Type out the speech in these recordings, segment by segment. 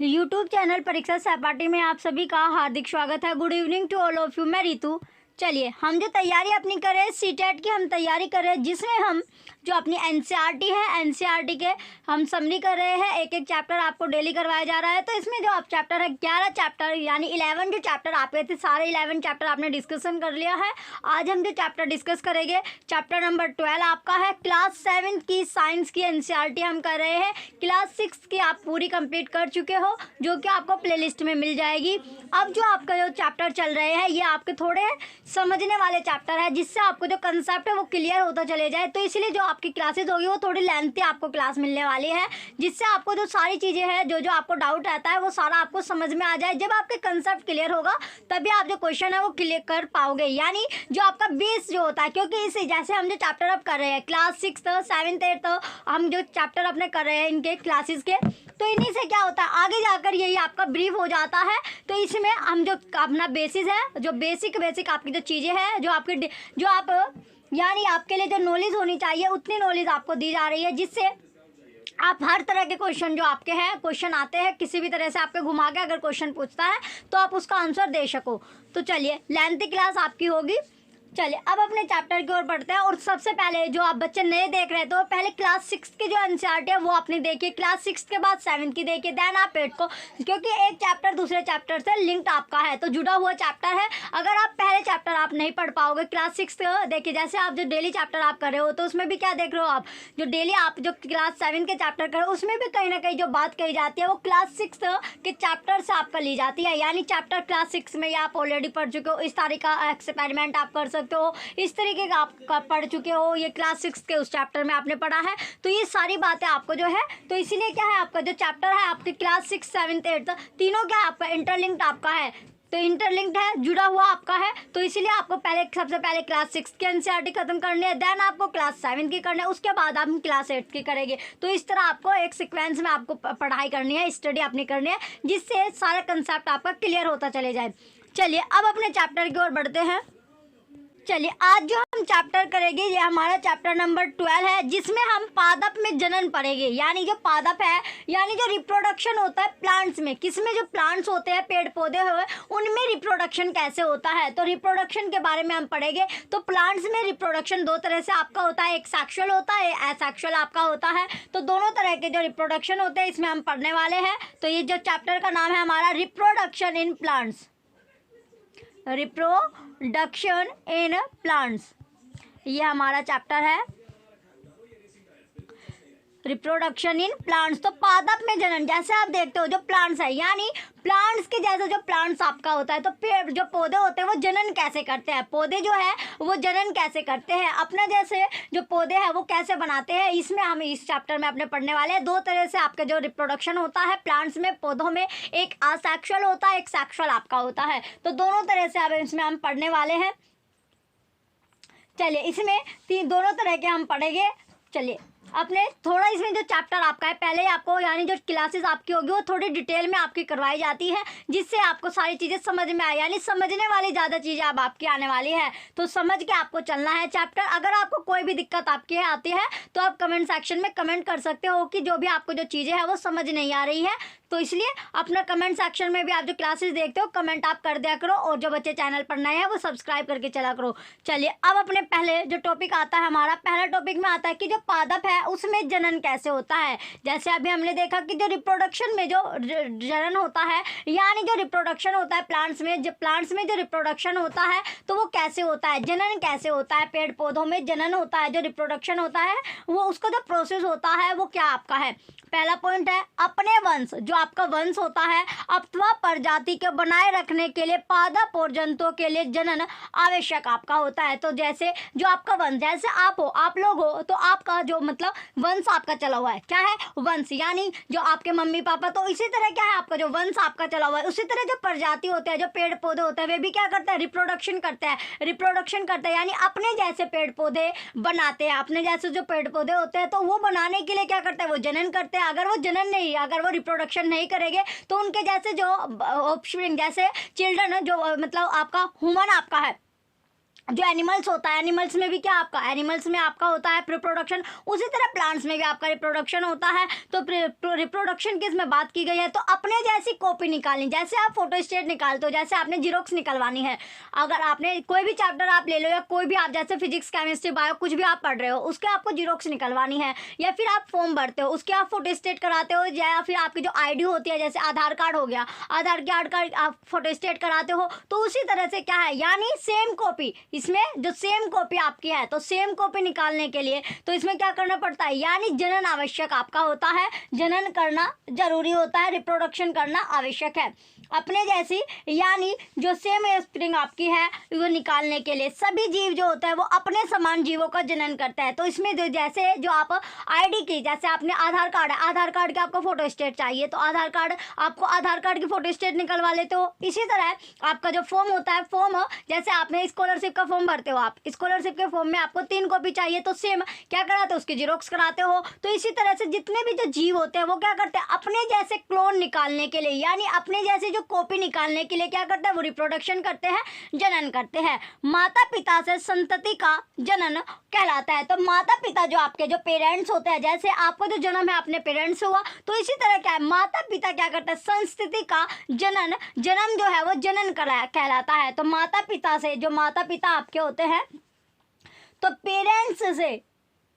YouTube channel परीक्षा सहपाठी में आप सभी का हार्दिक स्वागत है। Good evening to all of you. मैं रितु। चलिए, हम जो तैयारी अपनी कर रहे हैं सीटेट की हम तैयारी कर रहे हैं, जिसमें हम जो अपनी एनसीईआरटी है एनसीईआरटी के हम समरी कर रहे हैं। एक एक चैप्टर आपको डेली करवाया जा रहा है। तो इसमें जो आप चैप्टर है 11 चैप्टर यानी 11 जो चैप्टर आपके थे सारे 11 चैप्टर आपने डिस्कशन कर लिया है। आज हम जो चैप्टर डिस्कस करेंगे चैप्टर नंबर 12 आपका है। क्लास 7 की साइंस की एनसीईआरटी हम कर रहे हैं। क्लास 6 की आप पूरी कंप्लीट कर चुके हो, जो कि आपको प्लेलिस्ट में मिल जाएगी। अब जो आपका जो चैप्टर चल रहे हैं ये आपके थोड़े समझने वाले चैप्टर है, जिससे आपको जो कंसेप्ट है वो क्लियर होता चले जाए। तो इसलिए जो आपकी क्लासेस होगी वो थोड़ी लेंथी आपको क्लास मिलने वाली है, जिससे आपको जो सारी चीज़ें हैं जो आपको डाउट रहता है वो सारा आपको समझ में आ जाए। जब आपके कंसेप्ट क्लियर होगा तभी आप जो क्वेश्चन है वो क्लियर कर पाओगे, यानी जो आपका बेस जो होता है। क्योंकि इसे जैसे हम जो चैप्टर अब कर रहे हैं क्लास 6 7 8 हम जो चैप्टर अपने कर रहे हैं इनके क्लासेस के, तो इन्हीं से क्या होता है आगे जाकर यही आपका ब्रीफ हो जाता है। तो इसमें हम जो अपना बेसिस है, जो बेसिक आपकी जो चीज़ें हैं जो आप यानी आपके लिए जो नॉलेज होनी चाहिए उतनी नॉलेज आपको दी जा रही है, जिससे आप हर तरह के क्वेश्चन जो आपके हैं क्वेश्चन आते हैं किसी भी तरह से आपके घुमा के अगर क्वेश्चन पूछता है तो आप उसका आंसर दे सको। तो चलिए, लेंथी क्लास आपकी होगी। चलिए, अब अपने चैप्टर की ओर बढ़ते हैं। और सबसे पहले जो आप बच्चे नए देख रहे हैं तो पहले क्लास 6 की जो एनसीईआरटी है वो आपने देखी, क्लास 6 के बाद 7 की देखिए, देन आप 8 को, क्योंकि एक चैप्टर दूसरे चैप्टर से लिंक्ड आपका है तो जुड़ा हुआ चैप्टर है। अगर आप पहले चैप्टर आप नहीं पढ़ पाओगे क्लास 6 देखिए, जैसे आप जो डेली चैप्टर आप कर रहे हो तो उसमें भी क्या देख रहे हो आप, जो डेली आप जो क्लास 7 के चैप्टर कर रहे हो उसमें भी कहीं ना कहीं जो बात कही जाती है वो क्लास 6 के चैप्टर से आपका ली जाती है। यानी चैप्टर क्लास 6 में आप ऑलरेडी पढ़ चुके हो, इस तरह का एक्सपेरिमेंट आप कर सकते हो, इस तरीके का आप पढ़ चुके हो, ये क्लास 6 के उस चैप्टर में आपने पढ़ा है। तो ये सारी बातें आपको जो है, तो इसीलिए क्या है आपका जो चैप्टर है आपके क्लास 6 7 8 तीनों क्या है आपका इंटरलिंक्ड आपका है। तो इंटरलिंक्ड है, जुड़ा हुआ आपका है। तो इसीलिए आपको सबसे पहले क्लास 6 की एनसीईआरटी खत्म करनी है, देन आपको क्लास 7 की करनी है, उसके बाद आप क्लास 8 की करेंगे। तो इस तरह आपको एक सीक्वेंस में आपको पढ़ाई करनी है, स्टडी अपनी करनी है, जिससे सारा कंसेप्ट आपका क्लियर होता चले जाए। चलिए, अब अपने चैप्टर की ओर बढ़ते हैं। चलिए, आज जो हम चैप्टर करेंगे ये हमारा चैप्टर नंबर 12 है, जिसमें हम पादप में जनन पढ़ेंगे। यानी जो पादप है यानी जो रिप्रोडक्शन होता है प्लांट्स में, किसमें जो प्लांट्स होते हैं पेड़ पौधे हुए उनमें रिप्रोडक्शन कैसे होता है, तो रिप्रोडक्शन के बारे में हम पढ़ेंगे। तो प्लांट्स में रिप्रोडक्शन दो तरह से आपका होता है, एक सेक्सुअल होता है, एसेक्सुअल आपका होता है। तो दोनों तरह के जो रिप्रोडक्शन होते हैं इसमें हम पढ़ने वाले हैं। तो ये जो चैप्टर का नाम है हमारा reproduction in plants, reproduction in plants, ये हमारा चैप्टर है रिप्रोडक्शन इन प्लांट्स। तो पादप में जनन, जैसे आप देखते हो जो प्लांट्स है यानी प्लांट्स के जैसे जो प्लांट्स आपका होता है, तो पेड़ जो पौधे होते हैं वो जनन कैसे करते हैं, पौधे जो है वो जनन कैसे करते हैं, अपना जैसे जो पौधे हैं वो कैसे बनाते हैं, इसमें हम इस चैप्टर में अपने पढ़ने वाले हैं। दो तरह से आपके जो रिप्रोडक्शन होता है प्लांट्स में, पौधों में, एक असेक्सुअल होता है, एक सेक्सुअल आपका होता है। तो दोनों तरह से अब इसमें हम पढ़ने वाले हैं। चलिए, इसमें दोनों तरह के हम पढ़ेंगे। चलिए, अपने थोड़ा इसमें जो चैप्टर आपका है पहले आपको यानी जो क्लासेस आपकी होगी वो थोड़ी डिटेल में आपकी करवाई जाती है, जिससे आपको सारी चीज़ें समझ में आए, यानी समझने वाली ज़्यादा चीज़ें अब आपकी आने वाली है। तो समझ के आपको चलना है चैप्टर। अगर आपको कोई भी दिक्कत आपकी आती है तो आप कमेंट सेक्शन में कमेंट कर सकते हो कि जो भी आपको जो चीज़ें हैं वो समझ नहीं आ रही है। तो इसलिए अपना कमेंट सेक्शन में भी आप जो क्लासेस देखते हो कमेंट आप कर दिया करो, और जो बच्चे चैनल पर नए हैं वो सब्सक्राइब करके चला करो। चलिए, अब अपने पहले जो टॉपिक आता है हमारा, पहला टॉपिक में आता है कि जो पादप है उसमें जनन कैसे होता है। जैसे अभी हमने देखा कि जो रिप्रोडक्शन में जो जनन होता है यानी जो रिप्रोडक्शन होता है प्लांट्स में, जो प्लांट्स में जो रिप्रोडक्शन होता है तो वो कैसे होता है, जनन कैसे होता है, पेड़ पौधों में जनन होता है, जो रिप्रोडक्शन होता है वो उसका जो प्रोसेस होता है वो क्या आपका है। पहला पॉइंट है अपने वंश, जो आपका वंश होता है अथवा प्रजाति के बनाए रखने के लिए पादप और जंतुओं के लिए जनन आवश्यक आपका होता है। तो जैसे जो आपका वंश, जैसे आप हो, आप लोग हो, तो आपका जो मतलब वंश आपका चला हुआ है, क्या है वंश, यानी जो आपके मम्मी पापा, तो इसी तरह क्या है आपका जो वंश आपका चला हुआ है। उसी तरह जो प्रजाति होते हैं, जो पेड़ पौधे होते हैं वे भी क्या करते हैं, रिप्रोडक्शन करते हैं, रिप्रोडक्शन करते हैं, यानी अपने जैसे पेड़ पौधे बनाते हैं। अपने जैसे जो पेड़ पौधे होते हैं तो वो बनाने के लिए क्या करते हैं, वो जनन करते हैं। अगर वो जनन नहीं, अगर वो रिप्रोडक्शन नहीं करेंगे तो उनके जैसे जो ऑफस्प्रिंग, जैसे चिल्ड्रन जो मतलब आपका ह्यूमन आपका है, जो एनिमल्स होता है, एनिमल्स में भी क्या आपका, एनिमल्स में आपका होता है रिप्रोडक्शन, उसी तरह प्लांट्स में भी आपका रिप्रोडक्शन होता है। तो रिप्रोडक्शन की इसमें बात की गई है। तो अपने जैसी कॉपी निकालनी, जैसे आप फोटोस्टेट निकालते हो, जैसे आपने जीरोक्स निकलवानी है। अगर आपने कोई भी चैप्टर आप ले लो, या कोई भी आप जैसे फिजिक्स, केमिस्ट्री, बायो कुछ भी आप पढ़ रहे हो, उसके आपको जीरोक्स निकलवानी है, या फिर आप फॉर्म भरते हो उसके आप फोटोस्टेट कराते हो, या फिर आपकी जो आईडी होती है, जैसे आधार कार्ड हो गया, आधार कार्ड आप फोटोस्टेट कराते हो, तो उसी तरह से क्या है, यानी सेम कॉपी, इसमें जो सेम कॉपी आपकी है, तो सेम कॉपी निकालने के लिए तो इसमें क्या करना पड़ता है, यानी जनन आवश्यक आपका होता है, जनन करना जरूरी होता है, रिप्रोडक्शन करना आवश्यक है। अपने जैसी यानी जो सेम स्प्रिंग आपकी है वो निकालने के लिए सभी जीव जो होता है वो अपने समान जीवों का जनन करता है। तो इसमें जो जैसे जो आप आईडी की, जैसे आपने आधार कार्ड है, आधार कार्ड का आपको फोटो स्टेट चाहिए, तो आधार कार्ड की फोटो स्टेट निकलवा लेते हो। इसी तरह आपका जो फॉर्म होता है, फॉर्म जैसे आपने स्कॉलरशिप का फॉर्म भरते हो, आप स्कॉलरशिप के फॉर्म में आपको 3 कॉपी चाहिए, तो सेम क्या कराते हो, उसकी जीरोक्स कराते हो। तो इसी तरह से जितने भी जो जीव होते हैं वो क्या करते हैं, अपने जैसे क्लोन निकालने के लिए, यानी अपने जैसे जो कॉपी निकालने के लिए क्या करते हैं, वो रिप्रोडक्शन करते हैं, जनन करते हैं। माता पिता से संतति का जनन कहलाता है। तो माता पिता जो आपके जो पेरेंट्स होते हैं, जैसे आपको जो जन्म है अपने पेरेंट्स से हुआ, तो इसी तरह क्या है, माता पिता क्या करते हैं, संस्थिति का जनन, जन्म जो है वो जनन कहलाता है। तो माता पिता से, जो माता पिता आपके होते हैं, तो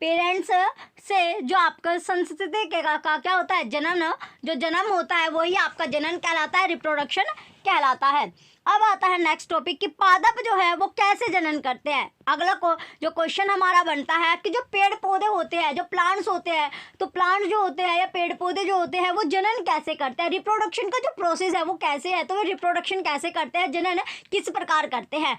पेरेंट्स से जो आपका संस्कृति का क्या होता है, जनन, जो जन्म होता है वही आपका जनन कहलाता है, रिप्रोडक्शन कहलाता है। अब आता है नेक्स्ट टॉपिक कि पादप जो है वो कैसे जनन करते हैं। अगला जो क्वेश्चन हमारा बनता है कि जो पेड़ पौधे होते हैं, जो प्लांट्स होते हैं, तो प्लांट जो होते हैं या पेड़ पौधे जो होते हैं वो जनन कैसे करते हैं, रिप्रोडक्शन का जो प्रोसेस है वो कैसे है, तो वो रिप्रोडक्शन कैसे करते हैं, जनन किस प्रकार करते हैं।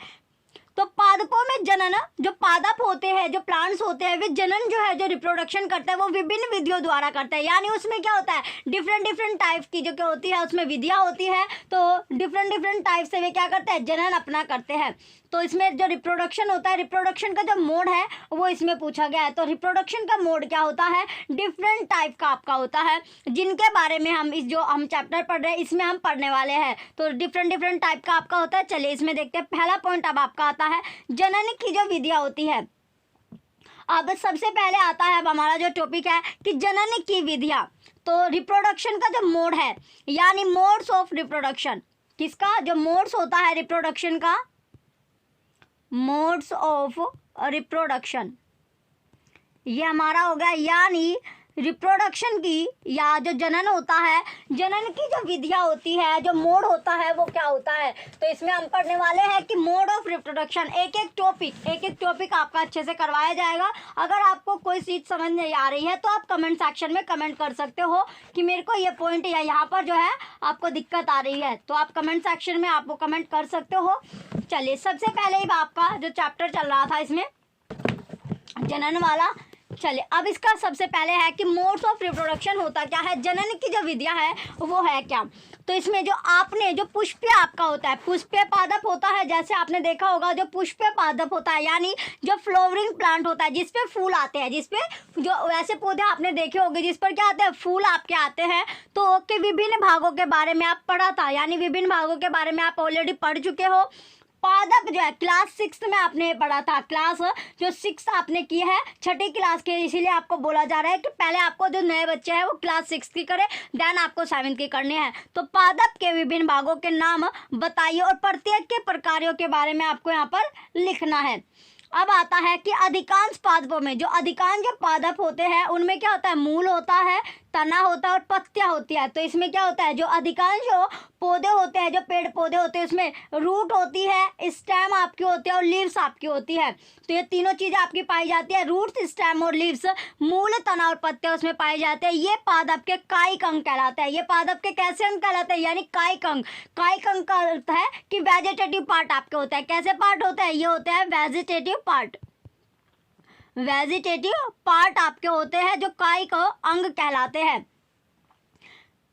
तो पादपों में जनन, जो पादप होते हैं, जो प्लांट्स होते हैं, वे जनन जो है, जो रिप्रोडक्शन करते हैं वो विभिन्न विधियों द्वारा करते हैं। यानी उसमें क्या होता है, डिफरेंट टाइप की जो क्या होती है उसमें विधियां होती है, तो डिफरेंट टाइप से वे क्या करते हैं, जनन अपना करते हैं। तो इसमें जो रिप्रोडक्शन होता है, रिप्रोडक्शन का जो मोड है वो इसमें पूछा गया है। तो रिप्रोडक्शन का मोड क्या होता है, डिफरेंट टाइप का आपका होता है, जिनके बारे में हम इस जो हम चैप्टर पढ़ रहे हैं इसमें हम पढ़ने वाले हैं। तो डिफरेंट टाइप का आपका होता है। चलिए इसमें देखते हैं। पहला पॉइंट अब आपका आता है जनन की जो विधियां होती है। अब सबसे पहले आता है अब हमारा जो टॉपिक है कि जनन की विधियां। तो रिप्रोडक्शन का जो मोड है, यानी मोड्स ऑफ रिप्रोडक्शन, किसका जो मोड्स होता है रिप्रोडक्शन का, मोड्स ऑफ रिप्रोडक्शन, ये हमारा हो गया। यानी रिप्रोडक्शन की या जो जनन होता है, जनन की जो विधियां होती है, जो मोड होता है वो क्या होता है। तो इसमें हम पढ़ने वाले हैं कि मोड ऑफ रिप्रोडक्शन, एक एक टॉपिक आपका अच्छे से करवाया जाएगा। अगर आपको कोई चीज समझ नहीं आ रही है तो आप कमेंट सेक्शन में कमेंट कर सकते हो कि मेरे को ये पॉइंट या यहाँ पर जो है आपको दिक्कत आ रही है, तो आप कमेंट सेक्शन में आपको कमेंट कर सकते हो। चलिए सबसे पहले ही आपका जो चैप्टर चल रहा था इसमें जनन वाला, चलिए अब इसका सबसे पहले है कि मोड्स ऑफ रिप्रोडक्शन होता क्या है, जनन की जो विधियां है वो है क्या। तो इसमें जो आपने जो पुष्पीय आपका होता है, पुष्पीय पादप होता है, जैसे आपने देखा होगा जो पुष्पीय पादप होता है, यानी जो फ्लावरिंग प्लांट होता है जिसपे फूल आते हैं, जिसपे जो वैसे पौधे आपने देखे होंगे जिस पर क्या आते हैं, फूल आपके आते हैं। तो के विभिन्न भागों के बारे में आप पढ़ा था, यानी विभिन्न भागों के बारे में आप ऑलरेडी पढ़ चुके हो। पादप जो है क्लास 6 में आपने पढ़ा था, क्लास जो 6 आपने की है, छठी क्लास के, इसीलिए आपको बोला जा रहा है कि पहले आपको जो नए बच्चे हैं वो क्लास 6 की करें, देन आपको 7th की करने हैं। तो पादप के विभिन्न भागों के नाम बताइए और प्रत्येक के प्रकारों के बारे में आपको यहाँ पर लिखना है। अब आता है कि अधिकांश पादपों में, जो अधिकांश जो पादप होते हैं उनमें क्या होता है, मूल होता है, तना होता है और पत्तियां होती है। तो इसमें क्या होता है, जो अधिकांश जो पौधे होते हैं, जो पेड़ पौधे होते हैं उसमें रूट होती है, स्टेम आपकी होती है और लीव्स आपकी होती है। तो ये तीनों चीजें आपकी पाई जाती है, रूट्स, स्टेम और लीव्स, मूल, तना और पत्ते उसमें पाए जाते हैं। ये पादप के कायिक अंग कहलाते हैं। ये पादप के कैसे अंग कहलाते हैं, यानी कायिक अंग। कायिक अंग का अर्थ है कि वेजिटेटिव पार्ट आपके होता है। कैसे पार्ट होता है, ये होता है वेजिटेटिव पार्ट। वेजिटेटिव पार्ट आपके होते हैं जो कायिक अंग कहलाते हैं।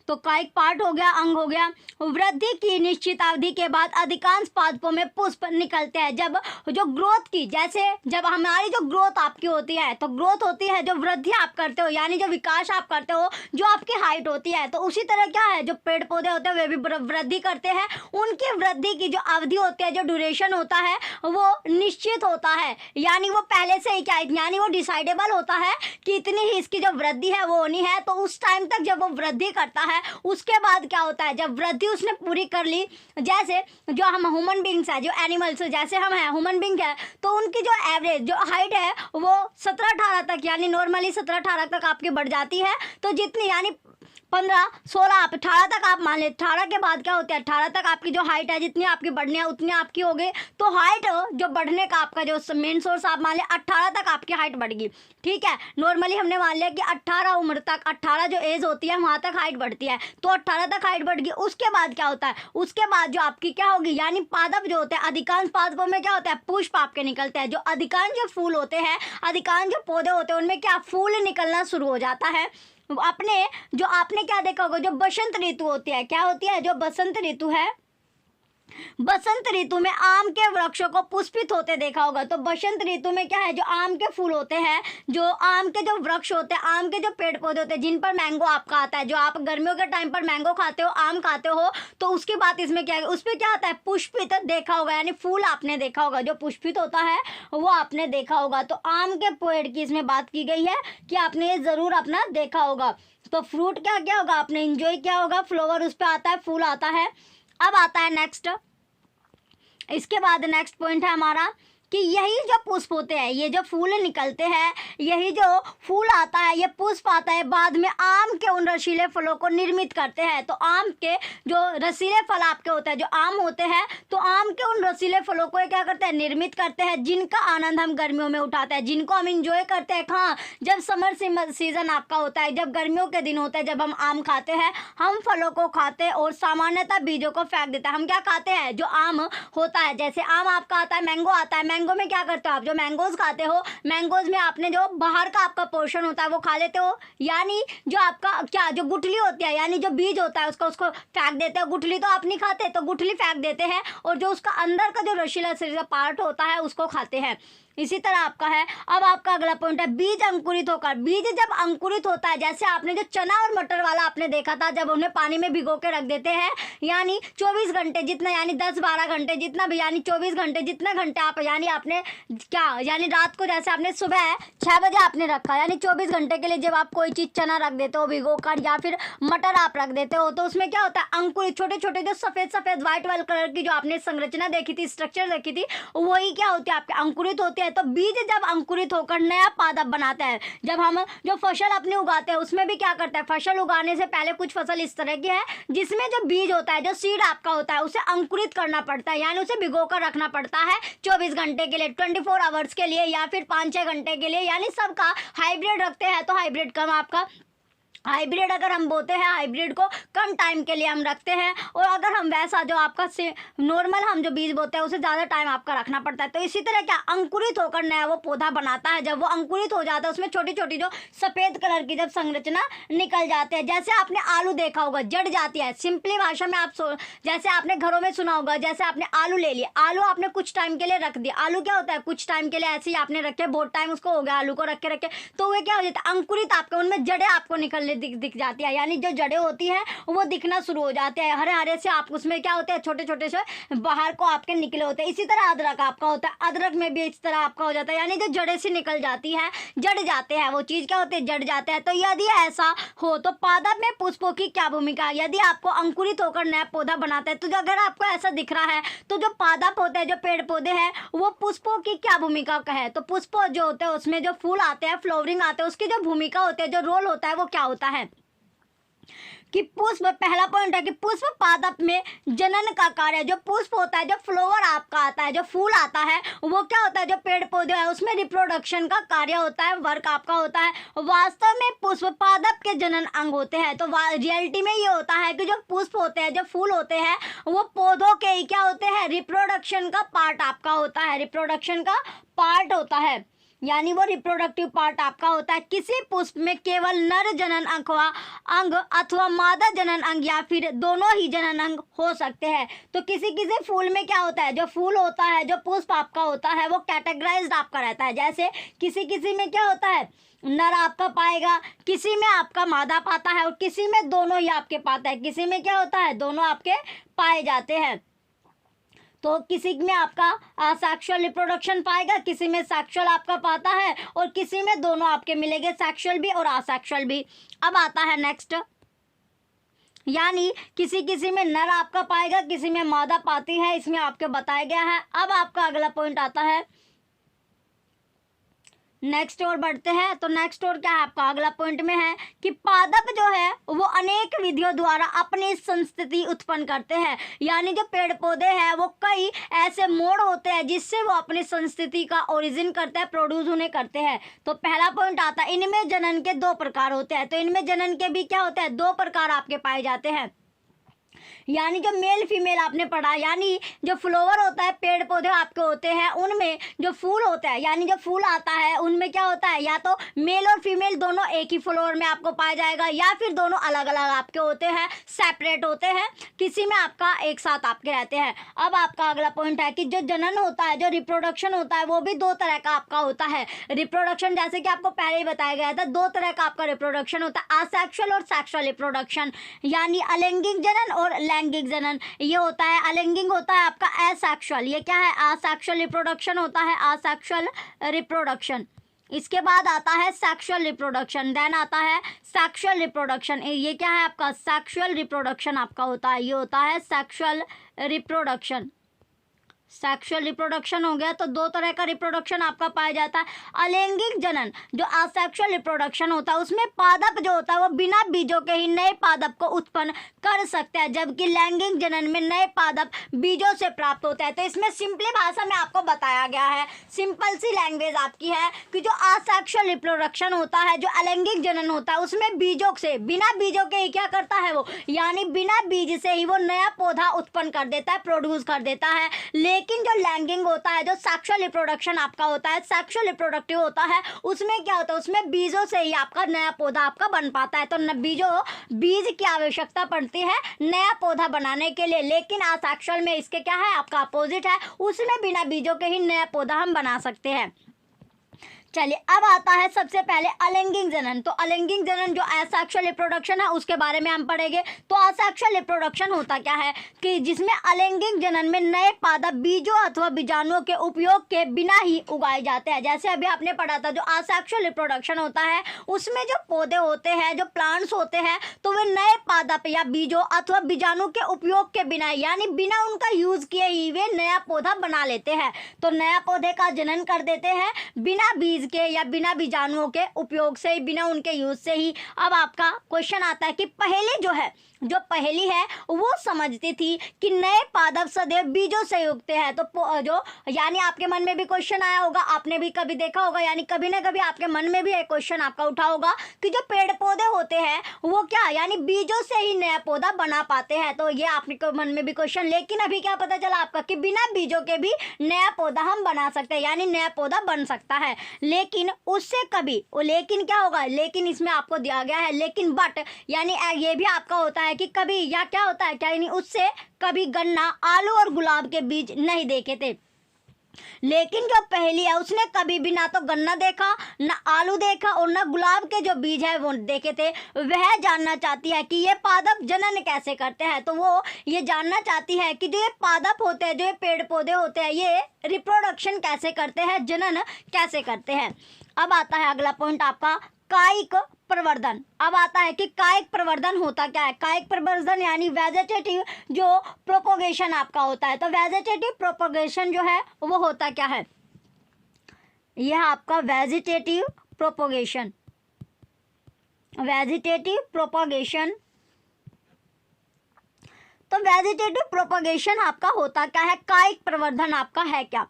तो कायिक पार्ट हो गया, अंग हो गया। वृद्धि की निश्चित अवधि के बाद अधिकांश पादपों में पुष्प निकलते हैं। जब जो ग्रोथ की, जैसे जब हमारी जो ग्रोथ आपकी होती है, तो ग्रोथ होती है जो वृद्धि आप करते हो, यानी जो विकास आप करते हो, जो आपकी हाइट होती है, तो उसी तरह क्या है, जो पेड़ पौधे होते हैं वे भी वृद्धि करते हैं। उनकी वृद्धि की जो अवधि होती है, जो ड्यूरेशन होता है, वो निश्चित होता है, यानी वो पहले से ही क्या है, यानी वो डिसाइडेबल होता है कि इतनी ही इसकी जो वृद्धि है वो होनी है। तो उस टाइम तक जब वो वृद्धि करता है, उसके बाद क्या होता है, जब वृद्धि उसने पूरी कर ली, जैसे जो हम ह्यूमन बींग्स है, जो एनिमल्स जैसे हम हैं, ह्यूमन बींग है, तो उनकी जो एवरेज जो हाइट है वो 17-18 तक, यानी नॉर्मली 17-18 तक आपकी बढ़ जाती है। तो जितनी यानी 15-16 आप 18 तक आप मान ले, 18 के बाद क्या होता है, 18 तक आपकी जो हाइट है, जितनी आपकी बढ़नी है उतनी आपकी हो गई। तो हाइट जो बढ़ने का आपका जो मेन सोर्स आप मान ले, 18 तक आपकी हाइट बढ़ गई, ठीक है। नॉर्मली हमने मान लिया कि 18 उम्र तक, 18 जो एज होती है वहाँ तक हाइट बढ़ती है, तो 18 तक हाइट बढ़ गई। उसके बाद क्या होता है, उसके बाद जो आपकी क्या होगी, यानी पादप जो होते हैं, अधिकांश पादपों में क्या होता है, पुष्प आपके निकलते हैं। जो अधिकांश जो फूल होते हैं, अधिकांश जो पौधे होते हैं, उनमें क्या फूल निकलना शुरू हो जाता है। अपने जो आपने क्या देखा होगा, जो बसंत ऋतु होती है, क्या होती है, जो बसंत ऋतु है, बसंत ऋतु में आम के वृक्षों को पुष्पित होते देखा होगा। तो बसंत ऋतु में क्या है, जो आम के फूल होते हैं, जो आम के जो वृक्ष होते हैं, आम के जो पेड़ पौधे होते हैं, जिन पर मैंगो आपका आता है, जो आप गर्मियों के टाइम पर मैंगो खाते हो, आम खाते हो, तो उसकी बात इसमें क्या है, उस पर क्या आता है, पुष्पित देखा होगा, यानी फूल आपने देखा होगा, जो पुष्पित होता है वो आपने देखा होगा। तो आम के पेड़ की इसमें बात की गई है कि आपने ये जरूर अपना देखा होगा। तो फ्रूट क्या क्या होगा, आपने इंजॉय किया होगा, फ्लावर उस पर आता है, फूल आता है। अब आता है नेक्स्ट, इसके बाद नेक्स्ट पॉइंट है हमारा कि यही जो पुष्प होते हैं, ये जो फूल निकलते हैं, यही जो फूल आता है, ये पुष्प आता है, बाद में आम के उन रसीले फलों को निर्मित करते हैं। तो आम के जो रसीले फल आपके होते हैं, जो आम होते हैं, तो आम के उन रसीले फलों को क्या करते हैं, निर्मित करते हैं, जिनका आनंद हम गर्मियों में उठाते हैं, जिनको हम इंजॉय करते हैं। हाँ, जब समर सीजन आपका होता है, जब गर्मियों के दिन होते हैं, जब हम आम खाते हैं, हम फलों को खाते हैं और सामान्यतः बीजों को फेंक देते हैं। हम क्या खाते हैं, जो आम होता है, जैसे आम आपका आता है, मैंगो आता है, मैंगो में क्या करते हो आप, जो मैंगोज खाते हो, मैंगोज में आपने जो बाहर का आपका पोर्शन होता है वो खा लेते हो, यानी जो आपका क्या जो गुठली होती है, यानी जो बीज होता है उसको फेंक देते हो। गुठली तो आप नहीं खाते, तो गुठली फेंक देते हैं, और जो उसका अंदर का जो रसीला पार्ट होता है उसको खाते हैं। इसी तरह आपका है। अब आपका अगला पॉइंट है बीज अंकुरित होकर। बीज जब अंकुरित होता है, जैसे आपने जो चना और मटर वाला आपने देखा था, जब उन्हें पानी में भिगो के रख देते हैं, यानी 24 घंटे जितना, यानी 10-12 घंटे जितना भी, यानी 24 घंटे जितना घंटे आप, यानी आपने क्या, यानी रात को जैसे आपने सुबह 6 बजे आपने रखा, यानी 24 घंटे के लिए जब आप कोई चीज़ चना रख देते हो भिगो कर, या फिर मटर आप रख देते हो, तो उसमें क्या होता है, अंकुरित छोटे छोटे जो सफ़ेद सफ़ेद व्हाइट वाइट कलर की जो आपने संरचना देखी थी, स्ट्रक्चर देखी थी, वही क्या होती है, आपके अंकुरित होते हैं। तो बीज जब अंकुरित होकर नया पादप बनाता है, जब हम जो फसल अपने उगाते हैं उसमें भी क्या करता है, फसल उगाने से पहले कुछ फसल इस तरह की है जिसमें जो बीज होता है, जो सीड आपका होता है, उसे अंकुरित करना पड़ता है, यानी उसे भिगो कर रखना पड़ता है 24 घंटे के लिए, 24 आवर्स के लिए, या फिर 5-6 घंटे के लिए। यानी सबका हाइब्रिड रखते हैं, तो हाइब्रिड कम आपका हाइब्रिड अगर हम बोते हैं, हाइब्रिड को कम टाइम के लिए हम रखते हैं, और अगर हम वैसा जो आपका से नॉर्मल हम जो बीज बोते हैं उसे ज़्यादा टाइम आपका रखना पड़ता है। तो इसी तरह क्या अंकुरित होकर नया वो पौधा बनाता है। जब वो अंकुरित हो जाता है, उसमें छोटी छोटी जो सफ़ेद कलर की जब संरचना निकल जाती है, जैसे आपने आलू देखा होगा, जड़ जाती है, सिंपली भाषा में आप जैसे आपने घरों में सुना होगा, जैसे आपने आलू ले लिया, आलू आपने कुछ टाइम के लिए रख दिया, आलू क्या होता है, कुछ टाइम के लिए ऐसे ही आपने रखे, बहुत टाइम उसको हो गया आलू को रखे रखे, तो वे क्या हो जाता है, अंकुरित आपके उनमें जड़ें आपको निकलने दिख जाती है, यानी जो जड़ें होती हैं वो दिखना शुरू हो जाते हैं, हरे हरे से आप उसमें क्या होते हैं, छोटे छोटे से बाहर को आपके निकले होते हैं। इसी तरह अदरक आपका होता है, अदरक में भी इस तरह आपका हो जाता है, यानी जो जड़ें से निकल जाती है, जड़ जाते हैं, वो चीज़ क्या होती है, जड़ जाते हैं। तो यदि ऐसा हो तो पादप में पुष्पों की क्या भूमिका है, यदि आपको अंकुरित होकर नया पौधा बनाता है, तो अगर आपको ऐसा दिख रहा है, तो जो पादप होते हैं, जो पेड़ पौधे हैं, वो पुष्पों की क्या भूमिका का है। तो पुष्प जो होते हैं उसमें जो फूल आते हैं, फ्लावरिंग आते हैं, उसकी जो भूमिका होती है, जो रोल होता है, वो क्या होता है कि पुष्प, पहला पॉइंट है कि पुष्प पादप में जनन का कार्य, जो पुष्प होता है, जो फ्लावर आपका आता है, जो फूल आता है, वो क्या होता है, जो पेड़ पौधे है उसमें रिप्रोडक्शन का कार्य होता है, वर्क आपका होता है। वास्तव में पुष्प पादप के जनन अंग होते हैं। तो रियलिटी में ये होता है कि जो पुष्प होते हैं, जो फूल होते हैं, वो पौधों के ही क्या होते हैं, रिप्रोडक्शन का पार्ट आपका होता है, रिप्रोडक्शन का पार्ट होता है। यानी वो रिप्रोडक्टिव पार्ट आपका होता है। किसी पुष्प में केवल नर जनन अंग अथवा मादा जनन अंग या फिर दोनों ही जनन अंग हो सकते हैं। तो किसी किसी फूल में क्या होता है, जो फूल होता है, जो पुष्प आपका होता है, वो कैटेगराइज्ड आपका रहता है। जैसे किसी किसी में क्या होता है, नर आपका पाएगा, किसी में आपका मादा पाता है और किसी में दोनों ही आपके पाता है। किसी में क्या होता है, दोनों आपके पाए जाते हैं। तो किसी में आपका सेक्सुअल रिप्रोडक्शन पाएगा, किसी में सेक्सुअल आपका पाता है और किसी में दोनों आपके मिलेंगे, सेक्सुअल भी और असेक्सुअल भी। अब आता है नेक्स्ट, यानी किसी किसी में नर आपका पाएगा, किसी में मादा पाती है, इसमें आपके बताया गया है। अब आपका अगला पॉइंट आता है, नेक्स्ट और बढ़ते हैं। तो नेक्स्ट और क्या है आपका अगला पॉइंट में है कि पादप जो है वो अनेक विधियों द्वारा अपनी संस्कृति उत्पन्न करते हैं। यानी जो पेड़ पौधे हैं वो कई ऐसे मोड़ होते हैं जिससे वो अपनी संस्कृति का ओरिजिन करते हैं, प्रोड्यूस उन्हें करते हैं। तो पहला पॉइंट आता है, इनमें जनन के 2 प्रकार होते हैं। तो इनमें जनन के भी क्या होते हैं, 2 प्रकार आपके पाए जाते हैं। यानी जो मेल फीमेल आपने पढ़ा, यानी जो फ्लावर होता है, पेड़ पौधे आपके होते हैं, उनमें जो फूल होता है, यानी जो फूल आता है उनमें क्या होता है, या तो मेल और फीमेल दोनों एक ही फ्लावर में आपको पाया जाएगा या फिर दोनों अलग अलग आपके होते हैं, सेपरेट होते हैं, किसी में आपका एक साथ आपके रहते हैं। अब आपका अगला पॉइंट है कि जो जनन होता है, जो रिप्रोडक्शन होता है, वो भी 2 तरह का आपका होता है। रिप्रोडक्शन जैसे कि आपको पहले ही बताया गया था, 2 तरह का आपका रिप्रोडक्शन होता है, असेक्सुअल और सेक्सुअल रिप्रोडक्शन, यानी अलैंगिक जनन और लैंगिक जनन। ये होता है अलैंगिक होता है आपका एसेक्सुअल, ये क्या है, असेक्सुअल रिप्रोडक्शन होता है, असेक्सुअल रिप्रोडक्शन। इसके बाद आता है सेक्सुअल रिप्रोडक्शन, देन आता है सेक्सुअल रिप्रोडक्शन। ये क्या है आपका, सेक्सुअल रिप्रोडक्शन आपका होता है, ये होता है सेक्सुअल रिप्रोडक्शन। सेक्सुअल रिप्रोडक्शन हो गया। तो 2 तरह का रिप्रोडक्शन आपका पाया जाता है। अलैंगिक जनन जो असेक्सुअल रिप्रोडक्शन होता है, उसमें पादप जो होता है वो बिना बीजों के ही नए पादप को उत्पन्न कर सकते हैं, जबकि लैंगिक जनन में नए पादप बीजों से प्राप्त होते हैं। तो इसमें सिंपली भाषा में आपको बताया गया है, सिंपल सी लैंग्वेज आपकी है कि जो असेक्सुअल रिप्रोडक्शन होता है, जो अलैंगिक जनन होता है, उसमें बीजों से, बिना बीजों के ही क्या करता है वो, यानी बिना बीज से ही वो नया पौधा उत्पन्न कर देता है, प्रोड्यूस कर देता है। लेकिन जो लैंगिक होता है, जो सेक्सुअल रिप्रोडक्शन आपका होता है, सेक्सुअल रिप्रोडक्टिव होता है, उसमें क्या होता है, उसमें बीजों से ही आपका नया पौधा आपका बन पाता है। तो बीज की आवश्यकता पड़ती है नया पौधा बनाने के लिए, लेकिन असेक्सुअल में इसके क्या है आपका अपोजिट है, उसमें बिना बीजों के ही नया पौधा हम बना सकते हैं। चलिए अब आता है सबसे पहले अलैंगिक जनन। तो अलैंगिक जनन जो असेक्सुअल रिप्रोडक्शन है उसके बारे में हम पढ़ेंगे। तो असेक्सुअल रिप्रोडक्शन होता क्या है कि जिसमें अलैंगिक जनन में नए पादप बीजों अथवा बीजाणुओं के उपयोग के बिना ही उगाए जाते हैं। जैसे अभी आपने पढ़ा था, जो असेक्सुअल रिप्रोडक्शन होता है उसमें जो पौधे होते हैं, जो प्लांट्स होते हैं, तो वे नए पादप या बीजों अथवा बीजाणु के उपयोग के बिना, यानी बिना उनका यूज किए ही वे नया पौधा बना लेते हैं। तो नया पौधे का जनन कर देते हैं बिना बीज के या बिना बीजाणुओं के उपयोग से, बिना उनके यूज से ही। अब आपका क्वेश्चन आता है कि पहले जो है, जो पहली है वो समझती थी कि नए पादप सदैव बीजों से उगते हैं। तो जो यानी आपके मन में भी क्वेश्चन आया होगा, आपने भी कभी देखा होगा, यानी कभी ना कभी आपके मन में भी एक क्वेश्चन आपका उठा होगा कि जो पेड़ पौधे होते हैं वो क्या, यानी बीजों से ही नया पौधा बना पाते हैं। तो ये आपके मन में भी क्वेश्चन, लेकिन अभी क्या पता चला आपका कि बिना बीजों के भी नया पौधा हम बना सकते हैं, यानी नया पौधा बन सकता है। लेकिन उससे कभी, लेकिन क्या होगा, लेकिन इसमें आपको दिया गया है लेकिन बट, यानी ये भी आपका होता है कि कभी, या क्या होता है क्या, यानी उससे कभी गन्ना, आलू और गुलाब के बीज नहीं देखे थे। लेकिन जो पहली है उसने कभी भी ना तो गन्ना देखा, ना आलू देखा और ना गुलाब के जो बीज है वो देखे थे। वह जानना चाहती है कि ये पादप जनन कैसे करते हैं। तो वो ये जानना चाहती है कि जो ये पादप होते हैं, जो ये पेड़ पौधे होते हैं, ये रिप्रोडक्शन कैसे करते हैं, जनन कैसे करते हैं। अब आता है अगला पॉइंट आपका कायिक प्रवर्धन। अब आता है कि कायिक प्रवर्धन होता क्या है। कायिक प्रवर्धन यानी वेजिटेटिव जो प्रोपोगेशन आपका होता है। तो वेजिटेटिव प्रोपोगेशन जो है वो होता क्या है, यह आपका वेजिटेटिव प्रोपोगेशन, वेजिटेटिव प्रोपोगेशन। तो वेजिटेटिव प्रोपोगेशन आपका होता क्या है, कायिक प्रवर्धन आपका है क्या।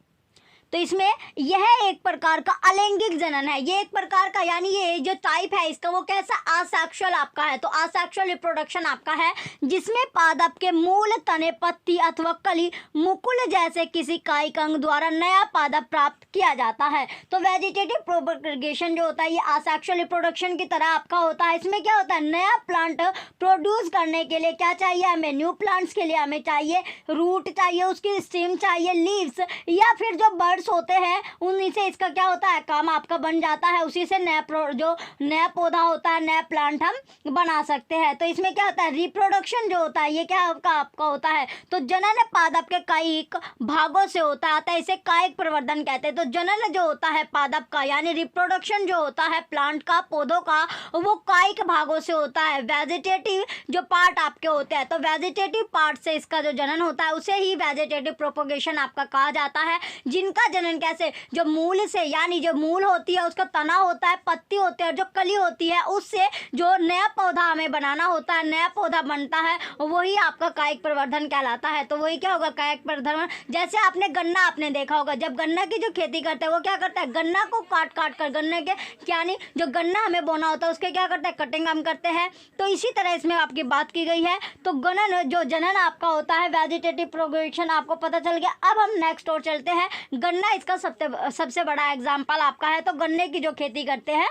तो इसमें यह एक प्रकार का अलैंगिक जनन है, ये एक प्रकार का यानी ये जो टाइप है इसका वो कैसा असेक्सुअल आपका है। तो असेक्सुअल रिप्रोडक्शन आपका है जिसमें पादप के मूल, तने, पत्ती अथवा कली, मुकुल जैसे किसी कायिक अंग द्वारा नया पादप प्राप्त किया जाता है। तो वेजिटेटिव प्रोपगेशन जो होता है ये असेक्सुअल रिप्रोडक्शन की तरह आपका होता है। इसमें क्या होता है, नया प्लांट प्रोड्यूस करने के लिए क्या चाहिए हमें, न्यू प्लांट्स के लिए हमें चाहिए रूट चाहिए, उसकी स्टेम चाहिए, लीव्स, या फिर जो बर्ड्स होते हैं उन्हीं से इसका क्या होता है काम आपका बन जाता है, उसी से जो नया पौधा होता है, नया प्लांट हम बना सकते हैं। तो इसमें क्या होता है, रिप्रोडक्शन जो होता है ये क्या आपका होता है, तो जनन पादप के कायिक भागों से होता है, अतः इसे कायिक प्रवर्धन कहते हैं। तो जनन जो होता है पादप का यानी रिप्रोडक्शन जो होता है प्लांट का, पौधों का, वो कायिक भागों से होता है। वेजिटेटिव जो पार्ट आपके होते हैं, तो वेजिटेटिव पार्ट से इसका जो जनन होता है उसे ही वेजिटेटिव प्रोपोगेशन आपका कहा जाता है। जिनका जनन कैसे, जो मूल से यानी जो मूल होती है उसका तना होता है, पत्ती होती है और जो कली होती है उससे जो नया पौधा हमें बनाना होता है, नया पौधा बनता है, वही आपका कायिक प्रवर्धन कहलाता है। तो वही क्या होगा, कायिक प्रवर्धन। जैसे आपने गन्ना आपने देखा होगा, जब गन्ना की जो खेती करते हैं वो क्या करता है, गन्ना को काट काट कर गन्ने के यानी जो गन्ना हमें बोना होता है उसके क्या करता है, कटिंग हम करते हैं। तो इसी तरह इसमें आपकी बात की गई है। तो गणन जो जनन आपका होता है वेजिटेटिव प्रोग्रेशन आपको पता चल गया। अब हम नेक्स्ट और चलते हैं, गन्ना इसका सबसे बड़ा एग्जाम्पल आपका है। तो गन्ने की जो खेती करते हैं,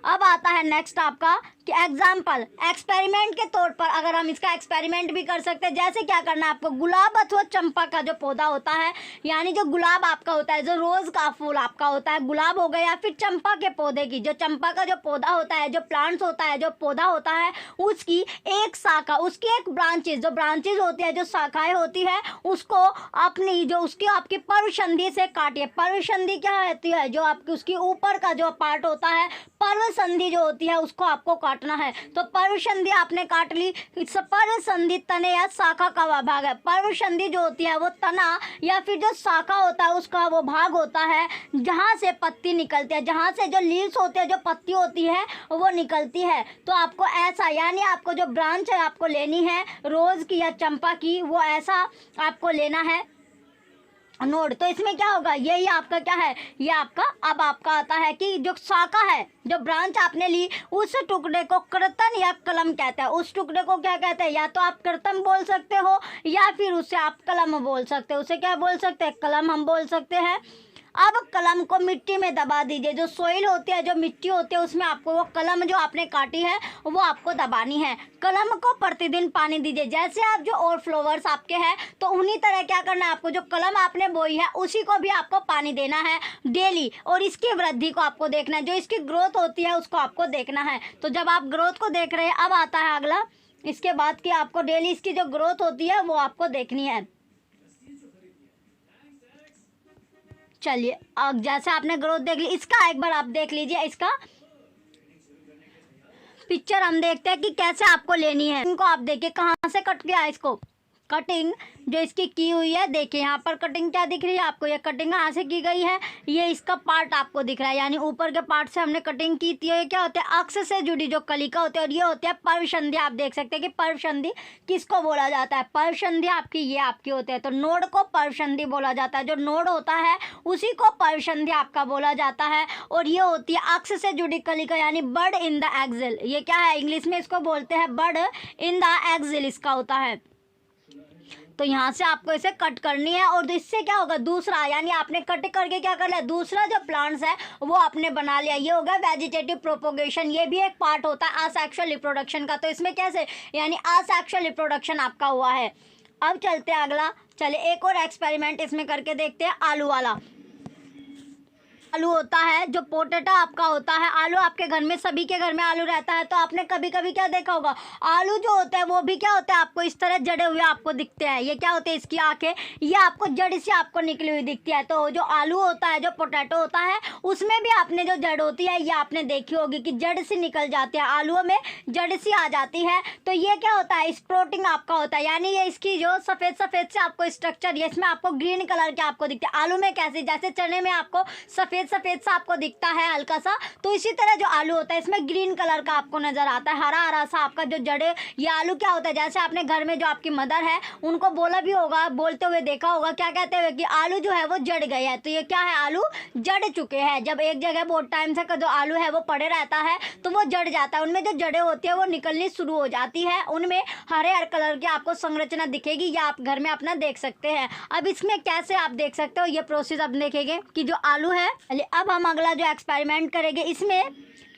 अब आता है नेक्स्ट आपका कि एग्जाम्पल एक्सपेरिमेंट के तौर पर अगर हम इसका एक्सपेरिमेंट भी कर सकते हैं। जैसे क्या करना है आपको, गुलाब अथवा चंपा का जो पौधा होता है यानी जो गुलाब आपका होता है, जो रोज़ का फूल आपका होता है, गुलाब हो गया, या फिर चंपा के पौधे की जो चंपा का जो पौधा होता है, जो प्लांट्स होता है, जो पौधा होता है, उसकी एक शाखा, उसकी एक जो ब्रांचेज होती है, जो शाखाएं होती है, उसको अपनी जो उसकी आपकी पर्वसंधि से काटिए। पर्वसंधि क्या होती है, जो आपकी उसकी ऊपर का जो पार्ट होता है, पर्वसंधि जो होती है उसको आपको काटना है। तो पर्वसंधि आपने काट ली। पर्वसंधि तने या शाखा का भाग है। पर्वसंधि जो होती है वो तना या फिर जो शाखा होता है उसका वो भाग होता है जहाँ से पत्ती निकलती है, जहाँ से जो लीव्स होते हैं, जो पत्ती होती है वो निकलती है। तो आपको ऐसा यानी आपको जो ब्रांच है आपको लेनी है रोज़ की या चंपा की, वो ऐसा आपको लेना है नोड। तो इसमें क्या होगा, यही आपका क्या है, ये आपका अब आपका आता है कि जो शाखा है, जो ब्रांच आपने ली, उस टुकड़े को कर्तन या कलम कहते हैं। उस टुकड़े को क्या कहते हैं, या तो आप कर्तन बोल सकते हो या फिर उससे आप कलम बोल सकते हो। उसे क्या बोल सकते हैं, कलम हम बोल सकते हैं। अब कलम को मिट्टी में दबा दीजिए। जो सोइल होती है, जो मिट्टी होती है, उसमें आपको वो कलम जो आपने काटी है वो आपको दबानी है। कलम को प्रतिदिन पानी दीजिए। जैसे आप जो और फ्लावर्स आपके हैं तो उन्हीं तरह क्या करना है आपको, जो कलम आपने बोई है उसी को भी आपको पानी देना है डेली, और इसकी वृद्धि को आपको देखना है, जो इसकी ग्रोथ होती है उसको आपको देखना है। तो जब आप ग्रोथ को देख रहे हैं, अब आता है अगला, इसके बाद कि आपको डेली इसकी जो ग्रोथ होती है वो आपको देखनी है। चलिए अब जैसे आपने ग्रोथ देख ली, इसका एक बार आप देख लीजिए, इसका पिक्चर हम देखते हैं कि कैसे आपको लेनी है। इनको आप देखिए कहाँ से कट गया, इसको कटिंग जो इसकी की हुई है, देखिए यहाँ पर कटिंग क्या दिख रही है आपको, ये कटिंग कहाँ से की गई है, ये इसका पार्ट आपको दिख रहा है, यानी ऊपर के पार्ट से हमने कटिंग की थी। ये क्या होता है, अक्ष से जुड़ी जो कलिका होती है, और ये होती है पर्वसंधि। आप देख सकते हैं कि पर्वसंधि किसको बोला जाता है, पर्वसंधि आपकी ये आपकी होती है। तो नोड को पर्वसंधि बोला जाता है, जो नोड होता है उसी को पर्वसंधि आपका बोला जाता है। और ये होती है अक्ष से जुड़ी कलिका यानी बड इन द एक्सिल। ये क्या है, इंग्लिश में इसको बोलते हैं बड इन द एक्सिल, इसका होता है। तो यहाँ से आपको इसे कट करनी है, और इससे क्या होगा, दूसरा यानी आपने कट करके क्या कर लिया, दूसरा जो प्लांट्स है वो आपने बना लिया। ये होगा वेजिटेटिव प्रोपोगेशन। ये भी एक पार्ट होता है असेक्सुअल रिप्रोडक्शन का। तो इसमें कैसे यानी असेक्सुअल रिप्रोडक्शन आपका हुआ है। अब चलते हैं अगला, चले एक और एक्सपेरिमेंट इसमें करके देखते हैं, आलू वाला। आलू होता है जो पोटैटो आपका होता है, आलू आपके घर में, सभी के घर में आलू रहता है। तो आपने कभी कभी क्या देखा होगा, आलू जो होता है वो भी क्या होता है आपको इस तरह जड़े हुए आपको दिखते हैं। ये क्या होते हैं, इसकी आंखें, ये आपको जड़ से आपको निकली हुई दिखती है। तो जो आलू होता है, जो पोटैटो होता है, उसमें भी आपने जो जड़ होती है ये आपने देखी होगी कि जड़ से निकल जाती है, आलूओं में जड़ सी आ जाती है। तो ये क्या होता है, स्प्रोटिंग आपका होता है, यानी ये इसकी जो सफ़ेद सफ़ेद से आपको स्ट्रक्चर, ये इसमें आपको ग्रीन कलर के आपको दिखते हैं। आलू में कैसे, जैसे चने में आपको सफ़ेद सफ़ेद सफ़ेद सा आपको दिखता है हल्का सा, तो इसी तरह जो आलू होता है इसमें ग्रीन कलर का आपको नज़र आता है, हरा हरा सा आपका जो जड़े। ये आलू क्या होता है, जैसे आपने घर में जो आपकी मदर है उनको बोला भी होगा, बोलते हुए देखा होगा, क्या कहते हुए कि आलू जो है वो जड़ गए हैं। तो ये क्या है, आलू जड़ चुके हैं। जब एक जगह बहुत टाइम से जो आलू है वो पड़े रहता है तो वो जड़ जाता है, उनमें जो जड़ें होती है वो निकलनी शुरू हो जाती है, उनमें हरे हरे कलर की आपको संरचना दिखेगी, या आप घर में अपना देख सकते हैं। अब इसमें कैसे आप देख सकते हो ये प्रोसेस अब देखेंगे कि जो आलू है। अब हम अगला जो एक्सपेरिमेंट करेंगे इसमें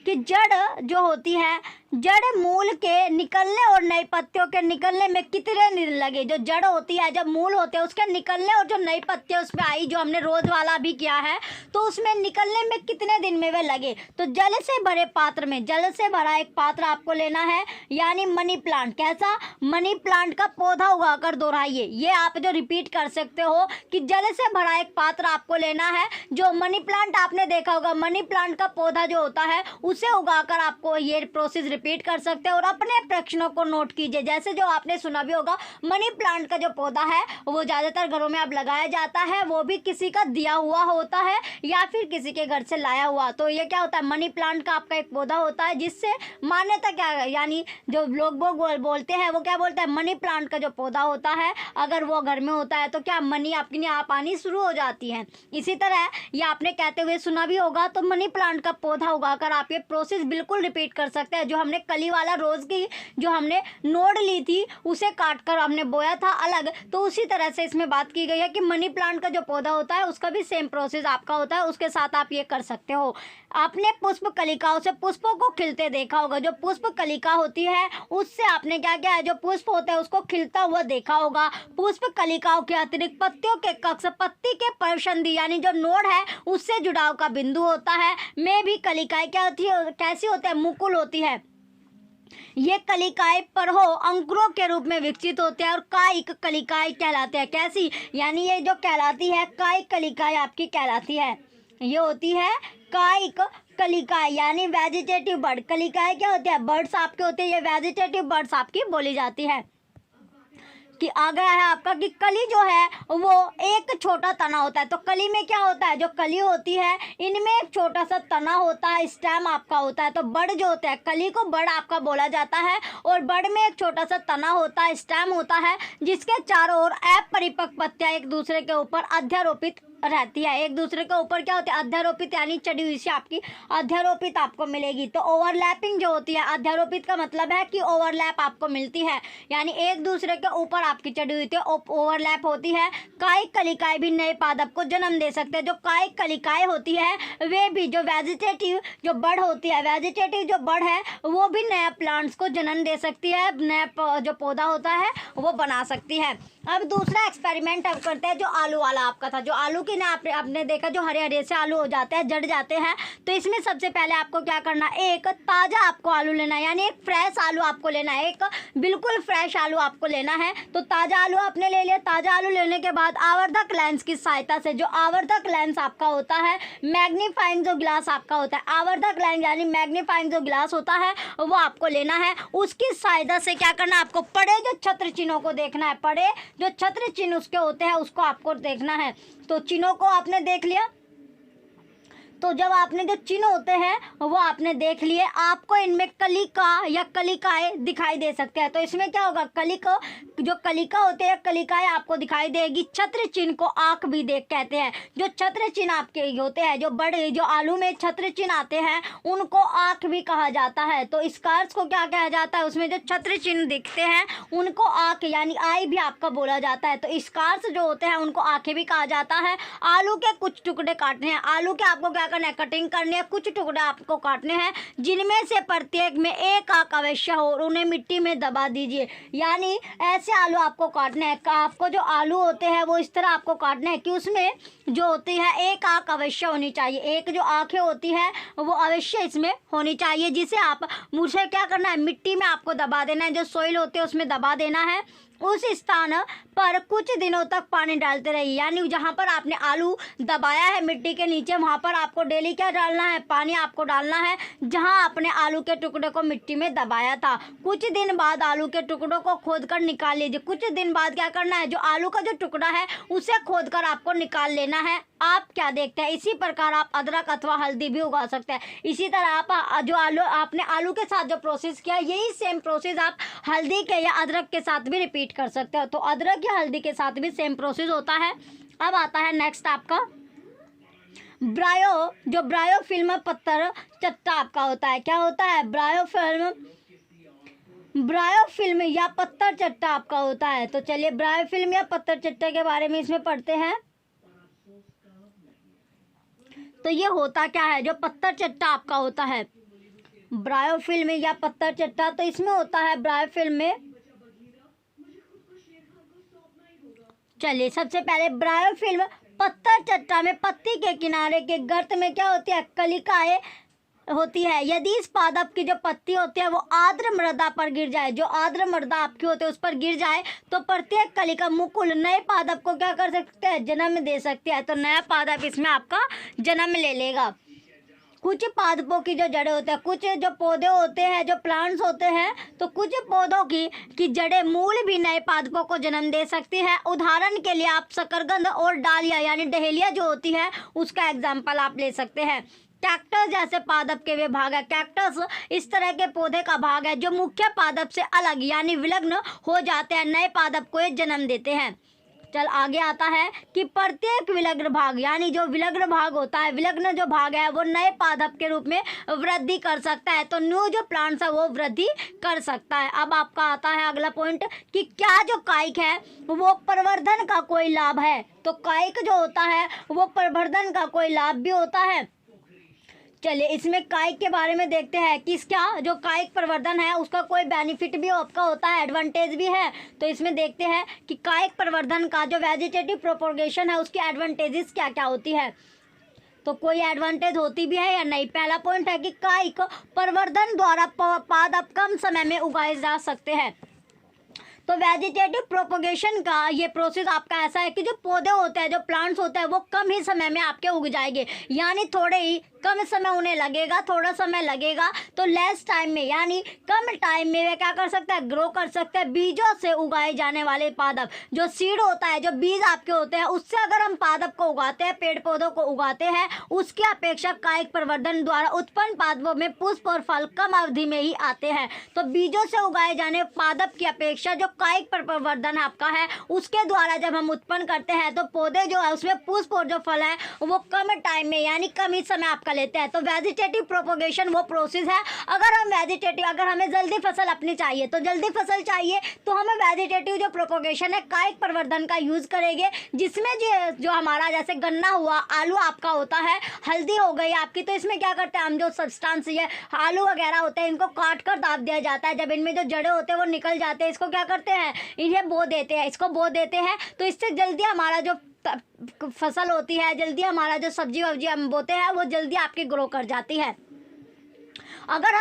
कि जड़ जो होती है, जड़ मूल के निकलने और नई पत्तियों के निकलने में कितने दिन लगे। जो जड़ होती है, जब मूल होते हैं उसके निकलने और जो नई पत्तियां उसमें आई, जो हमने रोज वाला भी किया है, तो उसमें निकलने में कितने दिन में वे लगे। तो जल से भरे पात्र में, जल से भरा एक पात्र आपको लेना है, यानी मनी प्लांट। कैसा, मनी प्लांट का पौधा उगाकर दोहराइए। ये आप जो रिपीट कर सकते हो कि जल से भरा एक पात्र आपको लेना है। जो मनी प्लांट आपने देखा होगा, मनी प्लांट का पौधा जो होता है उसे उगाकर आपको ये प्रोसेस रिपीट कर सकते हैं और अपने प्रश्नों को नोट कीजिए। जैसे जो आपने सुना भी होगा, मनी प्लांट का जो पौधा है वो ज़्यादातर घरों में अब लगाया जाता है, वो भी किसी का दिया हुआ होता है या फिर किसी के घर से लाया हुआ। तो ये क्या होता है, मनी प्लांट का आपका एक पौधा होता है, जिससे मान्यता क्या है, यानी जो लोग बोलते हैं वो क्या बोलते हैं, मनी प्लांट का जो पौधा होता है अगर वो घर में होता है तो क्या मनी आपकी आप आनी शुरू हो जाती है। इसी तरह ये आपने कहते हुए सुना भी होगा, तो मनी प्लांट का पौधा उगाकर आप ये प्रोसेस बिल्कुल रिपीट कर सकते हैं। जो हमने कली वाला रोज़ की जो हमने नोड ली थी उसे काट कर हमने बोया था अलग, तो उसी तरह से इसमें बात की गई है कि मनी प्लांट का जो पौधा होता है उसका भी सेम प्रोसेस आपका होता है, उसके साथ आप ये कर सकते हो। आपने पुष्प कलिकाओं से पुष्पों को खिलते देखा होगा। जो पुष्प कलिका होती है उससे आपने क्या किया है, जो पुष्प होता है उसको खिलता हुआ देखा होगा। पुष्प कलिकाओं के अतिरिक्त पत्तियों के कक्ष, पत्ती के परसंधि यानी जो नोड है उससे जुड़ाव का बिंदु होता है, में भी कलिकाएं क्या होती है, कैसी होती है, मुकुल होती है। ये कलिकाएं परहो अंकुरों के रूप में विकसित होते हैं और कायिक कलिकाएं कहलाते हैं। कैसी, यानी ये जो कहलाती है कायिक कलिकाएं आपकी कहलाती है। ये होती है कायिक कलिकाएं यानी वेजिटेटिव बर्ड। कलिकाएं क्या होती है, बर्ड्स आपके होते हैं, ये वेजिटेटिव बर्ड्स आपकी बोली जाती है। कि आ गया है आपका कि कली जो है वो एक छोटा तना होता है। तो कली में क्या होता है, जो कली होती है इनमें एक छोटा सा तना होता है, स्टेम आपका होता है। तो बड़ जो होता है, कली को बड़ आपका बोला जाता है, और बड़ में एक छोटा सा तना होता है, स्टेम होता है, जिसके चारों ओर अपरिपक्व पत्तियां एक दूसरे के ऊपर अध्यारोपित रहती है। एक दूसरे के ऊपर क्या होती है, अध्यारोपित, यानी चढ़ी हुई सी आपकी अध्यारोपित आपको मिलेगी। तो ओवरलैपिंग जो होती है, अध्यारोपित का मतलब है कि ओवरलैप आपको मिलती है, यानी एक दूसरे के ऊपर आपकी चढ़ी हुई थी ओवरलैप होती है। कायिक कलिकाएं भी नए पादप को जन्म दे सकते हैं। जो कायिक कलिकाएं होती है वे भी, जो वेजिटेटिव जो बड़ होती है, वेजिटेटिव जो बड़ है वो भी नया प्लांट्स को जन्म दे सकती है, नया जो पौधा होता है वो बना सकती है। अब दूसरा एक्सपेरिमेंट अब करते हैं, जो आलू वाला आपका था। जो आलू की ना आपने देखा जो हरे हरे से आलू हो जाते हैं, जड़ जाते हैं। तो इसमें सबसे पहले आपको क्या करना है, एक ताज़ा आपको आलू लेना है, यानी एक फ्रेश आलू आपको लेना है, एक बिल्कुल फ्रेश आलू आपको लेना है। तो ताज़ा आलू आपने ले लिया। ताज़ा आलू लेने के बाद आवर्धक लेंस की सहायता से, जो आवर्धक लेंस आपका होता है, मैग्नीफाइंग जो ग्लास आपका होता है, आवर्धक लेंस यानी मैग्नीफाइंग जो ग्लास होता है वो आपको लेना है। उसकी सहायता से क्या करना है, आपको पड़े जो छत्र चिन्हों को देखना है, पड़े जो छत्र चिन्ह उसके होते हैं उसको आपको देखना है। तो चिन्हों को आपने देख लिया। तो जब आपने जो चिन्ह होते हैं वो आपने देख लिए, आपको इनमें कलिका या कलिकाएं दिखाई दे सकते हैं। तो इसमें क्या होगा, कलिका जो कलिका होते हैं, कलिकाएं आपको दिखाई देगी। छत्र चिन्ह को आंख भी देख कहते हैं। जो छत्र चिन्ह आपके होते हैं, जो बड़े जो आलू में छत्र चिन्ह आते हैं उनको आंख भी कहा जाता है। तो स्कार्स को क्या कहा जाता है, उसमें जो छत्र चिन्ह दिखते हैं उनको आंख यानी आई भी आपका बोला जाता है। तो स्कार्स जो होते हैं उनको आंखें भी कहा जाता है। आलू के कुछ टुकड़े काटने हैं, आलू के आपको क्या करना है, कटिंग करनी है, कुछ टुकड़े आपको काटने हैं, जिनमें से प्रत्येक में एक आंख अवश्य हो और उन्हें मिट्टी में दबा दीजिए। यानी ऐसे आलू आपको काटने हैं। आपको जो आलू होते हैं वो इस तरह आपको काटने हैं कि उसमें जो होती है एक आंख अवश्य होनी चाहिए, एक जो आंखें होती है वो अवश्य इसमें होनी चाहिए, जिसे आप मुझे क्या करना है, मिट्टी में आपको दबा देना है, जो सोइल होते हैं उसमें दबा देना है। उस स्थान पर कुछ दिनों तक पानी डालते रहिए। यानी जहाँ पर आपने आलू दबाया है मिट्टी के नीचे, वहाँ पर आपको डेली क्या डालना है, पानी आपको डालना है, जहाँ आपने आलू के टुकड़े को मिट्टी में दबाया था। कुछ दिन बाद आलू के टुकड़ों को खोदकर निकाल लीजिए। कुछ दिन बाद क्या करना है, जो आलू का जो टुकड़ा है उसे खोदकर आपको निकाल लेना है। आप क्या देखते हैं, इसी प्रकार आप अदरक अथवा हल्दी भी उगा सकते हैं। इसी तरह आप जो आपने आलू के साथ जो प्रोसेस किया, यही सेम प्रोसेस आप हल्दी के या अदरक के साथ भी रिपीट कर सकते हो। तो अदरक या हल्दी के साथ भी सेम प्रोसेस होता है। अब आता है नेक्स्ट आपका ब्रायो, जो ब्रायो फिल्म पत्थर चट्टा आपका होता है। क्या होता है, ब्रायो फिल्म या पत्थर चट्टा आपका होता है। तो चलिए ब्रायो फिल्म या पत्थर चट्टे के बारे में इसमें पढ़ते हैं। तो ये होता क्या है, जो पत्थर चट्टा आपका होता है, ब्रायो फिल्म या पत्थर चट्टा, तो इसमें होता है ब्रायो फिल्म में, चलिए सबसे पहले ब्रायो फिल्म पत्थर चट्टा में पत्ती के किनारे के गर्त में क्या होती है, कलिकाएं होती है। यदि इस पादप की जो पत्ती होती है वो आर्द्र मृदा पर गिर जाए, जो आर्द्र मृदा आपकी होती है उस पर गिर जाए, तो प्रत्येक कलिका मुकुल नए पादप को क्या कर सकते हैं, जन्म दे सकते हैं। तो नया पादप इसमें आपका जन्म ले लेगा। कुछ पादपों की जो जड़ें होते हैं, कुछ जो पौधे होते हैं, जो प्लांट्स होते हैं, तो कुछ पौधों की जड़ें मूल भी नए पादपों को जन्म दे सकती है। उदाहरण के लिए आप शकरकंद और डालिया यानी डहेलिया जो होती है उसका एग्जाम्पल आप ले सकते हैं। कैक्टस जैसे पादप के वे भाग है। कैक्टस इस तरह के पौधे का भाग है जो मुख्य पादप से अलग यानी विलग्न हो जाते हैं, नए पादप को ये जन्म देते हैं। चल आगे आता है कि प्रत्येक विलग्न भाग यानी जो विलग्न भाग होता है, विलग्न जो भाग है वो नए पादप के रूप में वृद्धि कर सकता है। तो न्यू जो प्लांट्स है वो वृद्धि कर सकता है। अब आपका आता है अगला पॉइंट कि क्या जो कायिक है वो प्रवर्धन का कोई लाभ है। तो कायिक जो होता है वो प्रवर्धन का कोई लाभ भी होता है। चलिए इसमें कायिक के बारे में देखते हैं कि इसका जो कायिक प्रवर्धन है उसका कोई बेनिफिट भी आपका होता है, एडवांटेज भी है। तो इसमें देखते हैं कि कायिक प्रवर्धन का जो वेजिटेटिव प्रोपोगेशन है उसकी एडवांटेजेस क्या क्या होती है। तो कोई एडवांटेज होती भी है या नहीं। पहला पॉइंट है कि कायिक प्रवर्धन द्वारा पादप कम समय में उगाए जा सकते हैं। तो वेजिटेटिव प्रोपोगेशन का ये प्रोसेस आपका ऐसा है कि जो पौधे होते हैं, जो प्लांट्स होते हैं वो कम ही समय में आपके उग जाएंगे, यानी थोड़े ही कम समय उन्हें लगेगा, थोड़ा समय लगेगा। तो लेस टाइम में यानी कम टाइम में वे क्या कर सकते हैं, ग्रो कर सकते हैं। बीजों से उगाए जाने वाले पादप, जो सीड होता है, जो बीज आपके होते हैं, उससे अगर हम पादप को उगाते हैं, पेड़ पौधों को उगाते हैं, उसकी अपेक्षा कायिक प्रवर्धन द्वारा उत्पन्न पादपों में पुष्प और फल कम अवधि में ही आते हैं। तो बीजों से उगाए जाने पादप की अपेक्षा जो कायिक प्रवर्धन आपका है उसके द्वारा जब हम उत्पन्न करते हैं तो पौधे जो है उसमें पुष्प और जो फल है वो कम टाइम में यानी कम ही समय आपका लेते हैं। तो वेजिटेटिव प्रोपोगेशन वो प्रोसेस है। अगर हमें जल्दी फसल अपनी चाहिए, तो जल्दी फसल चाहिए तो हमें वेजिटेटिव जो प्रोपोगेशन है कायिक प्रवर्धन का यूज करेंगे, जिसमें जो हमारा जैसे गन्ना हुआ, आलू आपका होता है, हल्दी हो गई आपकी, तो इसमें क्या करते हैं हम, जो सब्सटेंस ये आलू वगैरह होते हैं इनको काट कर दाब दिया जाता है। जब इनमें जो जड़ें होते हैं वो निकल जाते हैं, इसको क्या करते हैं, इन्हें बो देते हैं, इसको बो देते हैं। तो इससे जल्दी हमारा जो फसल होती है, जल्दी हमारा जो सब्जी वब्जी हम बोते हैं वो जल्दी आपकी ग्रो कर जाती है। अगर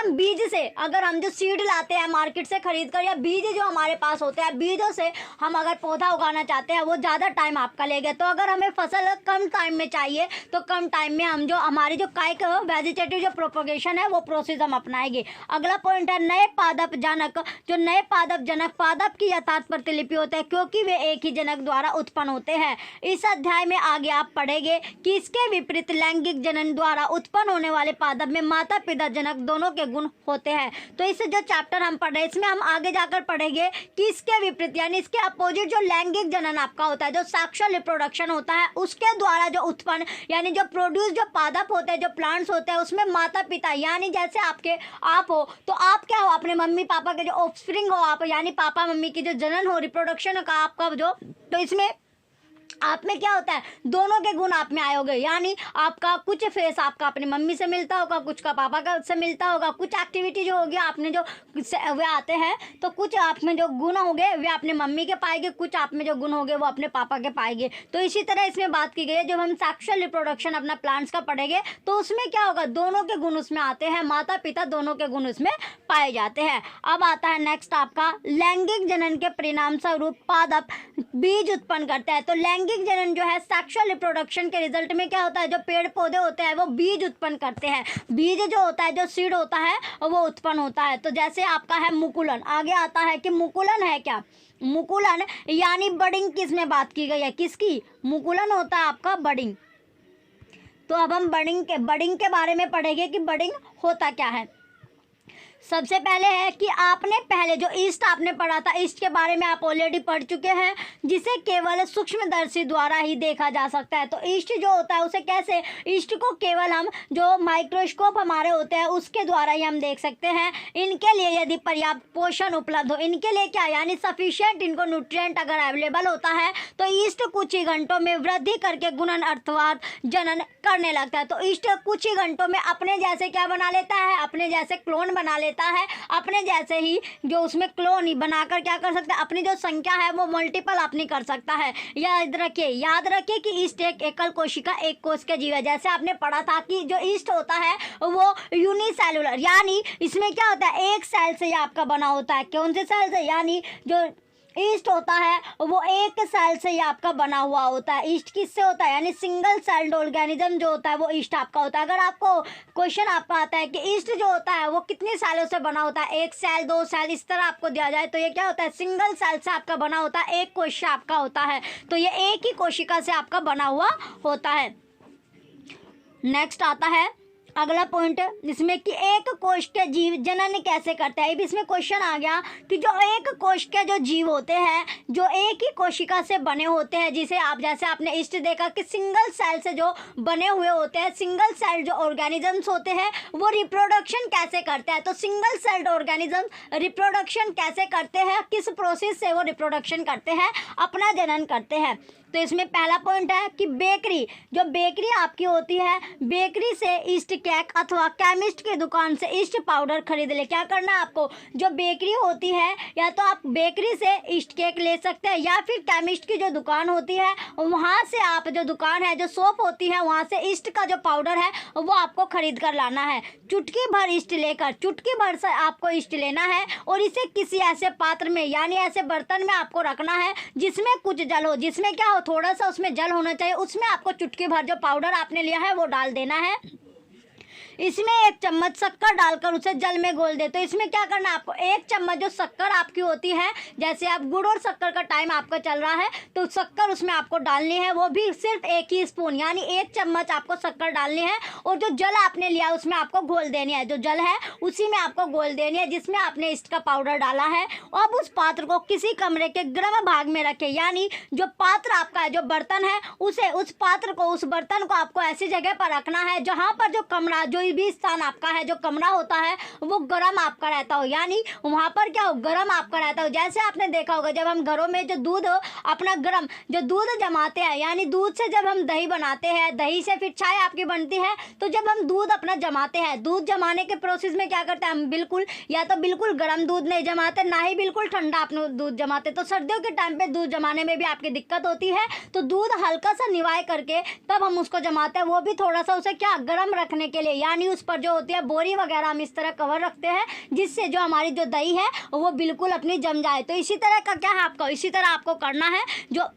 हम जो सीड लाते हैं मार्केट से खरीद कर, या बीज जो हमारे पास होते हैं, बीजों से हम अगर पौधा उगाना चाहते हैं वो ज़्यादा टाइम आपका लेगा। तो अगर हमें फसल कम टाइम में चाहिए तो कम टाइम में हम जो हमारी जो कायिक वेजिटेटिव जो प्रोपोगेशन है वो प्रोसेस हम अपनाएंगे। अगला पॉइंट है नए पादप जनक। जो नए पादप जनक पादप की यथार्थ प्रतिलिपि होते हैं क्योंकि वे एक ही जनक द्वारा उत्पन्न होते हैं। इस अध्याय में आगे आप पढ़ेंगे कि इसके विपरीत लैंगिक जनन द्वारा उत्पन्न होने वाले पादप में माता पिता जनक दोनों के गुण होते हैं। तो इस जो चैप्टर हम पढ़ रहे हैं इसमें हम आगे जाकर पढ़ेंगे कि इसके विपरीत यानी इसके अपोजिट जो लैंगिक जनन आपका होता है, जो सेक्सुअल रिप्रोडक्शन होता है, उसके द्वारा जो उत्पन्न यानी जो प्रोड्यूस जो पादप होते हैं, जो प्लांट्स होते हैं, उसमें माता पिता यानी जैसे आप हो तो आप क्या हो, अपने मम्मी पापा के जो ऑफस्प्रिंग हो आप, यानी पापा मम्मी की जो जनन हो, रिप्रोडक्शन का आपका जो, तो इसमें आप में क्या होता है, दोनों के गुण आप में आए होंगे। यानी आपका कुछ फेस आपका अपनी मम्मी से मिलता होगा, कुछ का पापा का से मिलता होगा, कुछ एक्टिविटी जो होगी आपने जो वे आते हैं, तो कुछ आप में जो गुण होंगे वे अपने मम्मी के पाएंगे, कुछ आप में जो गुण होंगे वो अपने पापा के पाएंगे। तो इसी तरह इसमें बात की गई है, जब हम सेक्सुअल रिप्रोडक्शन अपना प्लांट्स का पढ़ेंगे तो उसमें क्या होगा, दोनों के गुण उसमें आते हैं, माता पिता दोनों के गुण उसमें पाए जाते हैं। अब आता है नेक्स्ट आपका लैंगिक जनन के परिणाम स्वरूप पादप बीज उत्पन्न करता है। तो लैंगिक जनन जो है सेक्सुअल रिप्रोडक्शन के रिजल्ट में क्या होता है, जो पेड़ पौधे होते हैं वो बीज उत्पन्न करते हैं। बीज जो होता है, जो सीड होता है वो उत्पन्न होता है। तो जैसे आपका है मुकुलन, आगे आता है कि मुकुलन है क्या, मुकुलन यानी बडिंग किस में बात की गई है, किसकी, मुकुलन होता है आपका बडिंग। तो अब हम बडिंग के बारे में पढ़ेंगे कि बडिंग होता क्या है। सबसे पहले है कि आपने पहले जो ईस्ट आपने पढ़ा था, ईस्ट के बारे में आप ऑलरेडी पढ़ चुके हैं, जिसे केवल सूक्ष्मदर्शी द्वारा ही देखा जा सकता है। तो ईस्ट जो होता है उसे कैसे, ईस्ट को केवल हम जो माइक्रोस्कोप हमारे होते हैं उसके द्वारा ही हम देख सकते हैं। इनके लिए यदि पर्याप्त पोषण उपलब्ध हो, इनके लिए क्या यानी सफिशिएंट इनको न्यूट्रिएंट अगर अवेलेबल होता है तो ईस्ट कुछ ही घंटों में वृद्धि करके गुणन अर्थात जनन करने लगता है। तो ईस्ट कुछ ही घंटों में अपने जैसे क्या बना लेता है, अपने जैसे क्लोन बना लेता है, अपने जैसे ही जो उसमें क्लोन ही बनाकर क्या कर सकता है, अपनी जो संख्या है वो मल्टीपल अपनी कर सकता है। याद रखिए कि ईस्ट एक एकल कोशिका एक कोश के जीव है। जैसे आपने पढ़ा था कि जो ईस्ट होता है वो यूनिसेलुलर, यानी इसमें क्या होता है, एक सेल से ये आपका बना होता है। कौन से सेल से, यानी जो ईस्ट होता है वो एक सेल से ही आपका बना हुआ होता है। ईस्ट किससे होता है, यानी सिंगल सेल्ड ऑर्गेनिज्म जो होता है वो ईस्ट आपका होता है। अगर आपको क्वेश्चन आपका आता है कि ईस्ट जो होता है वो कितने सेलों से बना होता है, एक सेल, दो सेल, इस तरह आपको दिया जाए तो ये क्या होता है, सिंगल सेल से आपका बना होता है, एक कोशिका आपका होता है। तो ये एक ही कोशिका से आपका बना हुआ होता है। नेक्स्ट आता है अगला पॉइंट, जिसमें कि एक कोश के जीव जनन कैसे करते हैं। अब इसमें क्वेश्चन आ गया कि जो एक कोश के जो जीव होते हैं जो एक ही कोशिका से बने होते हैं, जिसे आप जैसे आपने ईस्ट देखा कि सिंगल सेल से जो बने हुए होते हैं, सिंगल सेल जो ऑर्गेनिजम्स होते हैं वो रिप्रोडक्शन कैसे करते हैं। तो सिंगल सेल्ड ऑर्गेनिज्म रिप्रोडक्शन कैसे करते हैं, किस प्रोसेस से वो रिप्रोडक्शन करते हैं, अपना जनन करते हैं। तो इसमें पहला पॉइंट है कि बेकरी, जो बेकरी आपकी होती है, बेकरी से ईस्ट केक अथवा केमिस्ट की दुकान से ईस्ट पाउडर खरीद ले। क्या करना है आपको, जो बेकरी होती है या तो आप बेकरी से ईस्ट केक ले सकते हैं या फिर केमिस्ट की जो दुकान होती है वहाँ से आप जो दुकान है, जो शॉप होती है वहाँ से ईस्ट का जो पाउडर है वो आपको खरीद कर लाना है। चुटकी भर ईस्ट लेकर, चुटकी भर से आपको ईस्ट लेना है और इसे किसी ऐसे पात्र में यानी ऐसे बर्तन में आपको रखना है जिसमें कुछ जल हो, जिसमें क्या हो, थोड़ा सा उसमें जल होना चाहिए। उसमें आपको चुटकी भर जो पाउडर आपने लिया है वो डाल देना है। इसमें एक चम्मच शक्कर डालकर उसे जल में घोल दे। तो इसमें क्या करना है आपको, एक चम्मच जो शक्कर आपकी होती है, जैसे आप गुड़ और शक्कर का टाइम आपका चल रहा है तो शक्कर उसमें आपको डालनी है, वो भी सिर्फ एक ही स्पून यानी एक चम्मच आपको शक्कर डालनी है। और जो जल आपने लिया उसमें आपको घोल देनी है, जो जल है उसी में आपको घोल देनी है जिसमें आपने ईस्ट का पाउडर डाला है। अब उस पात्र को किसी कमरे के गर्म भाग में रखें, यानी जो पात्र आपका है, जो बर्तन है, उसे उस पात्र को, उस बर्तन को आपको ऐसी जगह पर रखना है जहाँ पर जो कमरा, जो भी स्थान आपका है, जो कमरा होता है वो गर्म आपका रहता हो, यानी वहाँ पर क्या हो, गर्म आपका रहता हो। जैसे आपने देखा होगा जब हम घरों में जो दूध अपना गर्म जो दूध जमाते हैं, यानी दूध से जब हम दही बनाते हैं, दही से फिर चाय आपकी बनती है, तो जब हम दूध अपना जमाते हैं, दूध जमाने के प्रोसेस में क्या करते हैं हम, बिल्कुल या तो बिल्कुल गर्म दूध नहीं जमाते, ना ही बिल्कुल ठंडा अपने दूध जमाते। तो सर्दियों के टाइम पे दूध जमाने में भी आपकी दिक्कत होती है, तो दूध हल्का सा निवाय करके तब हम उसको जमाते हैं, वो भी थोड़ा सा उसे क्या गर्म रखने के लिए, यानी उस पर जो होती है बोरी वगैरह हम इस तरह कवर रखते हैं जिससे जो हमारी जो दही है वो बिल्कुल अपनी जम जाए। तो इसी तरह का क्या है आपको, इसी तरह आपको करना है, जो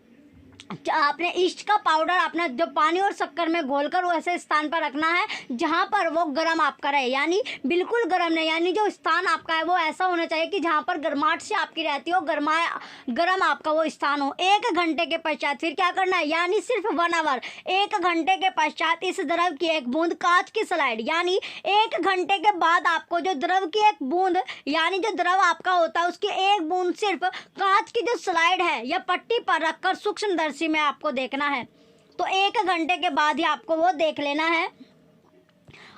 आपने ईस्ट का पाउडर अपना जो पानी और शक्कर में घोलकर वो ऐसे स्थान पर रखना है जहाँ पर वो गर्म आपका रहे, यानी बिल्कुल गर्म नहीं, यानी जो स्थान आपका है वो ऐसा होना चाहिए कि जहाँ पर गर्माहट से आपकी रहती हो, गर्म आपका वो स्थान हो। 1 घंटे के पश्चात फिर क्या करना है, यानी सिर्फ 1 आवर, 1 घंटे के पश्चात इस द्रव की एक बूंद कांच की स्लाइड, यानी 1 घंटे के बाद आपको जो द्रव की एक बूंद, यानी जो द्रव आपका होता है उसकी एक बूंद सिर्फ कांच की जो स्लाइड है या पट्टी पर रखकर सूक्ष्मदर्शी में आपको देखना है। तो 1 घंटे के बाद ही आपको वो देख लेना है।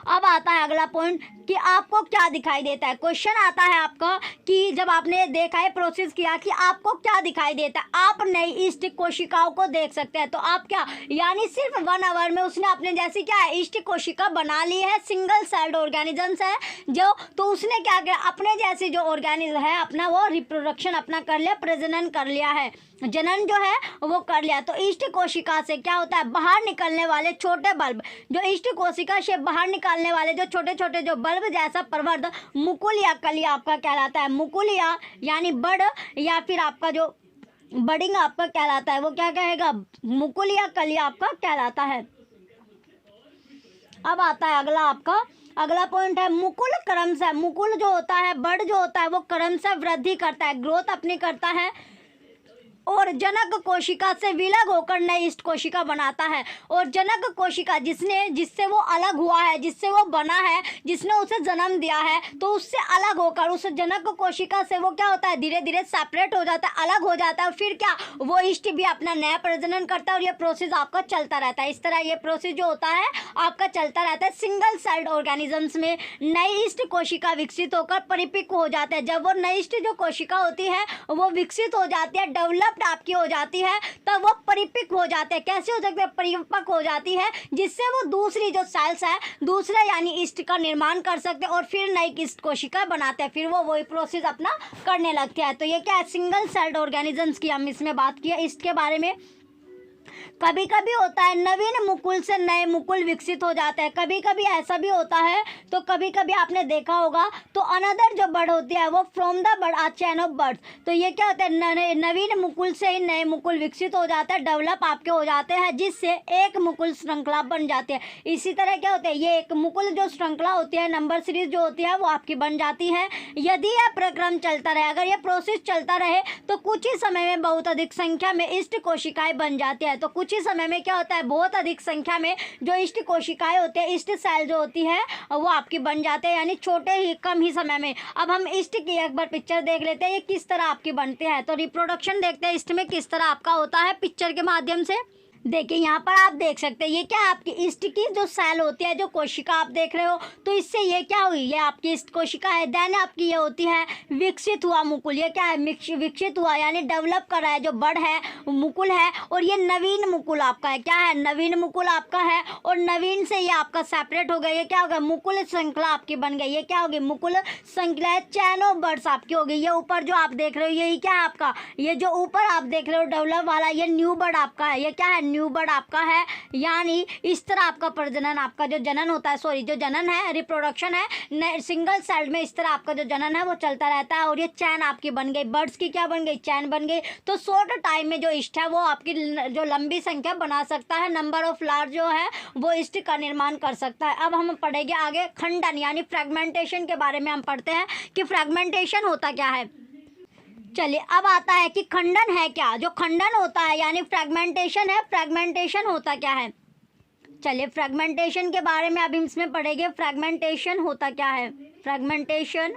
अब आता है अगला पॉइंट कि आपको क्या दिखाई देता है। क्वेश्चन आता है आपका कि जब आपने देखा है, प्रोसेस किया कि आपको क्या दिखाई देता है, आप नई ईस्ट कोशिकाओं को देख सकते हैं। तो आप क्या, यानी सिर्फ 1 आवर में उसने अपने जैसी क्या है ईस्ट कोशिका बना ली है। सिंगल सेल्ड ऑर्गेनिजम्स है जो, तो उसने क्या किया, अपने जैसी जो ऑर्गेनिज्म है अपना वो रिप्रोडक्शन अपना कर लिया, प्रजनन कर लिया है, जनन जो है वो कर लिया। तो ईस्ट कोशिका से क्या होता है, बाहर निकलने वाले छोटे बल्ब, जो ईस्ट कोशिका से बाहर निकालने वाले जो छोटे छोटे जो बल्ब जैसा प्रवर्ध मुकुल या कली आपका कहलाता है। मुकुल या यानी बड़, या फिर आपका जो बडिंग आपका कहलाता है, वो क्या कहेगा, मुकुल या कली आपका कहलाता है। अब आता है अगला आपका, अगला पॉइंट है मुकुल क्रमशः, मुकुल जो होता है, बड़ जो होता है वो क्रमशः वृद्धि करता है, ग्रोथ अपनी करता है और जनक कोशिका से विलग होकर नई ईस्ट कोशिका बनाता है। और जनक कोशिका जिससे वो अलग हुआ है, जिससे वो बना है, जिसने उसे जन्म दिया है, तो उससे अलग होकर उस जनक कोशिका से वो क्या होता है, धीरे धीरे सेपरेट हो जाता है, अलग हो जाता है। फिर क्या, वो ईस्ट भी अपना नया प्रजनन करता है और ये प्रोसेस आपका चलता रहता है। इस तरह ये प्रोसेस जो होता है आपका चलता रहता है। सिंगल सेल्ड ऑर्गेनिजम्स में नई ईस्ट कोशिका विकसित होकर परिपक्व हो जाते हैं। जब वो नई ईस्ट जो कोशिका होती है वो विकसित हो जाती है, डेवलप आपकी हो जाती है, तब वो परिपक्व हो जाते हैं। कैसे हो सकते हैं, परिपक्व हो जाती है, जिससे वो दूसरी जो सेल्स है, दूसरा यानी ईस्ट का निर्माण कर सकते हैं और फिर नई ईस्ट कोशिका बनाते हैं, फिर वो वही प्रोसेस अपना करने लगते हैं। तो ये क्या है, सिंगल सेल्ड ऑर्गेनिजम्स की हम इसमें बात की है ईस्ट के बारे में। कभी कभी होता है नवीन मुकुल से नए मुकुल विकसित हो जाते हैं, कभी कभी ऐसा भी होता है। तो कभी कभी आपने देखा होगा, तो अनदर जो बर्ड होती है वो from the bird a chain of birds. तो ये क्या होता है, नवीन मुकुल से ही नए मुकुल विकसित हो जाते हैं, डेवलप आपके हो जाते हैं, जिससे एक मुकुल श्रृंखला बन जाती है। इसी तरह क्या होता है, ये एक मुकुल जो श्रृंखला होती है, नंबर सीरीज जो होती है वो आपकी बन जाती है। यदि यह प्रक्रम चलता रहे, अगर ये प्रोसेस चलता रहे, तो कुछ ही समय में बहुत अधिक संख्या में ईस्ट कोशिकाएं बन जाती है। तो कुछ ही समय में क्या होता है, बहुत अधिक संख्या में जो ईस्ट कोशिकाएं होती है, ईस्ट सेल जो होती है वो आपकी बन जाते हैं, यानी छोटे ही कम ही समय में। अब हम ईस्ट की एक बार पिक्चर देख लेते हैं, ये किस तरह आपकी बनते हैं। तो रिप्रोडक्शन देखते हैं ईस्ट में किस तरह आपका होता है पिक्चर के माध्यम से। देखिए यहाँ पर आप देख सकते हैं, ये क्या है, आपकी ईस्ट की जो सेल होती है, जो कोशिका आप देख रहे हो, तो इससे ये क्या हुई, ये आपकी ईस्ट कोशिका है। देन आपकी ये होती है विकसित हुआ मुकुल, ये क्या है, विकसित हुआ यानी डेवलप कर रहा है, जो बड़ है मुकुल है। और ये नवीन मुकुल आपका है, क्या है, नवीन मुकुल आपका है। और नवीन से ये आपका सेपरेट हो गया, ये क्या हो गया, मुकुल श्रृंखला आपकी बन गई। ये क्या होगी, मुकुल श्रृंखला है, चैन ऑफ बर्ड्स आपकी हो गई। ये ऊपर जो आप देख रहे हो यही क्या है आपका, ये जो ऊपर आप देख रहे हो डेवलप वाला, ये न्यू बर्ड आपका है। ये क्या है, न्यू बर्ड आपका है। यानी इस तरह आपका प्रजनन, आपका जो जनन होता है, सॉरी जो जनन है, रिप्रोडक्शन है, सिंगल सेल में इस तरह आपका जो जनन है वो चलता रहता है। और ये चैन आपकी बन गई, बर्ड्स की क्या बन गई, चैन बन गई। तो शॉर्ट टाइम में जो ईस्ट है वो आपकी जो लंबी संख्या बना सकता है, नंबर ऑफ लार्ज जो है वो ईस्ट का निर्माण कर सकता है। अब हम पढ़ेंगे आगे खंडन यानी फ्रेगमेंटेशन के बारे में। हम पढ़ते हैं कि फ्रेगमेंटेशन होता क्या है। चलिए अब आता है कि खंडन है क्या। जो खंडन होता है यानी फ्रेगमेंटेशन है, फ्रेगमेंटेशन होता क्या है। चलिए फ्रेगमेंटेशन के बारे में अब इसमें पढ़ेंगे, फ्रेगमेंटेशन होता क्या है। फ्रेगमेंटेशन,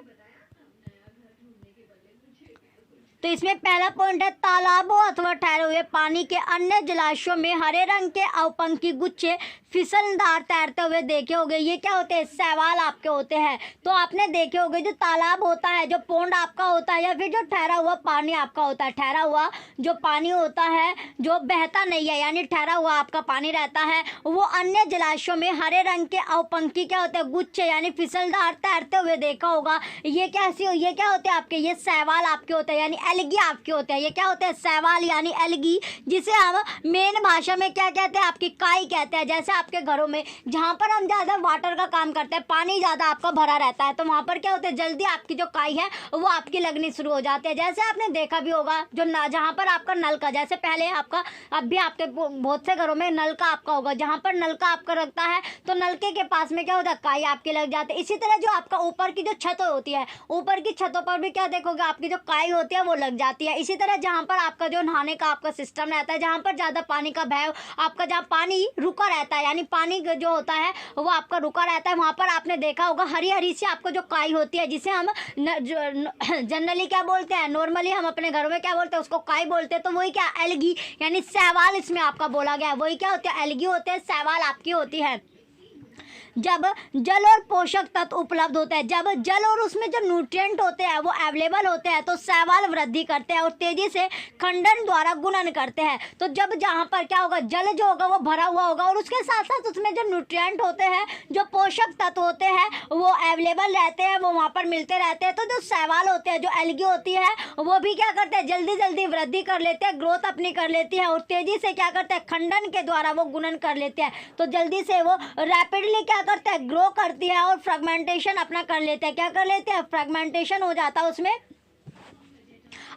तो इसमें पहला पॉइंट है, तालाबों अथवा ठहरे हुए पानी के अन्य जलाशयों में हरे रंग के अवपंखी गुच्छे फिसलदार तैरते हुए देखे होंगे। ये क्या होते हैं, शैवाल आपके होते हैं। तो आपने देखे होंगे जो तालाब होता है, जो पोंड आपका होता है, या फिर जो ठहरा हुआ पानी आपका होता है, ठहरा हुआ जो पानी होता है जो बहता नहीं है, यानी ठहरा हुआ आपका पानी रहता है, वो अन्य जलाशयों में हरे रंग के अवपंखी क्या होते हैं, गुच्छे यानी फिसलदार तैरते हुए देखा होगा। ये ये क्या होते हैं आपके, ये शैवाल आपके होते हैं, यानी एल्गी आपके होते हैं। ये क्या होते हैं, शैवाल यानी एल्गी, जिसे हम मेन भाषा में क्या कहते हैं, आपकी काई कहते हैं। जैसे आपके घरों में जहाँ पर हम ज़्यादा वाटर का काम करते हैं, पानी ज़्यादा आपका भरा रहता है, तो वहाँ पर क्या होता है, जल्दी आपकी जो काई है वो आपकी लगनी शुरू हो जाती है। जैसे आपने देखा भी होगा, जो जहाँ पर आपका नल का, जैसे पहले आपका, अब भी आपके बहुत से घरों में नल का आपका होगा, जहाँ पर नल का आपका रखता है तो नलके के पास में क्या होता है, काई आपकी लग जाती है। इसी तरह जो आपका ऊपर की जो छत होती है, ऊपर की छतों पर भी क्या देखोगे, आपकी जो काई होती है वो लग जाती है। इसी तरह जहाँ पर आपका जो नहाने का आपका सिस्टम रहता है, जहाँ पर ज़्यादा पानी का बहाव आपका, जहाँ पानी रुका रहता है, यानी पानी जो होता है वो आपका रुका रहता है, वहाँ पर आपने देखा होगा हरी हरी सी आपको जो काई होती है, जिसे हम जनरली क्या बोलते हैं, नॉर्मली हम अपने घरों में क्या बोलते हैं, उसको काई बोलते हैं। तो वही क्या, एल्गी यानी शैवाल इसमें आपका बोला गया है। वही क्या होते हैं, एल्गी होते हैं, शैवाल आपकी होती है। जब जल और पोषक तत्व उपलब्ध होते हैं, जब जल और उसमें जो न्यूट्रिएंट होते हैं वो अवेलेबल होते हैं, तो शैवाल वृद्धि करते हैं और तेजी से खंडन द्वारा गुणन करते हैं। तो जब जहाँ पर क्या होगा, जल जो होगा वो भरा हुआ होगा और उसके साथ साथ उसमें जो न्यूट्रिएंट होते हैं, जो पोषक तत्व होते हैं वो अवेलेबल रहते हैं, वो वहाँ पर मिलते रहते हैं। तो जो शैवाल होते हैं, जो एल्गी होती है, वो भी क्या करते हैं, जल्दी जल्दी वृद्धि कर लेते हैं, ग्रोथ अपनी कर लेती है और तेजी से क्या करते हैं, खंडन के द्वारा वो गुणन कर लेते हैं। तो जल्दी से वो रैपिडली क्या करते हैं, ग्रो करती है और फ्रेगमेंटेशन अपना कर लेते हैं। क्या कर लेते हैं, फ्रेगमेंटेशन हो जाता है उसमें,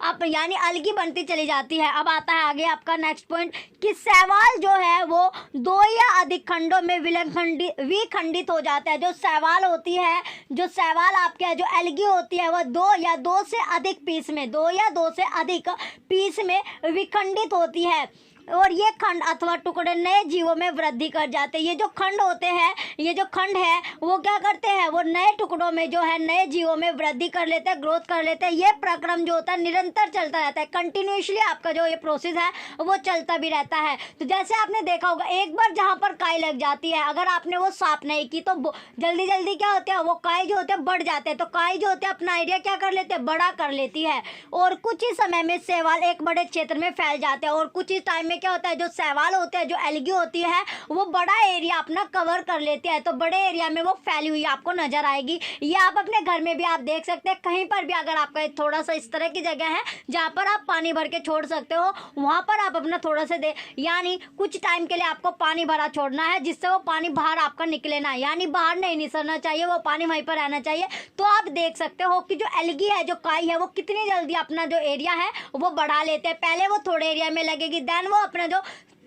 अब यानी अलगी बनती चली जाती है। अब आता है आगे आपका नेक्स्ट पॉइंट कि शैवाल जो है वो 2 या अधिक खंडों में विखंडित हो जाता है। जो शैवाल होती है, जो शैवाल आपके जो एल्गी होती है वो 2 या 2 से अधिक पीस में, 2 या 2 से अधिक पीस में विखंडित होती है और ये खंड अथवा टुकड़े नए जीवों में वृद्धि कर जाते हैं। ये जो खंड होते हैं, ये जो खंड है वो क्या करते हैं, वो नए टुकड़ों में जो है नए जीवों में वृद्धि कर लेते हैं, ग्रोथ कर लेते हैं। ये प्रक्रम जो होता है निरंतर चलता रहता है, कंटिन्यूसली आपका जो ये प्रोसेस है वो चलता भी रहता है। तो जैसे आपने देखा होगा, एक बार जहाँ पर काई लग जाती है, अगर आपने वो साफ नहीं की तो जल्दी जल्दी क्या होता है, वो काई जो होते हैं बढ़ जाते हैं। तो काई जो होते हैं अपना एरिया क्या कर लेते हैं, बड़ा कर लेती है और कुछ ही समय में शैवाल एक बड़े क्षेत्र में फैल जाते हैं और कुछ ही टाइम में क्या होता है, जो शैवाल होते हैं, जो एल्गी होती है, वो बड़ा एरिया अपना कवर कर लेते हैं। तो बड़े एरिया में वो फैली हुई आपको नजर आएगी। ये आप अपने घर में भी आप देख सकते हैं, कहीं पर भी अगर आपका थोड़ा सा इस तरह की जगह है जहाँ पर आप पानी भर के छोड़ सकते हो, वहाँ पर आप अपना थोड़ा सा यानी कुछ टाइम के लिए आपको पानी भरा छोड़ना है, जिससे वो पानी बाहर आपका निकले ना, यानी बाहर नहीं निकलना चाहिए, वो पानी वहीं पर रहना चाहिए। तो आप देख सकते हो कि जो एल्गी है, जो काई है, वो कितनी जल्दी अपना जो एरिया है वो बढ़ा लेते हैं। पहले वो थोड़े एरिया में लगेगी, देन वो अपना जो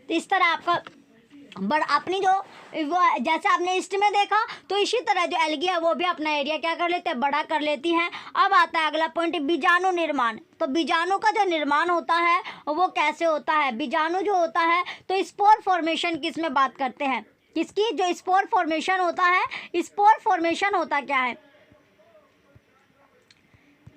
इस तरह आपका अपनी जो वो जैसे आपने ईस्ट में देखा, तो इसी तरह जो एल्गी है वो भी अपना एरिया क्या कर लेते हैं, बड़ा कर लेती हैं। अब आता है अगला पॉइंट, बीजाणु निर्माण। तो बीजाणु का जो निर्माण होता है वो कैसे होता है, बीजाणु जो होता है, तो स्पोर फॉर्मेशन की इसमें बात करते हैं। किसकी, जो स्पोर फॉर्मेशन होता है, स्पोर फॉर्मेशन होता क्या है,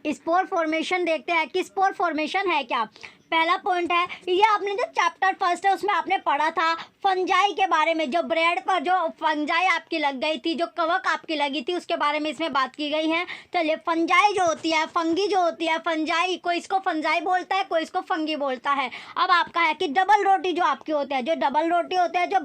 स्पोर फॉर्मेशन देखते हैं कि स्पोर फॉर्मेशन है क्या। पहला पॉइंट है, ये आपने जो चैप्टर फर्स्ट है उसमें आपने पढ़ा था फंजाई के बारे में, जो ब्रेड पर जो फंजाई आपकी लग गई थी, जो कवक आपकी लगी थी, उसके बारे में इसमें बात की गई है। चलिए, फंजाई जो होती है, फंगी जो होती है, फंजाई, कोई इसको फंजाई बोलता है, कोई इसको फंगी बोलता है। अब आपका है कि डबल रोटी जो आपकी होती है, जो डबल रोटी होते हैं, जो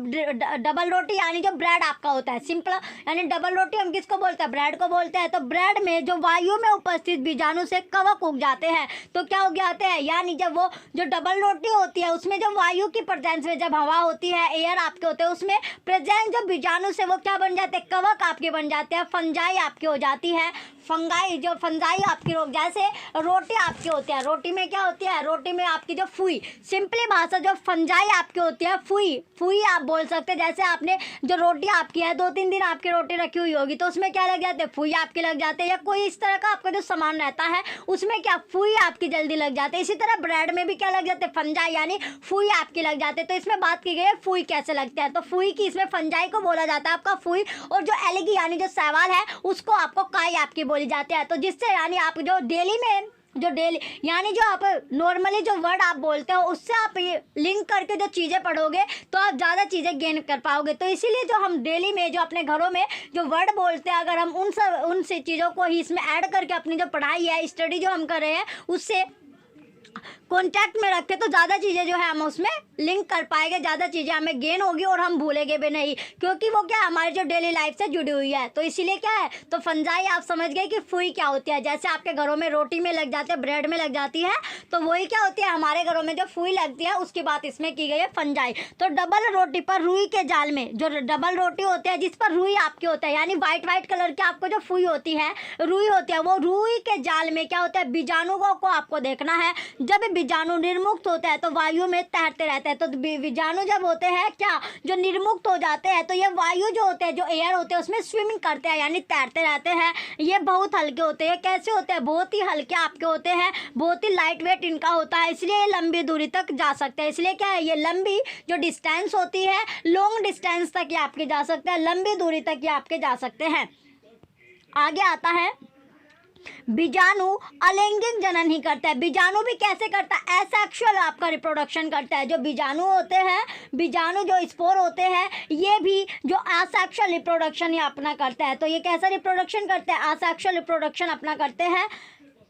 डबल रोटी यानी जो ब्रेड आपका होता है, सिंपल यानी डबल रोटी हम किसको बोलते हैं, ब्रेड को बोलते हैं। तो ब्रेड में जो वायु में उपस्थित बीजाणु से कवक उग जाते हैं, तो क्या उग जाते हैं, यानी जब वो जो डबल रोटी होती है उसमें जो वायु की प्रेजेंस में, जब हवा होती है, एयर आपके होते हैं, उसमें प्रेजेंस जो बीजाणु से वो क्या बन जाते हैं, कवक आपके बन जाते हैं, फंजाई आपकी हो जाती है। फंगाई जो फंजाई आपकी रोक, जैसे रोटी आपकी होती है, रोटी में क्या होती है, रोटी में आपकी जो फुई, सिंपली भाषा जो फंजाई आपकी होती है, फुई, फुई आप बोल सकते हैं। जैसे आपने जो रोटी आपकी है 2-3 दिन आपकी रोटी रखी हुई होगी, तो उसमें क्या लग जाते हैं, फुई आपके लग जाते हैं, या कोई इस तरह का आपका जो सामान रहता है उसमें क्या फुई आपकी जल्दी लग जाते हैं। इसी तरह ब्रेड में भी क्या लग जाते हैं, फंजाई, यानी फुई आपकी लग जाते हैं। तो इसमें बात की गई है फुई कैसे लगते हैं, तो फुई की इसमें फंजाई को बोला जाता है आपका फुई, और जो एल्गी यानी जो शैवाल है उसको आपको काई आपकी बोली जाती है। तो जिससे यानी आप जो डेली में जो डेली यानी जो आप नॉर्मली जो वर्ड आप बोलते हो उससे आप ये लिंक करके जो चीज़ें पढ़ोगे तो आप ज़्यादा चीज़ें गेन कर पाओगे। तो इसीलिए जो हम डेली में जो अपने घरों में जो वर्ड बोलते हैं, अगर हम उन से चीज़ों को ही इसमें ऐड करके अपनी जो पढ़ाई है, स्टडी जो हम कर रहे हैं, उससे कॉन्टैक्ट में रख के तो ज़्यादा चीज़ें जो है हम उसमें लिंक कर पाएंगे, ज़्यादा चीज़ें हमें गेन होगी और हम भूलेंगे भी नहीं, क्योंकि वो क्या हमारी जो डेली लाइफ से जुड़ी हुई है। तो इसीलिए क्या है, तो फंजाई आप समझ गए कि फुई क्या होती है। जैसे आपके घरों में रोटी में लग जाते हैं, ब्रेड में लग जाती है, तो वही क्या होती है, हमारे घरों में जो फुई लगती है उसकी बात इसमें की गई है, फंजाई। तो डबल रोटी पर रुई के जाल में, जो डबल रोटी होती है जिस पर रुई आपकी होता है, यानी वाइट कलर की आपको जो फुई होती है, रुई होती है, वो रुई के जाल में क्या होता है, बीजाणुओं को आपको देखना है। जब बीजाणु निर्मुक्त होता है तो वायु में तैरते रहते हैं। तो बीजाणु जब होते हैं क्या, जो निर्मुक्त हो जाते हैं, तो ये वायु जो होते हैं, जो एयर होते हैं, उसमें स्विमिंग करते हैं, यानी तैरते रहते हैं। ये बहुत हल्के होते हैं। कैसे होते हैं, बहुत ही हल्के आपके होते हैं, बहुत ही लाइट वेट इनका होता है, इसलिए ये लंबी दूरी तक जा सकते हैं। इसलिए क्या है, ये लंबी जो डिस्टेंस होती है, लॉन्ग डिस्टेंस तक ये आपके जा सकते हैं, लंबी दूरी तक ये आपके जा सकते हैं। आगे आता है बीजाणु अलैंगिक जनन ही करता है। बीजाणु भी कैसे करता है? एसेक्सुअल आपका रिप्रोडक्शन करता है। जो बीजाणु होते हैं, बीजाणु जो स्पोर होते हैं, ये भी जो असेक्सुअल रिप्रोडक्शन ही अपना करता है। तो ये कैसा रिप्रोडक्शन करते हैं? असेक्सुअल रिप्रोडक्शन अपना करते हैं।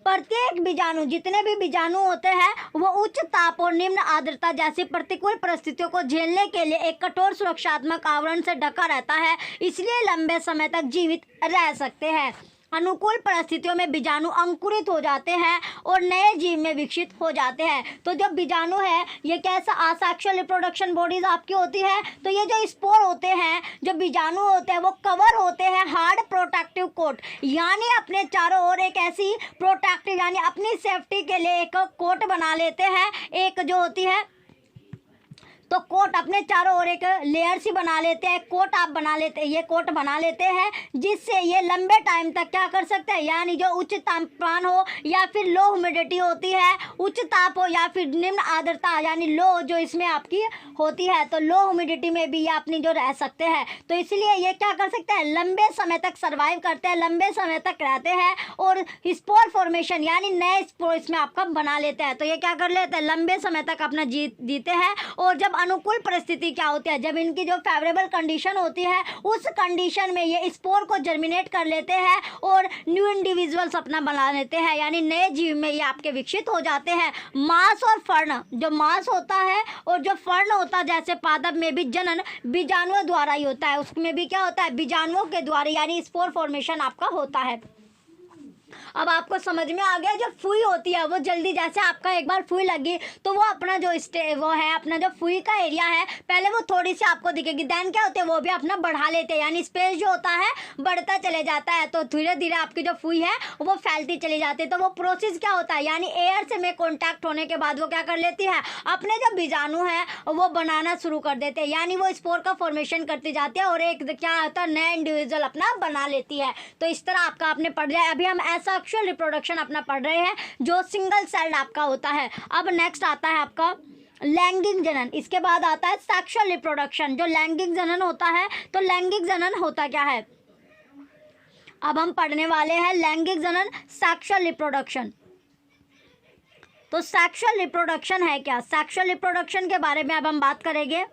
प्रत्येक बीजाणु, जितने भी बीजाणु होते हैं, वो उच्च ताप और निम्न आर्द्रता जैसी प्रतिकूल परिस्थितियों को झेलने के लिए एक कठोर सुरक्षात्मक आवरण से ढका रहता है, इसलिए लंबे समय तक जीवित रह सकते हैं। अनुकूल परिस्थितियों में बीजाणु अंकुरित हो जाते हैं और नए जीव में विकसित हो जाते हैं। तो जो बीजाणु है, ये कैसा असेक्सुअल रिप्रोडक्शन बॉडीज आपकी होती है। तो ये जो स्पोर होते हैं, जो बीजाणु होते हैं, वो कवर होते हैं हार्ड प्रोटेक्टिव कोट, यानी अपने चारों ओर एक ऐसी प्रोटेक्टिव, यानी अपनी सेफ्टी के लिए एक कोट बना लेते हैं। एक जो होती है, तो कोट अपने चारों ओर एक लेयर सी बना लेते हैं, कोट आप बना लेते हैं, ये कोट बना लेते हैं, जिससे ये लंबे टाइम तक क्या कर सकते हैं, यानी जो उच्च तापमान हो या फिर लो ह्यूमिडिटी होती है, उच्च ताप हो या फिर निम्न आर्द्रता यानी लो जो इसमें आपकी होती है, तो लो ह्यूमिडिटी में भी ये अपनी जो रह सकते हैं। तो इसलिए ये क्या कर सकते हैं, लंबे समय तक सर्वाइव करते हैं, लंबे समय तक रहते हैं और स्पोर फॉर्मेशन यानी नए स्पोर इसमें आपका बना लेते हैं। तो ये क्या कर लेते हैं, लंबे समय तक अपना जीते हैं। और जब अनुकूल परिस्थिति क्या होती है, जब इनकी जो फेवरेबल कंडीशन होती है, उस कंडीशन में ये स्पोर को जर्मिनेट कर लेते हैं और न्यू इंडिविजुअल्स अपना बना लेते हैं, यानी नए जीव में ये आपके विकसित हो जाते हैं। मांस और फर्ण, जो मांस होता है और जो फर्ण होता है, जैसे पादप में भी जनन बीजाणुओं द्वारा ही होता है, उसमें भी क्या होता है, बीजाणुओं के द्वारा यानी स्पोर फॉर्मेशन आपका होता है। अब आपको समझ में आ गया, जो फुई होती है वो जल्दी, जैसे आपका एक बार फुई लगी तो वो अपना जो वो है, अपना जो फुई का एरिया है, पहले वो थोड़ी सी आपको दिखेगी, देन क्या होते हैं, वो भी अपना बढ़ा लेते हैं, यानी स्पेस जो होता है बढ़ता चले जाता है। तो धीरे धीरे आपकी जो फुई है वो फैलती चली जाती है। तो वो प्रोसेस क्या होता है, यानी एयर से में कॉन्टैक्ट होने के बाद वो क्या कर लेती है, अपने जो बीजाणु है वो बनाना शुरू कर देते हैं, यानी वो स्पोर का फॉर्मेशन करती जाती है और एक क्या होता है, नया इंडिविजुअल अपना बना लेती है। तो इस तरह आपका आपने पढ़ लिया। अभी हम सेक्सुअल रिप्रोडक्शन अपना पढ़ रहे हैं, जो सिंगल सेल्ड आपका होता है। अब नेक्स्ट आता है आपका लैंगिक जनन, इसके बाद आता है सेक्सुअल रिप्रोडक्शन। जो लैंगिक जनन होता है, तो लैंगिक जनन होता क्या है, अब हम पढ़ने वाले हैं लैंगिक जनन, सेक्सुअल रिप्रोडक्शन। तो सेक्सुअल रिप्रोडक्शन है क्या, सेक्सुअल रिप्रोडक्शन के बारे में अब हम बात करेंगे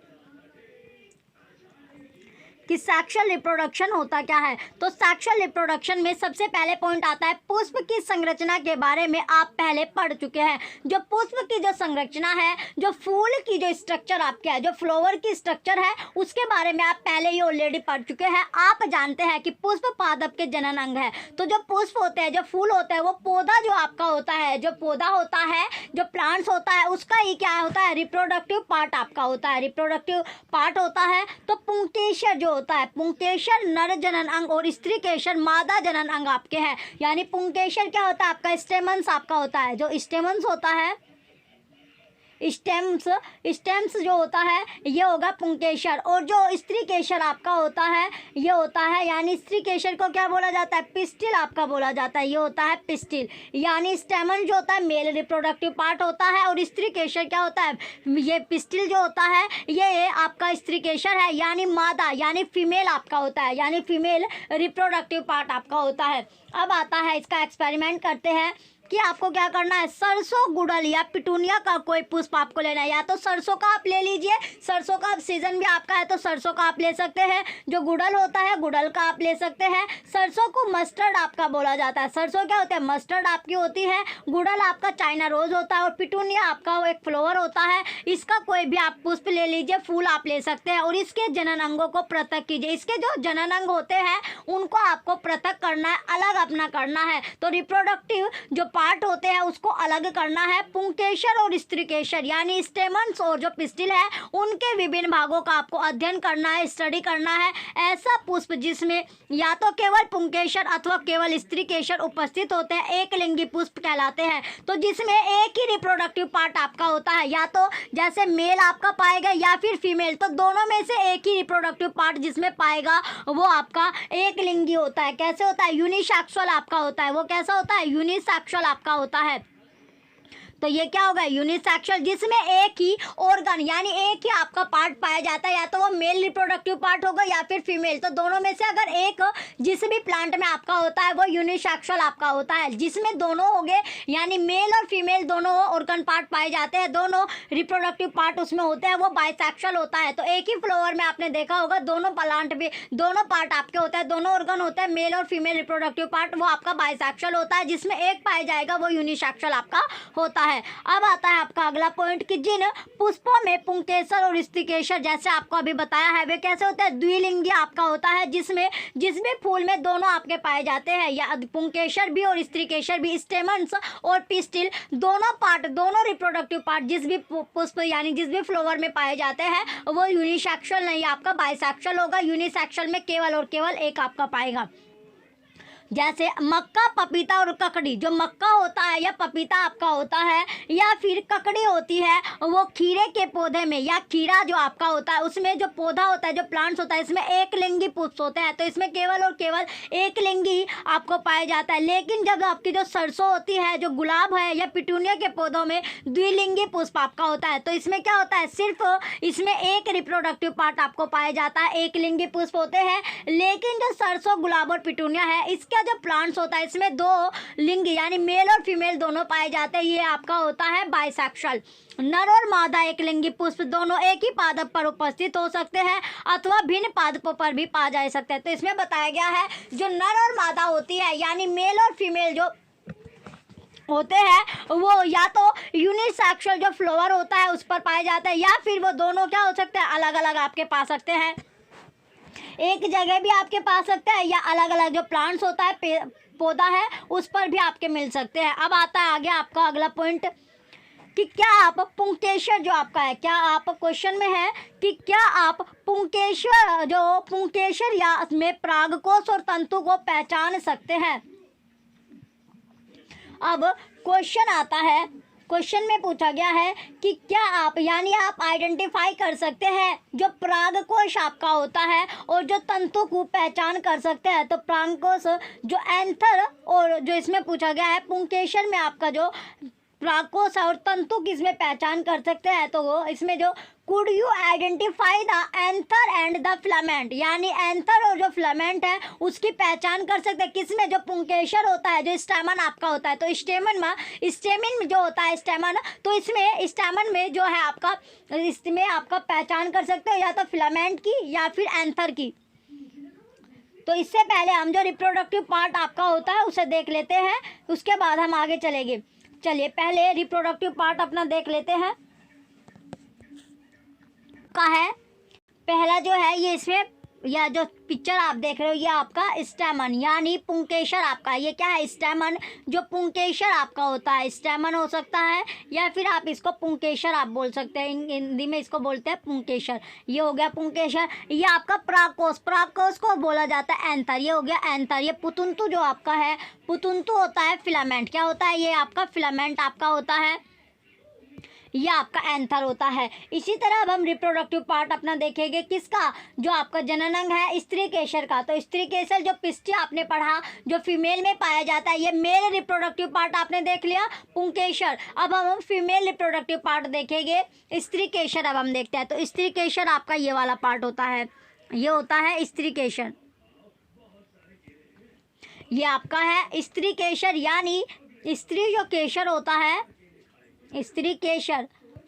कि सेक्सुअल रिप्रोडक्शन होता क्या है। तो सेक्सुअल रिप्रोडक्शन में सबसे पहले पॉइंट आता है, पुष्प की संरचना के बारे में आप पहले पढ़ चुके हैं। जो पुष्प की जो संरचना है, जो फूल की जो स्ट्रक्चर आपके है, जो फ्लावर की स्ट्रक्चर है, उसके बारे में आप पहले ही ऑलरेडी पढ़ चुके हैं। आप जानते हैं कि पुष्प पादप के जनन अंग है। तो जो पुष्प होते हैं, जो फूल होता है, वो पौधा जो आपका होता है, जो पौधा होता है, जो प्लांट्स होता है, उसका ही क्या होता है, रिप्रोडक्टिव पार्ट आपका होता है, रिप्रोडक्टिव पार्ट होता है। तो पुंकेसर जो होता है, पुंकेसर नर जनन अंग और स्त्री केसर मादा जनन अंग आपके हैं। यानी पुंकेसर क्या होता है, आपका स्टेमन्स आपका होता है, जो स्टेमन्स होता है, स्टेम्स जो होता है ये होगा पुंकेसर। और जो स्त्री केसर आपका होता है ये होता है, यानी स्त्री केसर को क्या बोला जाता है, पिस्टिल आपका बोला जाता है, ये होता है पिस्टिल। यानी स्टेमन जो होता है मेल रिप्रोडक्टिव पार्ट होता है और स्त्री केसर क्या होता है, ये पिस्टिल जो होता है ये आपका स्त्री केसर है, यानी मादा यानी फीमेल आपका होता है, यानी फीमेल रिप्रोडक्टिव पार्ट आपका होता है। अब आता है इसका एक्सपेरिमेंट करते हैं कि आपको क्या करना है, सरसों, गुड़हल या पिटूनिया का कोई पुष्प आपको लेना है। या तो सरसों का आप ले लीजिए, सरसों का सीजन भी आपका है तो सरसों का आप ले सकते हैं। जो गुड़हल होता है गुड़हल का आप ले सकते हैं। सरसों को मस्टर्ड आपका बोला जाता है। सरसों क्या होता है, मस्टर्ड आपकी होती है। गुड़हल आपका चाइना रोज होता है और पिटूनिया आपका एक फ्लावर होता है। इसका कोई भी आप पुष्प ले लीजिए, फूल आप ले सकते हैं और इसके जनन अंगों को पृथक कीजिए। इसके जो जनन अंग होते हैं उनको आपको पृथक करना है, अलग अपना करना है। तो रिप्रोडक्टिव जो पार्ट होते हैं उसको अलग करना है। पुंकेसर और स्त्रीकेसर यानी स्टेमन्स और जो पिस्टिल है उनके विभिन्न भागों का आपको अध्ययन करना है, स्टडी करना है। ऐसा पुष्प जिसमें या तो केवल पुंकेसर अथवा केवल स्त्रीकेसर उपस्थित होते हैं एक लिंगी पुष्प कहलाते हैं। तो जिसमें एक ही रिप्रोडक्टिव पार्ट आपका होता है, या तो जैसे मेल आपका पाएगा या फिर फीमेल, तो दोनों में से एक ही रिप्रोडक्टिव पार्ट जिसमें पाएगा वो आपका एक लिंगी होता है। कैसे होता है, यूनिसेक्सुअल आपका होता है। वो कैसा होता है, यूनिसेक्सुअल आपका होता है। तो ये क्या होगा, यूनिसेक्सुअल, जिसमें एक ही ऑर्गन यानी एक ही आपका पार्ट पाया जाता है, या तो वो मेल रिप्रोडक्टिव पार्ट होगा या फिर फीमेल। तो दोनों में से अगर एक जिस भी प्लांट में आपका होता है वो यूनिसेक्सुअल आपका होता है, जिसमें दोनों हो गए यानी मेल और फीमेल दोनों ऑर्गन पार्ट पाए जाते हैं, दोनों रिप्रोडक्टिव पार्ट उसमें होते हैं, वो बाइसेक्सुअल होता है। तो एक ही फ्लावर में आपने देखा होगा दोनों प्लांट भी दोनों पार्ट आपके होते हैं, दोनों ऑर्गन होते हैं, मेल और फीमेल रिप्रोडक्टिव पार्ट, वो आपका बाइसेक्सुअल होता है, जिसमें एक पाया जाएगा वो यूनिसेक्सुअल आपका होता है। अब आता है आपका अगला पॉइंट कि जिन पुष्पों में पुंकेसर और स्त्रीकेसर, जैसे आपको अभी बताया है, वे कैसे होते हैं, द्विलिंगी आपका होता है, जिसमें जिस भी फूल में दोनों आपके पाए जाते हैं, या पुंकेसर भी और स्त्रीकेसर भी, स्टेमन्स और पिस्टिल दोनों पार्ट, दोनों रिप्रोडक्टिव पार्ट जिस भी पुष्प यानी जिस भी फ्लावर में पाए जाते हैं वो यूनिसेक्सुअल नहीं, आपका बाइसेक्सुअल होगा। यूनिसेक्सुअल में केवल और केवल एक आपका पाएगा। जैसे मक्का, पपीता और ककड़ी, जो मक्का होता है या पपीता आपका होता है या फिर ककड़ी होती है, वो खीरे के पौधे में या खीरा जो आपका होता है उसमें जो पौधा होता है, जो प्लांट्स होता है, इसमें एक लिंगी पुष्प होते हैं, तो इसमें केवल और केवल एक लिंगी आपको पाया जाता है। लेकिन जब आपकी जो सरसों होती है, जो गुलाब है या पिटूनिया के पौधों में द्विलिंगी पुष्प आपका होता है, तो इसमें क्या होता है, सिर्फ इसमें एक रिप्रोडक्टिव पार्ट आपको पाया जाता है, एक लिंगी पुष्प होते हैं। लेकिन जो सरसों, गुलाब और पिटूनिया है, इसका जो प्लांट्स होता है इसमें दो लिंग यानी मेल और फीमेल दोनों पाए जाते हैं, ये आपका होता है बाइसेक्सुअल। नर और मादा एक लिंगी पुष्प दोनों एक ही पादप पर उपस्थित हो सकते हैं अथवा भिन्न पादपों पर भी पा जा सकते हैं। तो इसमें बताया गया है जो नर और मादा होती है यानी मेल और फीमेल जो होते हैं वो या तो यूनिसेक्सुअल जो फ्लावर होता है उस पर पाए जाते हैं, या फिर वो दोनों क्या हो सकते हैं, अलग अलग आपके पा सकते हैं, एक जगह भी आपके पास सकते हैं, या अलग अलग जो प्लांट्स होता है, पौधा है, उस पर भी आपके मिल सकते हैं। अब आता है आगे आपका अगला पॉइंट कि क्या आप पुंकेसर जो आपका है, क्या आप क्वेश्चन में है कि क्या आप पुंकेसर या में परागकोश और तंतु को पहचान सकते हैं। अब क्वेश्चन आता है, क्वेश्चन में पूछा गया है कि क्या आप यानी आप आइडेंटिफाई कर सकते हैं जो परागकोश आपका होता है और जो तंतु को पहचान कर सकते हैं। तो परागकोश जो एंथर और जो इसमें पूछा गया है पुंकेसर में आपका जो परागकोश और तंतु किसमें पहचान कर सकते हैं, तो वो इसमें जो could you identify the anther and the filament, यानी एंथर और जो फिलामेंट है उसकी पहचान कर सकते हैं किसमें, जो पुंकेसर होता है, जो स्टेमन आपका होता है। तो स्टेमन में जो होता है स्टेमन, तो इसमें स्टेमन में जो है आपका, इसमें आपका पहचान कर सकते हो या तो फिलामेंट की या फिर एंथर की। तो इससे पहले हम जो रिप्रोडक्टिव पार्ट आपका होता है उसे देख लेते हैं, उसके बाद हम आगे चलेंगे। चलिए पहले रिप्रोडक्टिव पार्ट अपना देख लेते हैं का है। पहला जो है ये इसमें या जो पिक्चर आप देख रहे हो ये आपका स्टेमन यानी पुंकेसर आपका, ये क्या है, स्टेमन जो पुंकेसर आपका होता है, स्टेमन हो सकता है या फिर आप इसको पुंकेसर आप बोल सकते हैं, हिंदी में इसको बोलते हैं पुंकेसर। ये हो गया पुंकेसर। ये आपका परागकोश, परागकोश को बोला जाता है एंथर, ये हो गया एंथर। ये पुतंतु जो आपका है, पुतंतु होता है फिलामेंट, क्या होता है, ये आपका फिलामेंट आपका होता है, यह आपका एंथर होता है। इसी तरह अब हम रिप्रोडक्टिव पार्ट अपना देखेंगे किसका, जो आपका जनन अंग है स्त्रीकेसर का। तो स्त्रीकेसर जो पिस्टी आपने पढ़ा जो फीमेल में पाया जाता है, ये मेल रिप्रोडक्टिव पार्ट आपने देख लिया पुंकेसर। अब हम फीमेल रिप्रोडक्टिव पार्ट देखेंगे स्त्रीकेसर। अब हम देखते हैं तो स्त्रीकेसर आपका ये वाला पार्ट होता है, ये होता है स्त्रीकेसर, ये आपका है स्त्रीकेसर यानी स्त्री जो केसर होता है, स्त्रीकेसर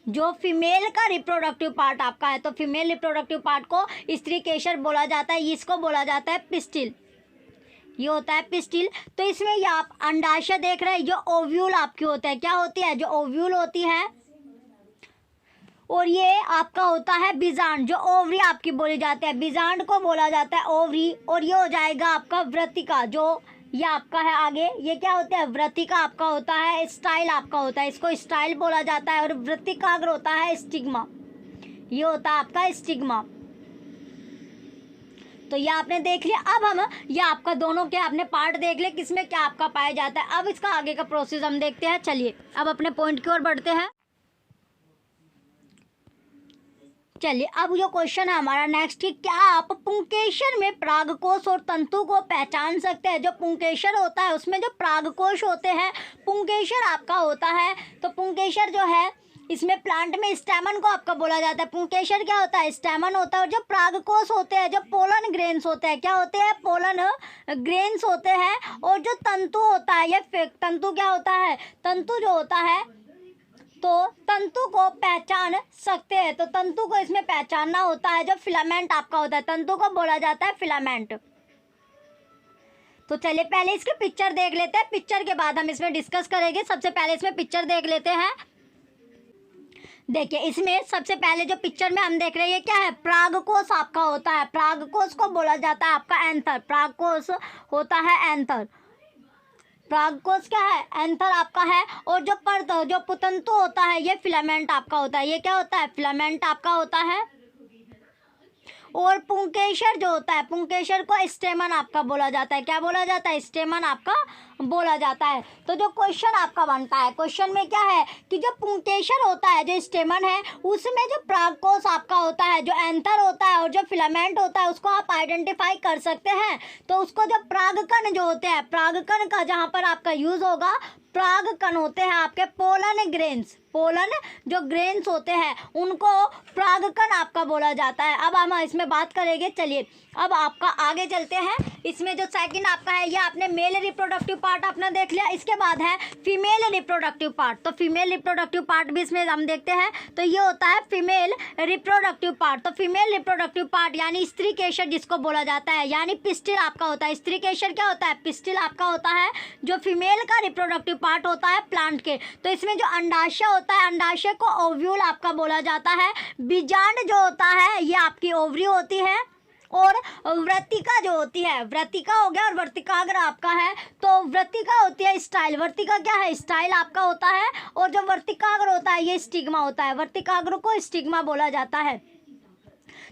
जो फीमेल का रिप्रोडक्टिव पार्ट आपका है, तो फीमेल रिप्रोडक्टिव पार्ट को स्त्रीकेसर बोला जाता है, इसको बोला जाता है पिस्टिल, ये होता है पिस्टिल। तो इसमें ये आप अंडाशय देख रहे हैं, जो ओव्यूल आपकी होता है, क्या होती है, जो ओव्यूल होती है, और ये आपका होता है बीजांड, जो ओवरी आपकी बोली जाती है, बीजांड को बोला जाता है ओवरी। और ये हो जाएगा आपका वृत्तिका, जो ये आपका है आगे, ये क्या होता है, वृत्तिका आपका होता है, स्टाइल आपका होता है, इसको स्टाइल बोला जाता है। और वृत्तिकाग्र होता है स्टिग्मा, ये होता है आपका स्टिग्मा। तो ये आपने देख लिया। अब हम ये आपका दोनों के आपने पार्ट देख ले किसमें क्या आपका पाया जाता है। अब इसका आगे का प्रोसेस हम देखते हैं। चलिए अब अपने पॉइंट की ओर बढ़ते हैं। चलिए अब जो क्वेश्चन है हमारा नेक्स्ट कि क्या आप पुंकेसर में परागकोश और तंतु को पहचान सकते हैं। जो पुंकेसर होता है उसमें जो परागकोश होते हैं, पुंकेसर आपका होता है। तो पुंकेसर जो है इसमें प्लांट में स्टैमन को आपका बोला जाता है। पुंकेसर क्या होता है, स्टैमन होता है। और जो परागकोश होते हैं, जो पोलन ग्रेन्स होते हैं, क्या होते हैं, पोलन ग्रेन्स होते हैं। और जो तंतु होता है, ये तंतु क्या होता है, तंतु जो होता है, तो तंतु को पहचान सकते हैं। तो तंतु को इसमें पहचानना होता है। जो फिलामेंट आपका होता है, तंतु को बोला जाता है फिलामेंट। तो चलिए पहले इसकी पिक्चर देख लेते हैं, पिक्चर के बाद हम इसमें डिस्कस करेंगे। सबसे पहले इसमें पिक्चर देख लेते हैं। देखिए इसमें सबसे पहले जो पिक्चर में हम देख रहे हैं, ये क्या है, परागकोश आपका होता है। परागकोश को बोला जाता है आपका एंथर। परागकोश होता है एंथर। परागकोश क्या है, एंथर आपका है। और जो पुतंतु होता है, ये फिलामेंट आपका होता है। ये क्या होता है, फिलामेंट आपका होता है। और पुंकेसर जो होता है, पुंकेसर को स्टेमन आपका बोला जाता है। क्या बोला जाता है, स्टेमन आपका बोला जाता है। तो जो क्वेश्चन आपका बनता है, क्वेश्चन में क्या है कि जो पुंकेसर होता है, जो स्टेमन है, उसमें जो परागकोश आपका होता है, जो एंथर होता है और जो फिलामेंट होता है, उसको आप आइडेंटिफाई कर सकते हैं। तो उसको जो परागकण जो होते हैं, परागकण का जहाँ पर आपका यूज होगा, परागकण होते हैं आपके पोलन ग्रेन्स। पोलन जो ग्रेन्स होते हैं उनको परागकण आपका बोला जाता है। अब हम इसमें बात करेंगे। चलिए अब आपका आगे चलते हैं। इसमें जो सेकंड आपका है, ये आपने मेल रिप्रोडक्टिव पार्ट आपने देख लिया। इसके बाद है फीमेल रिप्रोडक्टिव पार्ट। तो फीमेल रिप्रोडक्टिव पार्ट भी इसमें हम देखते हैं। तो ये होता है फीमेल रिप्रोडक्टिव पार्ट। तो फीमेल रिप्रोडक्टिव पार्ट यानी स्त्री केसर जिसको बोला जाता है, यानी पिस्टिल आपका होता है। स्त्री केसर क्या होता है, पिस्टिल आपका होता है, जो फीमेल का रिप्रोडक्टिव पार्ट होता है प्लांट के। तो इसमें जो अंडाशय होता है, अंडाशय को ओव्यूल आपका बोला जाता है। बीजांड जो होता है, ये आपकी ओवरी होती है। और वृत्तिका जो होती है, वृत्तिका हो गया और वर्तिकाग्र आपका है। तो वृत्तिका होती है स्टाइल। वर्तिका क्या है, स्टाइल आपका होता है। और जो वर्तिकाग्र होता है, ये स्टिग्मा होता है। वर्तिकाग्र को स्टिग्मा बोला जाता है।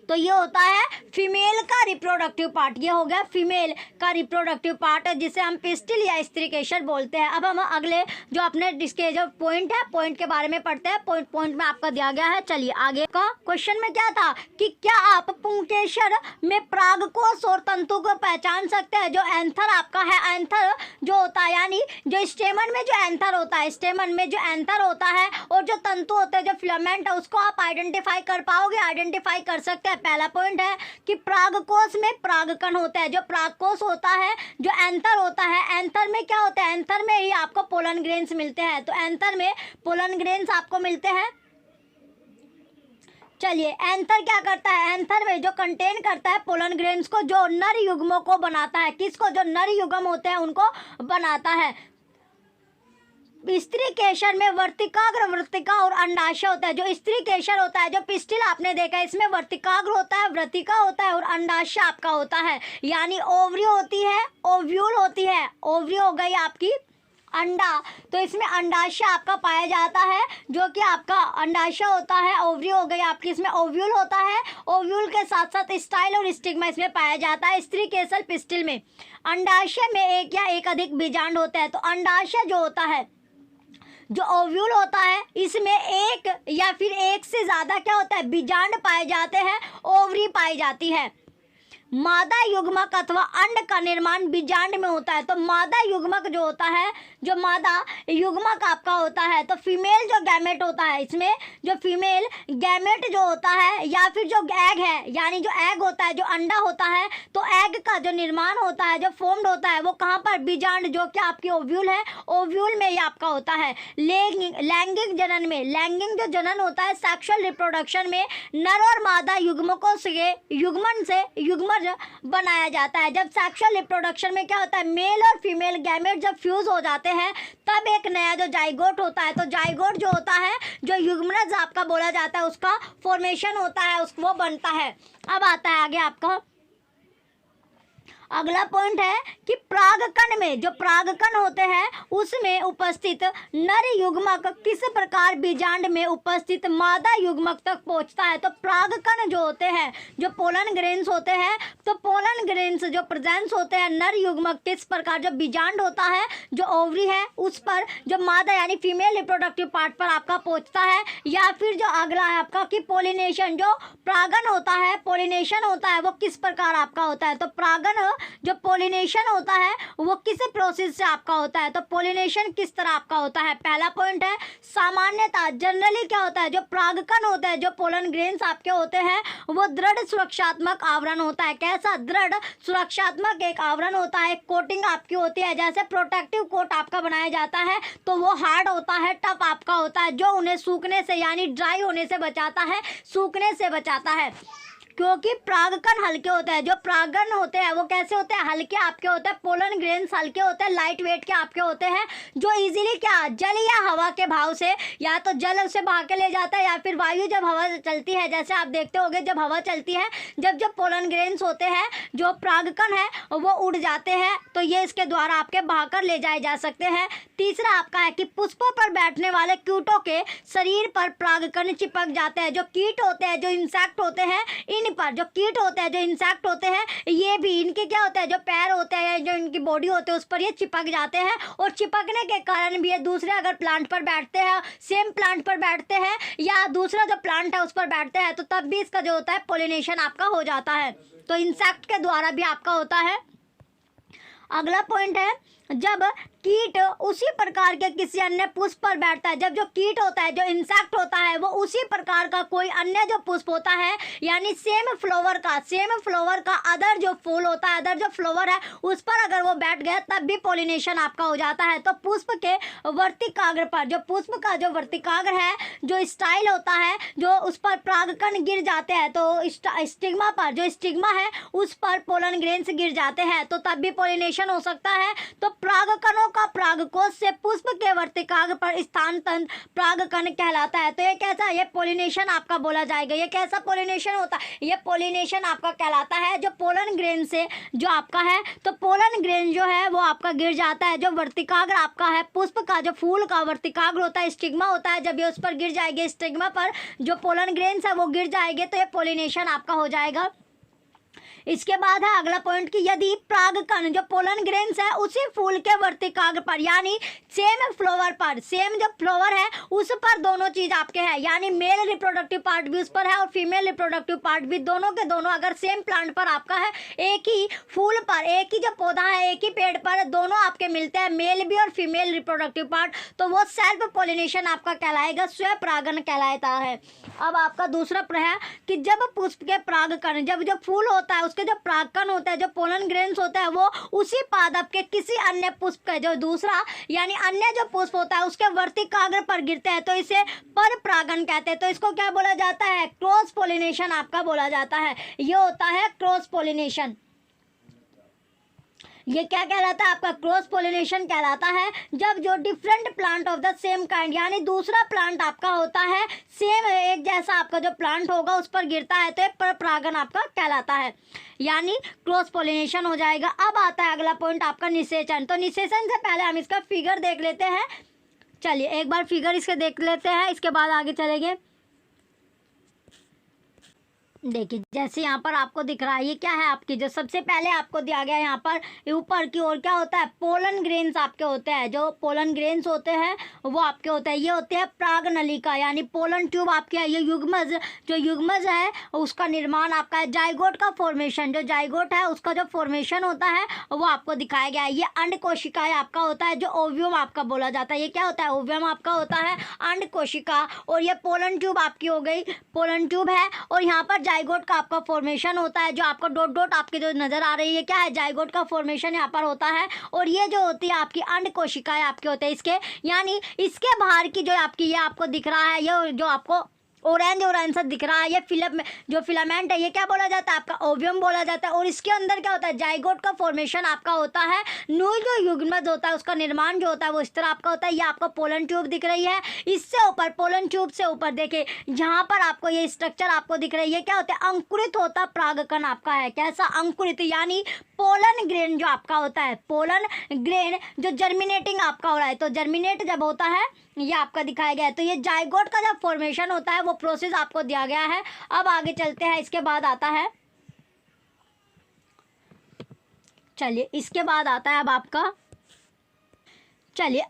तो ये होता है फीमेल का रिप्रोडक्टिव पार्ट। ये हो गया फीमेल का रिप्रोडक्टिव पार्ट, जिसे हम पिस्टिल या स्त्री केसर बोलते हैं। अब हम अगले जो अपने इसके जो पॉइंट है, पॉइंट के बारे में पढ़ते हैं। पॉइंट में आपका दिया गया है। चलिए आगे का क्वेश्चन में क्या था कि क्या आप पुंकेसर में परागकोश और तंतु को पहचान सकते हैं। जो एंथर आपका है, एंथर जो होता है, यानी जो स्टेमन में जो एंथर होता है, स्टेमन में जो एंथर होता है, और जो तंतु होते हैं, जो फिलामेंट है, उसको आप आइडेंटिफाई कर पाओगे, आइडेंटिफाई कर सकते हैं। पहला पॉइंट है कि परागकोश में परागकण होता है। जो परागकोश होता है, जो एंथर होता है, एंथर में क्या होता है, एंथर में ही आपको पोलन ग्रेन्स मिलते हैं। तो एंथर में पोलन ग्रेन्स आपको मिलते हैं। चलिए एंथर क्या करता है, एंथर में जो कंटेन करता है पोलन ग्रेन्स को, जो नर युग्मों को बनाता है। किसको, जो नर युग्म होते हैं उनको बनाता है। स्त्री केसर में वर्तिकाग्र, वर्तिका और अंडाशय होता है। जो स्त्री केसर होता है, जो पिस्टिल आपने देखा है, इसमें वर्तिकाग्र होता है, वर्तिका होता है और अंडाशय आपका होता है। यानी ओवरी होती है, ओव्यूल होती है। ओवरी हो गई आपकी अंडा। तो इसमें अंडाशय आपका पाया जाता है, जो कि आपका अंडाशय होता है। ओवरी हो गई आपकी, इसमें ओव्यूल होता है। ओव्यूल के साथ साथ स्टाइल और स्टिग्मा इसमें पाया जाता है। स्त्री केसर पिस्टिल में अंडाशय में एक या एक अधिक बीजांड होते हैं। तो अंडाशय जो होता है, जो ओव्यूल होता है, इसमें एक या फिर एक से ज़्यादा क्या होता है, बीजांड पाए जाते हैं, ओवरी पाई जाती है। मादा युग्मक अथवा अंड का निर्माण बीजांड में होता है। तो मादा युग्मक जो होता है, जो मादा युग्मक आपका होता है, तो फीमेल जो गैमेट होता है, इसमें जो फीमेल गैमेट जो होता है, या फिर जो एग है, यानी जो एग होता है, जो अंडा होता है, तो एग का जो निर्माण होता है, जो फॉर्म्ड होता है, वो कहाँ पर, बीजांड, जो कि आपकी ओव्यूल है, ओव्यूल में ही आपका होता है। लैंगिक जनन में, लैंगिक जो जनन होता है, सेक्सुअल रिप्रोडक्शन में नर और मादा युग्मकों से युग्मन से युग्मज बनाया जाता है। जब सेक्सुअल रिप्रोडक्शन में क्या होता है, मेल और फीमेल गैमेट जब फ्यूज हो जाते हैं, तब एक नया जो जाइगोट होता है। तो जाइगोट जो होता है, जो युग्मनज आपका बोला जाता है, उसका फॉर्मेशन होता है, वो बनता है। अब आता है आगे आपका, अगला पॉइंट है कि परागकण में जो परागकण होते हैं उसमें उपस्थित नर युग्मक किस प्रकार बीजांड में उपस्थित मादा युग्मक तक पहुंचता है। तो परागकण जो होते हैं, जो पोलन ग्रेन्स होते हैं, तो पोलन ग्रेन्स जो प्रेजेंस होते हैं नर युग्मक किस प्रकार जो बीजांड होता है, जो ओवरी है उस पर जो मादा यानी फीमेल रिप्रोडक्टिव पार्ट पर आपका पहुंचता है, या फिर जो अगला है आपका कि पोलिनेशन जो परागन होता है, पोलिनेशन होता है वो किस प्रकार आपका होता है। तो परागन जो पोलिनेशन होता है वो किस प्रोसेस से आपका होता है। तो पोलिनेशन किस तरह आपका होता है। पहला पॉइंट है सामान्यतः जनरली क्या होता है, जो परागकण होते हैं, जो पोलन ग्रेन्स आपके होते हैं वो दृढ़ सुरक्षात्मक आवरण होता है। कैसा दृढ़ सुरक्षात्मक एक आवरण होता है, कोटिंग आपकी होती है, जैसे प्रोटेक्टिव कोट आपका बनाया जाता है तो वो हार्ड होता है, टफ आपका होता है, जो उन्हें सूखने से यानी ड्राई होने से बचाता है, सूखने से बचाता है। क्योंकि परागकण हल्के होते हैं, जो परागकण होते हैं वो कैसे होते हैं, हल्के आपके होते हैं। पोलन ग्रेन्स हल्के होते हैं, लाइट वेट के आपके होते हैं, जो इजीली क्या जल या हवा के भाव से या तो जल से भाग के ले जाता है या फिर वायु जब हवा चलती है, जैसे आप देखते होंगे जब हवा चलती है, जब पोलन ग्रेन्स होते हैं जो परागकण है वो उड़ जाते हैं, तो ये इसके द्वारा आपके भागकर ले जाए जा सकते हैं। तीसरा आपका है कि पुष्पों पर बैठने वाले कीटों के शरीर पर परागकण चिपक जाते हैं। जो कीट होते हैं, जो इंसेक्ट होते हैं, इन पर जो कीट होते हैं, जो इंसेक्ट होते हैं, ये भी इनके क्या होता है, जो पैर होते हैं, जो इनकी बॉडी होते हैं उस पर ये चिपक जाते हैं, और चिपकने के कारण भी ये दूसरे अगर प्लांट पर बैठते हैं, सेम प्लांट पर बैठते हैं या दूसरा जो प्लांट है उस पर बैठते हैं, तो तब भी इसका जो होता है पोलिनेशन आपका हो जाता है। तो इंसेक्ट के द्वारा भी आपका होता है। अगला पॉइंट है जब कीट उसी प्रकार के किसी अन्य पुष्प पर बैठता है, जब जो कीट होता है, जो इंसेक्ट होता है वो उसी प्रकार का कोई अन्य जो पुष्प होता है यानी सेम फ्लावर का अदर जो फूल होता है, अदर जो फ्लावर है उस पर अगर वो बैठ गया तब भी पोलिनेशन आपका हो जाता है। तो पुष्प के वर्तिकाग्र पर, जो पुष्प का जो वर्तिकाग्र है, जो स्टाइल होता है, जो उस पर परागकण गिर जाते हैं, तो स्टिग्मा पर जो स्टिग्मा है उस पर पोलन ग्रेन्स गिर जाते हैं, तो तब भी पोलिनेशन हो सकता है। तो परागकणों का परागकोश से पुष्प के वर्तिकाग्र पर स्थानांतरण परागकण कहलाता है। तो ये कैसा, ये पोलिनेशन आपका बोला जाएगा। ये कैसा पोलिनेशन होता है, ये पोलिनेशन आपका कहलाता है। जो पोलन ग्रेन से जो आपका है, तो पोलन ग्रेन जो है वो आपका गिर जाता है। जो वर्तिकाग्र आपका है, पुष्प का जो फूल का वर्तिकाग्र होता है, स्टिग्मा होता है, जब ये उस पर गिर जाएंगे, स्टिग्मा पर जो पोलन ग्रेन्स है वो गिर जाएंगे, तो ये पोलिनेशन आपका हो जाएगा। इसके बाद है अगला पॉइंट कि यदि परागकण जो पोलन ग्रेन्स है उसी फूल के वर्तिकाग्र पर यानी सेम फ्लावर पर, सेम जो फ्लावर है उस पर दोनों चीज आपके हैं, यानी मेल रिप्रोडक्टिव पार्ट भी उस पर है और फीमेल रिप्रोडक्टिव पार्ट भी, दोनों के दोनों अगर सेम प्लांट पर आपका है, एक ही फूल पर, एक ही जो पौधा है, एक ही पेड़ पर दोनों आपके मिलते हैं, मेल भी और फीमेल रिप्रोडक्टिव पार्ट, तो वो सेल्फ पोलिनेशन आपका कहलाएगा, स्वयं परागन कहलाता है। अब आपका दूसरा है कि जब पुष्प के परागकण, जब जो फूल होता है उसके जो परागकण होता है, जो पोलन ग्रेन्स होता है, वो उसी पादप के किसी अन्य पुष्प का जो दूसरा यानी अन्य जो पुष्प होता है उसके वर्तिकाग्र पर गिरते हैं, तो इसे पर परागन कहते हैं। तो इसको क्या बोला जाता है, क्रॉस पोलिनेशन आपका बोला जाता है। ये होता है क्रॉस पोलिनेशन। ये क्या कहलाता है आपका, क्रॉस पोलिनेशन कहलाता है। जब जो different plant of the same kind यानी दूसरा प्लांट आपका होता है, सेम एक जैसा आपका जो प्लांट होगा उस पर गिरता है, तो पर परागन आपका कहलाता है, यानी क्रॉस पोलिनेशन हो जाएगा। अब आता है अगला पॉइंट आपका निषेचन। तो निषेचन से पहले हम इसका फिगर देख लेते हैं। चलिए एक बार फिगर इसके देख लेते हैं, इसके बाद आगे चलेंगे। देखिए जैसे यहाँ पर आपको दिख रहा है, ये क्या है आपकी, जो सबसे पहले आपको दिया गया है यहाँ पर ऊपर की ओर क्या होता है, पोलन ग्रेन्स आपके होते हैं। जो पोलन ग्रेन्स होते हैं वो आपके होते हैं, ये होते हैं परागनलिका यानी पोलन ट्यूब आपके है। ये युग्मज, जो युग्मज है उसका निर्माण आपका है। जाइगोट का फॉर्मेशन, जो जाइगोट है उसका जो फॉर्मेशन होता है वो आपको दिखाया गया है। ये अंड कोशिकाएं आपका होता है, जो ओव्यूम आपका बोला जाता है। ये क्या होता है, ओव्यूम आपका होता है, अंड कोशिका। और ये पोलन ट्यूब आपकी हो गई, पोलन ट्यूब है। और यहाँ पर जाइगोट का आपका फॉर्मेशन होता है, जो आपको डॉट डॉट आपके जो नजर आ रही है क्या है, जाइगोट का फॉर्मेशन यहाँ पर होता है। और ये जो होती है आपकी अंड कोशिकाएं आपके होते हैं इसके, यानी इसके बाहर की जो आपकी ये आपको दिख रहा है, ये जो आपको ऑरेंज ऑरेंज सा दिख रहा है, ये फिलम जो फिलामेंट है ये क्या बोला जाता है, आपका ओवियम बोला जाता है। और इसके अंदर क्या होता है, जाइगोट का फॉर्मेशन आपका होता है। नूल जो युग्मज होता है उसका निर्माण जो होता है वो इस तरह आपका होता है। ये आपको पोलन ट्यूब दिख रही है, इससे ऊपर पोलन ट्यूब से ऊपर देखिए जहाँ पर आपको ये स्ट्रक्चर आपको दिख रही है, क्या होता है, अंकुरित होता परागकण आपका है। कैसा अंकुरित, यानी पोलन ग्रेन जो आपका होता है, पोलन ग्रेन जो जर्मिनेटिंग आपका हो रहा है। तो जर्मिनेट जब होता है ये आपका दिखाया गया है। तो ये जाइगोट का जब फॉर्मेशन होता है वो प्रोसेस आपको दिया गया है। अब आगे चलते हैं, इसके बाद आता है, चलिए इसके बाद आता है अब आपका, चलिए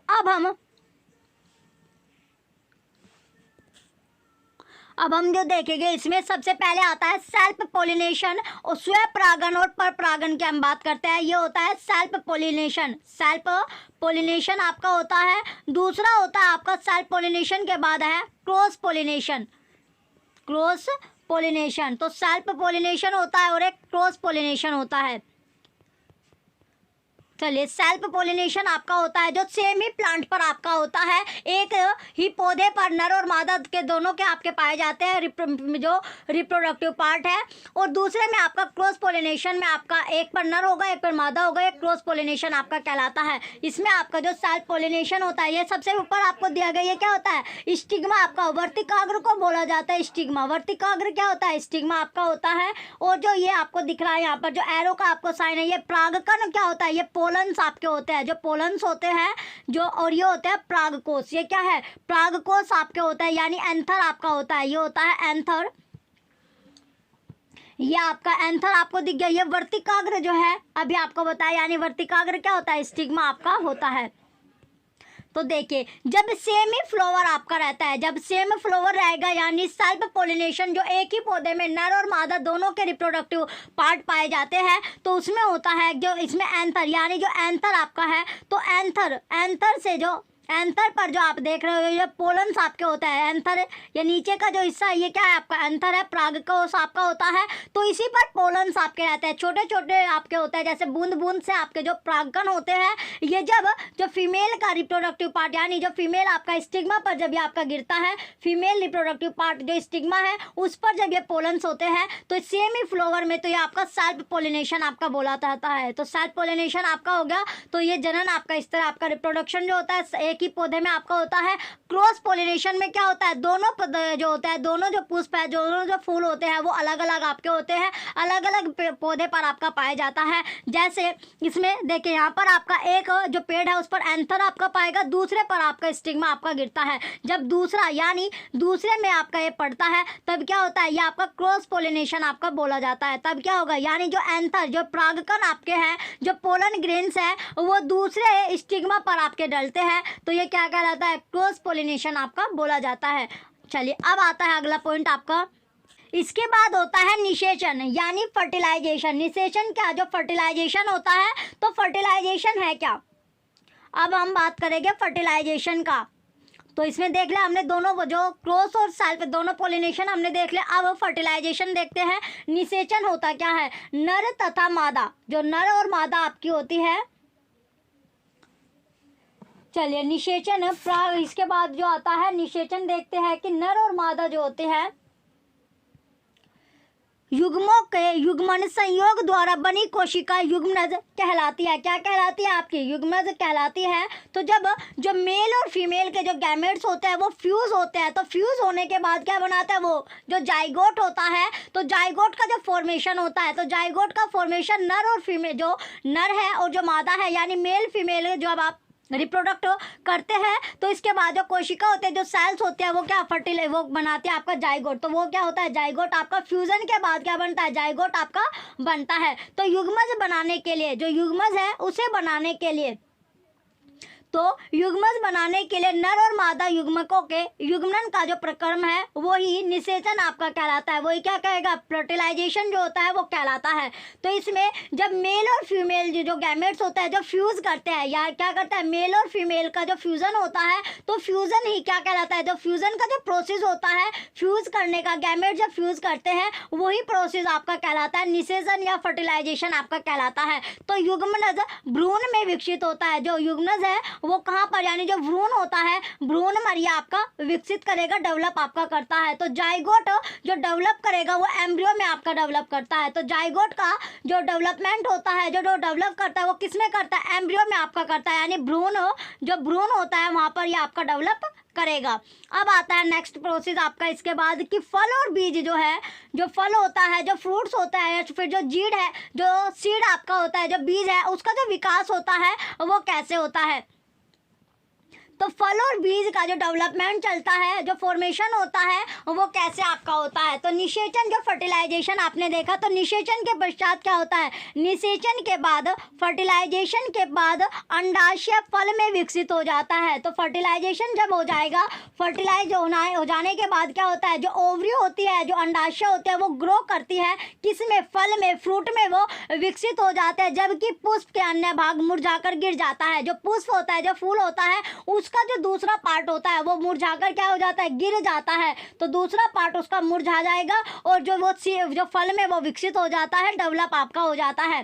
अब हम जो देखेंगे इसमें सबसे पहले आता है सेल्फ पोलिनेशन और स्वयं परागन और पर परागन की हम बात करते हैं। ये होता है सेल्फ पोलिनेशन, सेल्फ पोलिनेशन आपका होता है। दूसरा होता है आपका सेल्फ पोलिनेशन के बाद है क्रॉस पोलिनेशन, क्रॉस पोलिनेशन। तो सेल्फ पोलिनेशन होता है और एक क्रॉस पोलिनेशन होता है। चलिए सेल्फ पोलिनेशन आपका होता है जो सेम ही प्लांट पर आपका होता है, एक ही पौधे पर नर और मादा के दोनों के आपके पाए जाते हैं जो रिप्रोडक्टिव पार्ट है। और दूसरे में आपका क्रॉस पोलिनेशन में आपका एक पर नर होगा एक पर मादा होगा, एक क्रॉस पोलिनेशन आपका कहलाता है। इसमें आपका जो सेल्फ पोलिनेशन होता है ये सबसे ऊपर आपको दिया गया, ये क्या होता है, स्टिग्मा आपका, वर्तिकाग्र को बोला जाता है स्टिग्मा। वर्तिकाग्र क्या होता है, स्टिग्मा आपका होता है। और जो ये आपको दिख रहा है यहाँ पर जो एरो का आपको साइन है, ये परागकण क्या होता है, ये पोलन्स आपके होते हैं, जो पोलन्स होते हैं जो, और ये होते हैं परागकोश। ये क्या है, परागकोश आपके होता है, यानी एंथर आपका होता है, ये होता है एंथर। ये आपका एंथर आपको दिख गया। ये वर्तिकाग्र जो है अभी आपको बताया, यानी वर्तिकाग्र क्या होता है, स्टिग्मा आपका होता है। तो देखिए जब सेमी फ्लावर आपका रहता है, जब सेम फ्लावर रहेगा यानी सेल्फ पोलिनेशन, जो एक ही पौधे में नर और मादा दोनों के रिप्रोडक्टिव पार्ट पाए जाते हैं, तो उसमें होता है जो इसमें एंथर, यानी जो एंथर आपका है, तो एंथर से जो एंथर पर जो आप देख रहे हो ये पोलन्स आपके होता है। एंथर या नीचे का जो हिस्सा है ये क्या है आपका, एंथर है, परागकोश आपका होता है। तो इसी पर पोलन्स आपके रहते हैं, छोटे छोटे आपके होते हैं, जैसे बूंद बूंद से आपके जो परागकण होते हैं। ये जब जो फीमेल का रिप्रोडक्टिव पार्ट, यानी जो फीमेल आपका स्टिग्मा पर जब ये आपका गिरता है, फीमेल रिप्रोडक्टिव पार्ट जो स्टिग्मा है उस पर जब ये पोलन्स होते हैं, तो सेमी फ्लावर में तो ये आपका सेल्फ पोलिनेशन आपका बोला जाता है। तो सेल्फ पोलिनेशन आपका हो गया। तो ये जनन आपका इस तरह आपका रिप्रोडक्शन जो होता है एक ही पौधे में आपका होता है। क्रॉस पोलिनेशन में क्या होता है, दोनों जो होता है, दोनों जो पुष्प है, दोनों जो फूल होते हैं वो अलग अलग आपके होते हैं, अलग अलग पौधे पर आपका पाया जाता है। जैसे इसमें देखिए यहाँ पर आपका एक जो पेड़ है उस पर एंथर आपका पाएगा, दूसरे पर आपका स्टिग्मा आपका गिरता है। जब दूसरा यानी दूसरे में आपका ये पड़ता है तब क्या होता है, ये आपका क्रॉस पोलिनेशन आपका बोला जाता है। तब क्या होगा, यानी जो एंथर जो परागकण आपके हैं, जो पोलन ग्रेन्स है वो दूसरे स्टिग्मा पर आपके डलते हैं, तो ये क्या कहलाता है, क्रॉस पोलिनेशन आपका बोला जाता है। चलिए अब आता है अगला पॉइंट आपका। इसके बाद होता है निषेचन यानी फर्टिलाइजेशन। निषेचन क्या, जो फर्टिलाइजेशन होता है, तो फर्टिलाइजेशन है क्या, अब हम बात करेंगे फर्टिलाइजेशन का। तो इसमें देख लिया हमने दोनों जो क्रॉस और सेल्फ दोनों पोलिनेशन हमने देख लिया। अब फर्टिलाइजेशन देखते हैं। निषेचन होता क्या है, नर तथा मादा, जो नर और मादा आपकी होती है। चलिए निषेचन इसके बाद जो आता है निषेचन देखते हैं कि नर और मादा जो होते हैं युग्मों के युग्मन संयोग द्वारा बनी कोशिका युग्मनज कहलाती है। क्या कहलाती है आपकी, युग्मनज कहलाती है। तो जब जो मेल और फीमेल के जो गैमेट्स होते हैं वो फ्यूज होते हैं, तो फ्यूज होने के बाद क्या बनाता है, वो जो जाइगोट होता है, तो जाइगोट का जो फॉर्मेशन होता है, तो जाइगोट का फॉर्मेशन नर और फीमेल, जो नर है और जो मादा है यानी मेल फीमेल जब आप रिप्रोडक्ट करते हैं, तो इसके बाद जो कोशिका होते हैं, जो सेल्स होते हैं, वो क्या वो बनाते हैं आपका जाइगोट। तो वो क्या होता है, जाइगोट आपका फ्यूजन के बाद क्या बनता है, जाइगोट आपका बनता है। तो युग्मज बनाने के लिए, जो युग्मज है उसे बनाने के लिए, तो युग्मज बनाने के लिए नर और मादा युग्मकों के युग्मन का जो प्रक्रम है वो ही निषेचन आपका कहलाता है। वही क्या कहेगा, फर्टिलाइजेशन जो होता है वो कहलाता है। तो इसमें जब मेल और फीमेल जो गैमेट्स होता है जो फ्यूज करते हैं, या क्या करता है, मेल और फीमेल का जो फ्यूजन होता है, तो फ्यूजन ही क्या कहलाता है, जो फ्यूजन का जो प्रोसेस होता है, फ्यूज करने का, गैमेट जब फ्यूज करते हैं वही प्रोसेस आपका कहलाता है निषेचन या फर्टिलाइजेशन आपका कहलाता है। तो युग्मनज भ्रूण में विकसित होता है, जो युग्मनज है वो कहाँ पर, यानी जो भ्रूण होता है, भ्रूण मरिया आपका विकसित करेगा, डेवलप आपका करता है। तो जाइगोट जो डेवलप करेगा वो एम्ब्रियो में आपका डेवलप करता है। तो जाइगोट का जो डेवलपमेंट होता है, जो डेवलप करता है, वो किस में करता है, एम्ब्रियो में आपका करता है, यानी भ्रूण, जो भ्रूण होता है वहाँ पर ये आपका डेवलप करेगा। अब आता है नेक्स्ट प्रोसेस आपका इसके बाद कि फल और बीज जो है, जो फल होता है, जो फ्रूट्स होता है, या फिर जो जीड है, जो सीड आपका होता है, जो बीज है, उसका जो विकास होता है वो कैसे होता है। तो फल और बीज का जो डेवलपमेंट चलता है, जो फॉर्मेशन होता है वो कैसे आपका होता है। तो निषेचन, जो फर्टिलाइजेशन आपने देखा, तो निषेचन के पश्चात क्या होता है, निषेचन के बाद, फर्टिलाइजेशन के बाद अंडाशय फल में विकसित हो जाता है। तो फर्टिलाइजेशन जब हो जाएगा, फर्टिलाइज हो जाने के बाद क्या होता है, जो ओवरी होती है, जो अंडाशय होते हैं वो ग्रो करती है, किस में, फल में, फ्रूट में वो विकसित हो जाता है, जबकि पुष्प के अन्य भाग मुरझाकर गिर जाता है। जो पुष्प होता है, जो फूल होता है, उसका जो दूसरा पार्ट होता है वो मुरझाकर क्या हो जाता है, गिर जाता है। तो दूसरा पार्ट उसका मुरझा जाएगा और जो फल में वो विकसित हो जाता है, डेवलप आपका हो जाता है।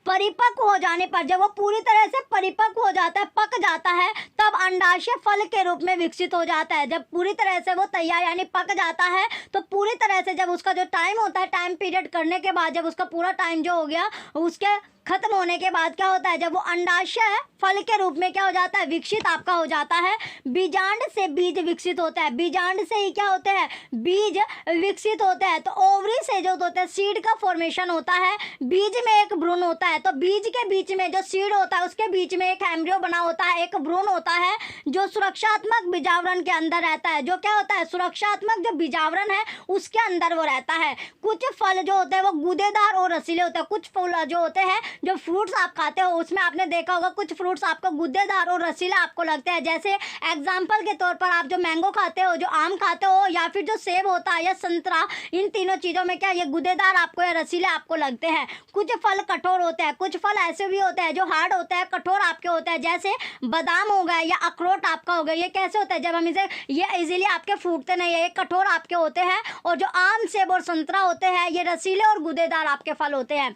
परिपक्व हो जाने पर, जब वो पूरी तरह से परिपक्व हो जाता है, पक जाता है, तब अंडाशय फल के रूप में विकसित हो जाता है। जब पूरी तरह से वो तैयार यानी पक जाता है, तो पूरी तरह से जब उसका जो टाइम होता है, टाइम पीरियड करने के बाद, जब उसका पूरा टाइम जो हो गया, उसके खत्म होने के बाद क्या होता है, जब वो अंडाशय फल के रूप में क्या हो जाता है, विकसित आपका हो जाता है। बीजांड से बीज विकसित होता है, बीजांड से ही क्या होते हैं, बीज विकसित होते हैं। तो ओवरी से जो होता है सीड का फॉर्मेशन होता है, बीज में एक भ्रूण होता है, तो बीज के बीच में जो सीड होता है उसके बीच में एक एम्ब्रियो बना होता है, एक भ्रूण होता है जो सुरक्षात्मक बीजावरण के अंदर रहता है। जो क्या होता है, सुरक्षात्मक जो बीजावरण है उसके अंदर वो रहता है। कुछ फल जो होते हैं वो गूदेदार और रसीले होते हैं, कुछ फल जो होते हैं, जो फ्रूट्स आप खाते हो उसमें आपने देखा होगा कुछ फ्रूट्स आपको गुद्देदार और रसीला आपको लगते हैं। जैसे एग्जांपल के तौर पर आप जो मैंगो खाते हो, जो आम खाते हो, या फिर जो सेब होता है या संतरा, इन तीनों चीज़ों में क्या ये गुद्देदार आपको या रसीले आपको लगते हैं। कुछ फल कठोर होते हैं, कुछ फल ऐसे भी होते हैं जो हार्ड होते हैं, कठोर आपके होते हैं, जैसे बादाम हो गया या अखरोट आपका हो गया। ये कैसे होता है, जब हम इसे, ये इजीली आपके फूटते नहीं है, ये कठोर आपके होते हैं। और जो आम, सेब और संतरा होते हैं ये रसीले और गुद्देदार आपके फल होते हैं।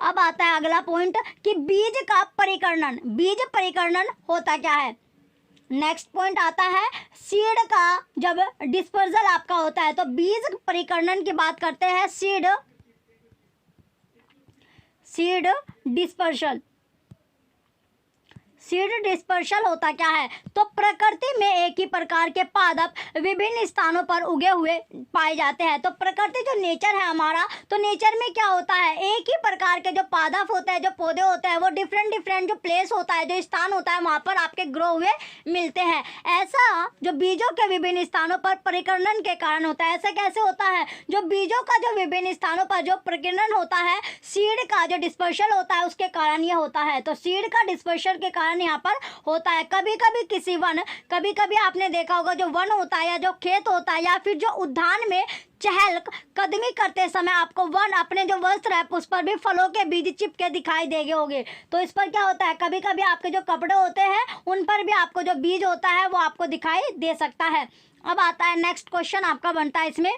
अब आता है अगला पॉइंट कि बीज का परिकर्णन, बीज परिकर्णन होता क्या है। नेक्स्ट पॉइंट आता है सीड का जब डिस्पर्सल आपका होता है, तो बीज परिकर्णन की बात करते हैं, सीड डिस्पर्सल। सीड डिस्पर्सल होता क्या है, तो प्रकृति में एक ही प्रकार के पादप विभिन्न स्थानों पर उगे हुए पाए जाते हैं। तो प्रकृति जो नेचर है हमारा, तो नेचर में क्या होता है, एक ही प्रकार के जो पादप होते हैं, जो पौधे होते हैं, वो डिफरेंट जो प्लेस होता है, जो स्थान होता है, वहाँ पर आपके ग्रो हुए मिलते हैं। ऐसा जो बीजों के विभिन्न स्थानों पर परिकर्णन के कारण होता है। ऐसा कैसे होता है, जो बीजों का जो विभिन्न स्थानों पर जो परिकर्णन होता है, सीड का जो डिस्पर्सल होता है उसके कारण ये होता है। तो सीड का डिस्पर्सल के कारण यहाँ पर होता है। कभी कभी किसी वन, कभी कभी आपने देखा होगा जो वन होता है या जो खेत होता है या फिर जो उद्यान में चहल कदमी करते समय आपको वन अपने जो वस्त्र है उस पर भी फलों के बीज चिपके दिखाई देंगे होंगे। तो इस पर क्या होता है, कभी कभी आपके जो कपड़े होते हैं उन पर भी आपको जो बीज होता है वो आपको दिखाई दे सकता है। अब आता है नेक्स्ट क्वेश्चन आपका बनता है, इसमें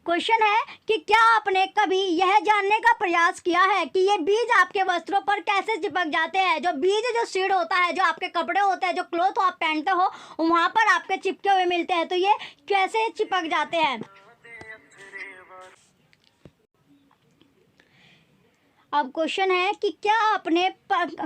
क्वेश्चन है कि क्या आपने कभी यह जानने का प्रयास किया है कि ये बीज आपके वस्त्रों पर कैसे चिपक जाते हैं। जो बीज, जो सीड होता है, जो आपके कपड़े होते हैं, जो क्लॉथ आप पहनते हो वहाँ पर आपके चिपके हुए मिलते हैं, तो ये कैसे चिपक जाते हैं। अब क्वेश्चन है कि क्या आपने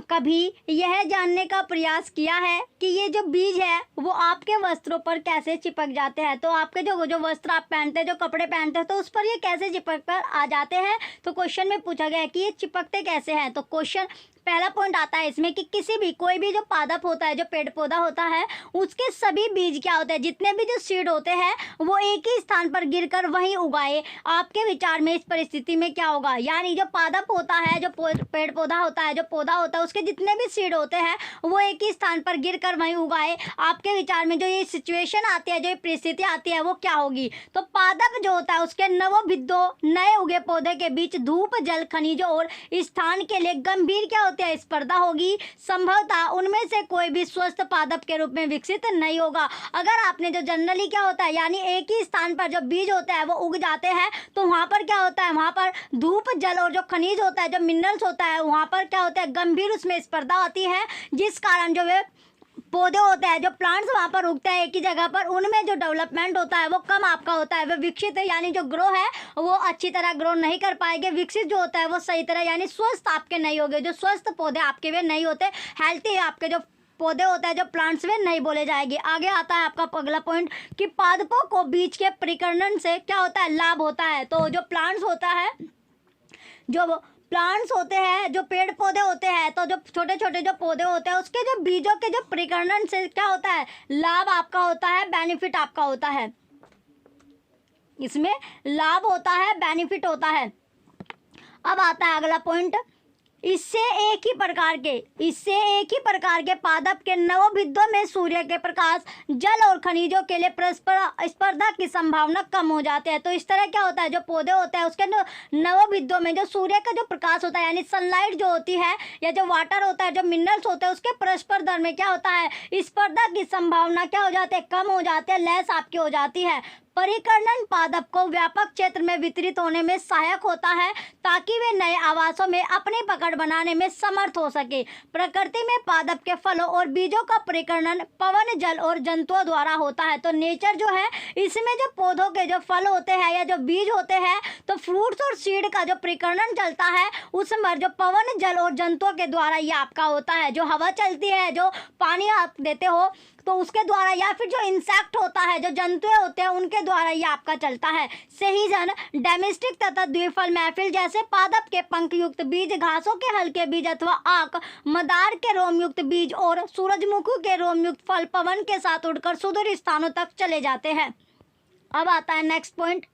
कभी यह जानने का प्रयास किया है कि ये जो बीज है वो आपके वस्त्रों पर कैसे चिपक जाते हैं। तो आपके जो वस्त्र आप पहनते हैं, जो कपड़े पहनते हैं, तो उस पर ये कैसे चिपक कर आ जाते हैं। तो क्वेश्चन में पूछा गया है कि ये चिपकते कैसे हैं। तो क्वेश्चन पहला पॉइंट आता है इसमें कि किसी भी, कोई भी जो पादप होता है, जो पेड़ पौधा होता है, उसके सभी बीज क्या होते हैं, जितने भी जो सीड होते हैं वो एक ही स्थान पर गिरकर वहीं उगाए। आपके विचार में इस परिस्थिति में क्या होगा, यानी जो पादप होता है, जो पेड़ पौधा होता है, जो पौधा होता है, उसके जितने भी सीड होते हैं वो एक ही स्थान पर गिरकर वहीं उगाए। आपके विचार में जो ये सिचुएशन आती है, जो ये परिस्थिति आती है वो क्या होगी। तो पादप जो होता है उसके नवोभिद्दों, नए उगे पौधे के बीच धूप, जल, खनिजों और स्थान के लिए गंभीर क्या स्पर्धा होगी। संभवतः उनमें से कोई भी स्वस्थ पादप के रूप में विकसित नहीं होगा। अगर आपने जो जनरली क्या होता है, यानी एक ही स्थान पर जो बीज होता है वो उग जाते हैं, तो वहाँ पर क्या होता है, वहाँ पर धूप, जल और जो खनिज होता होता है, जो मिनरल्स होता है, वहाँ पर क्या होता है, गंभीर उसमें स्पर्धा होती है, जिस कारण जो वे पौधे होते हैं, जो प्लांट्स वहाँ पर उगते हैं एक ही जगह पर, उनमें जो डेवलपमेंट होता है वो कम आपका होता है, वो विकसित है यानी जो ग्रो है वो अच्छी तरह ग्रो नहीं कर पाएंगे। विकसित जो होता है वो सही तरह यानी स्वस्थ आपके नहीं होंगे, जो स्वस्थ पौधे आपके वे नहीं होते, हेल्थी आपके जो पौधे होते हैं, जो प्लांट्स वे नहीं बोले जाएंगे। आगे आता है आपका अगला पॉइंट कि पादपों को बीज के परिकरण से क्या होता है, लाभ होता है। तो जो प्लांट्स होता है, जो प्लांट्स होते हैं, जो पेड़ पौधे होते हैं, तो जो छोटे छोटे जो पौधे होते हैं उसके जो बीजों के जो परिकरण से क्या होता है, लाभ आपका होता है, बेनिफिट आपका होता है, इसमें लाभ होता है, बेनिफिट होता है। अब आता है अगला पॉइंट, इससे एक ही प्रकार के पादप के नवोभिद्धों में सूर्य के प्रकाश, जल और खनिजों के लिए परस्पर स्पर्धा की संभावना कम हो जाती है। तो इस तरह क्या होता है, जो पौधे होते हैं उसके नवोभिद्धों में जो सूर्य का जो प्रकाश होता है यानी सनलाइट जो होती है, या जो वाटर होता है, जो मिनरल्स होते हैं, उसके परस्पर दर में क्या होता है, स्पर्धा की संभावना क्या हो जाती है, कम हो जाती है, लेस आपकी हो जाती है। परिकर्णन पादप को व्यापक क्षेत्र में वितरित होने में सहायक होता है ताकि वे नए आवासों में अपनी पकड़ बनाने में समर्थ हो सके। प्रकृति में पादप के फलों और बीजों का परिकर्णन पवन, जल और जंतुओं द्वारा होता है। तो नेचर जो है इसमें जो पौधों के जो फल होते हैं या जो बीज होते हैं, तो फ्रूट्स और सीड का जो परिकर्णन चलता है उसमें जो पवन, जल और जंतुओं के द्वारा ये आपका होता है। जो हवा चलती है, जो पानी आप देते हो तो उसके द्वारा, या फिर जो इंसेक्ट होता है, जो जंतु होते हैं उनके द्वारा ये आपका चलता है। सेहिजन, डोमेस्टिक तथा द्विफल महफिल जैसे पादप के पंख युक्त बीज, घासों के हल्के बीज अथवा आक, मदार के रोम युक्त बीज और सूरजमुखी के रोम युक्त फल पवन के साथ उड़कर सुदूर स्थानों तक चले जाते हैं। अब आता है नेक्स्ट पॉइंट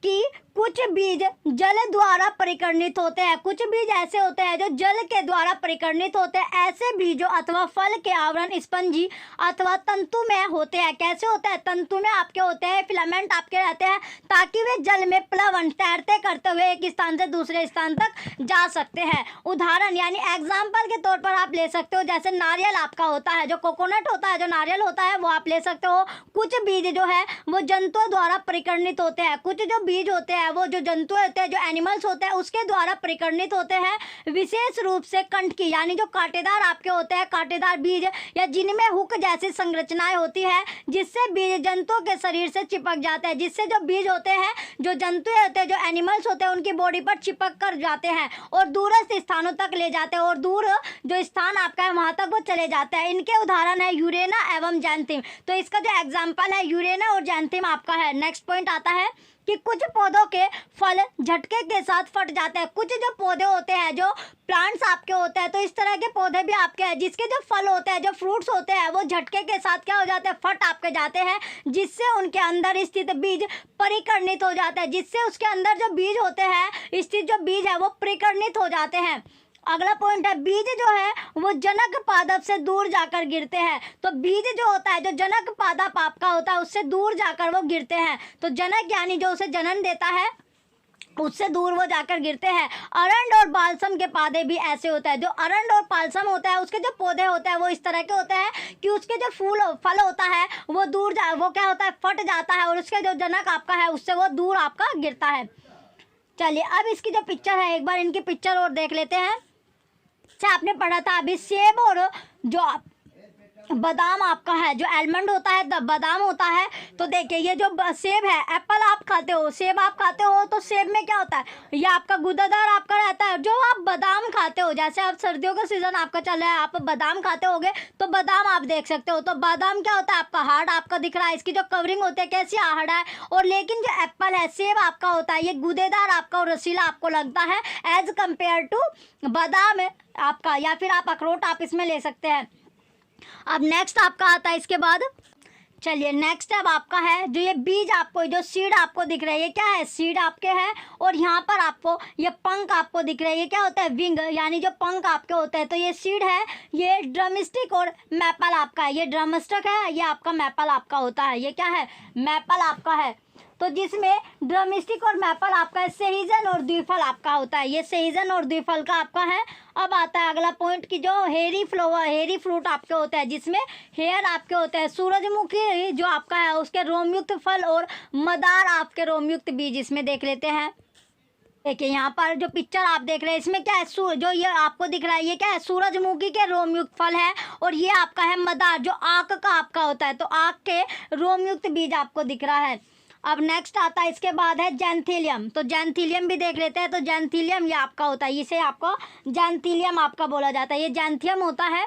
कि कुछ बीज जल द्वारा परिकर्णित होते हैं। कुछ बीज ऐसे होते हैं जो जल के द्वारा परिकर्णित होते हैं। ऐसे बीजों अथवा फल के आवरण स्पंजी अथवा तंतु में होते हैं। कैसे होते हैं, तंतु में आपके होते हैं, फिलामेंट आपके रहते हैं ताकि वे जल में प्लवन तैरते करते हुए एक स्थान से दूसरे स्थान तक जा सकते हैं। उदाहरण यानी एग्जाम्पल के तौर पर आप ले सकते हो, जैसे नारियल आपका होता है, जो कोकोनट होता है, जो नारियल होता है वो आप ले सकते हो। कुछ बीज जो है वो जंतुओं द्वारा परिकर्णित होते हैं। कुछ जो बीज होते हैं वो जो जंतु होते हैं, जो एनिमल्स होते हैं उसके द्वारा परिकर्णित होते हैं। विशेष रूप से कंटकी यानी जो कांटेदार आपके होते हैं, कांटेदार बीज या जिनमें हुक जैसी संरचनाएं होती है, जिससे बीज जंतुओं के शरीर से चिपक जाते हैं। जिससे जो बीज होते हैं, जो जंतु होते हैं, जो एनिमल्स होते हैं, उनकी बॉडी पर चिपक कर जाते हैं और दूरस्थ स्थानों तक ले जाते हैं, और दूर जो स्थान आपका है वहां तक वो चले जाते हैं। इनके उदाहरण है यूरेना एवं जैंथिम। तो इसका जो एग्जाम्पल है यूरेना और जैंथिम आपका है। नेक्स्ट पॉइंट आता है कि कुछ पौधों के फल झटके के साथ फट जाते हैं। कुछ जो पौधे होते हैं, जो प्लांट्स आपके होते हैं, तो इस तरह के पौधे भी आपके हैं जिसके जो फल होते हैं, जो फ्रूट्स होते हैं, वो झटके के साथ क्या हो जाते हैं, फट आपके जाते हैं, जिससे उनके अंदर स्थित बीज परिकर्णित हो जाते हैं। जिससे उसके अंदर जो बीज होते हैं, स्थित जो बीज है वो परिकर्णित हो जाते हैं। अगला पॉइंट है, बीज जो है वो जनक पादप से दूर जाकर गिरते हैं। तो बीज जो होता है, जो जनक पादप आपका होता है, उससे दूर जाकर वो गिरते हैं। तो जनक यानी जो उसे जन्म देता है, उससे दूर वो जाकर गिरते हैं। अरंड और बालसम के पौधे भी ऐसे होते हैं। जो अरंड और पालसम होता है, उसके जो पौधे होते हैं वो इस तरह के होते हैं कि उसके जो फल होता है वो वो क्या होता है, फट जाता है, और उसके जो जनक आपका है उससे वो दूर आपका गिरता है। चलिए अब इसकी जो पिक्चर है, एक बार इनकी पिक्चर और देख लेते हैं। आपने पढ़ा था अभी सेब और जो बादाम आपका है, जो आलमंड होता है, बादाम होता है। तो देखिए ये जो सेब है, एप्पल आप खाते हो, सेब आप खाते हो, तो सेब में क्या होता है, ये आपका गुदादार आपका रहता है। जो आप बादाम खाते हो, जैसे आप सर्दियों का सीजन आपका चल रहा है, आप बादाम खाते होगे, तो बादाम आप देख सकते हो। तो बादाम क्या होता है, आपका हार्ड आपका दिख रहा है, इसकी जो कवरिंग होती है कैसी हार्ड है। और लेकिन जो एप्पल है, सेब आपका होता है, ये गुदेदार आपका और रसीला आपको लगता है एज कम्पेयर टू बादाम आपका, या फिर आप अखरोट आप इसमें ले सकते हैं। अब नेक्स्ट आपका आता है इसके बाद, चलिए नेक्स्ट अब आपका है जो ये बीज आपको, जो सीड आपको दिख रहा है, ये क्या है, सीड आपके हैं। और यहाँ पर आपको ये पंख आपको दिख रहा है, ये क्या होता है, विंग यानी जो पंख आपके होते हैं। तो ये सीड है, ये ड्रमस्टिक और मैपल आपका है। ये ड्रमस्टिक है, ये आपका मैपल आपका होता है। ये क्या है, मैपल आपका है। तो जिसमें ड्रमस्टिक और मैपल आपका है, सेहिजन और द्विफल आपका होता है। ये सेहिजन और द्विफल का आपका है। अब आता है अगला पॉइंट कि जो हेरी फ्रूट आपके होते हैं, जिसमें हेयर आपके होते हैं। सूरजमुखी जो आपका है उसके रोमयुक्त फल और मदार आपके रोमयुक्त बीज इसमें देख लेते हैं। देखिए यहाँ पर जो पिक्चर आप देख रहे हैं इसमें क्या है, जो ये आपको दिख रहा है ये क्या है, सूरजमुखी के रोमयुक्त फल है। और ये आपका है मदार, जो आक का आपका होता है, तो आक के रोमयुक्त बीज आपको दिख रहा है। अब नेक्स्ट आता है, इसके बाद है जैंथिलियम। तो जैंथिलियम भी देख लेते हैं। तो जैंथिलियम ये आपका होता है, इसे आपको जैंथिलियम आपका बोला जाता है, ये जैंथियम होता है।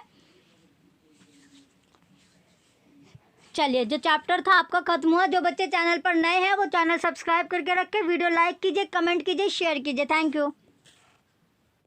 चलिए, जो चैप्टर था आपका खत्म हुआ। जो बच्चे चैनल पर नए हैं वो चैनल सब्सक्राइब करके रखें, वीडियो लाइक कीजिए, कमेंट कीजिए, शेयर कीजिए। Thank you.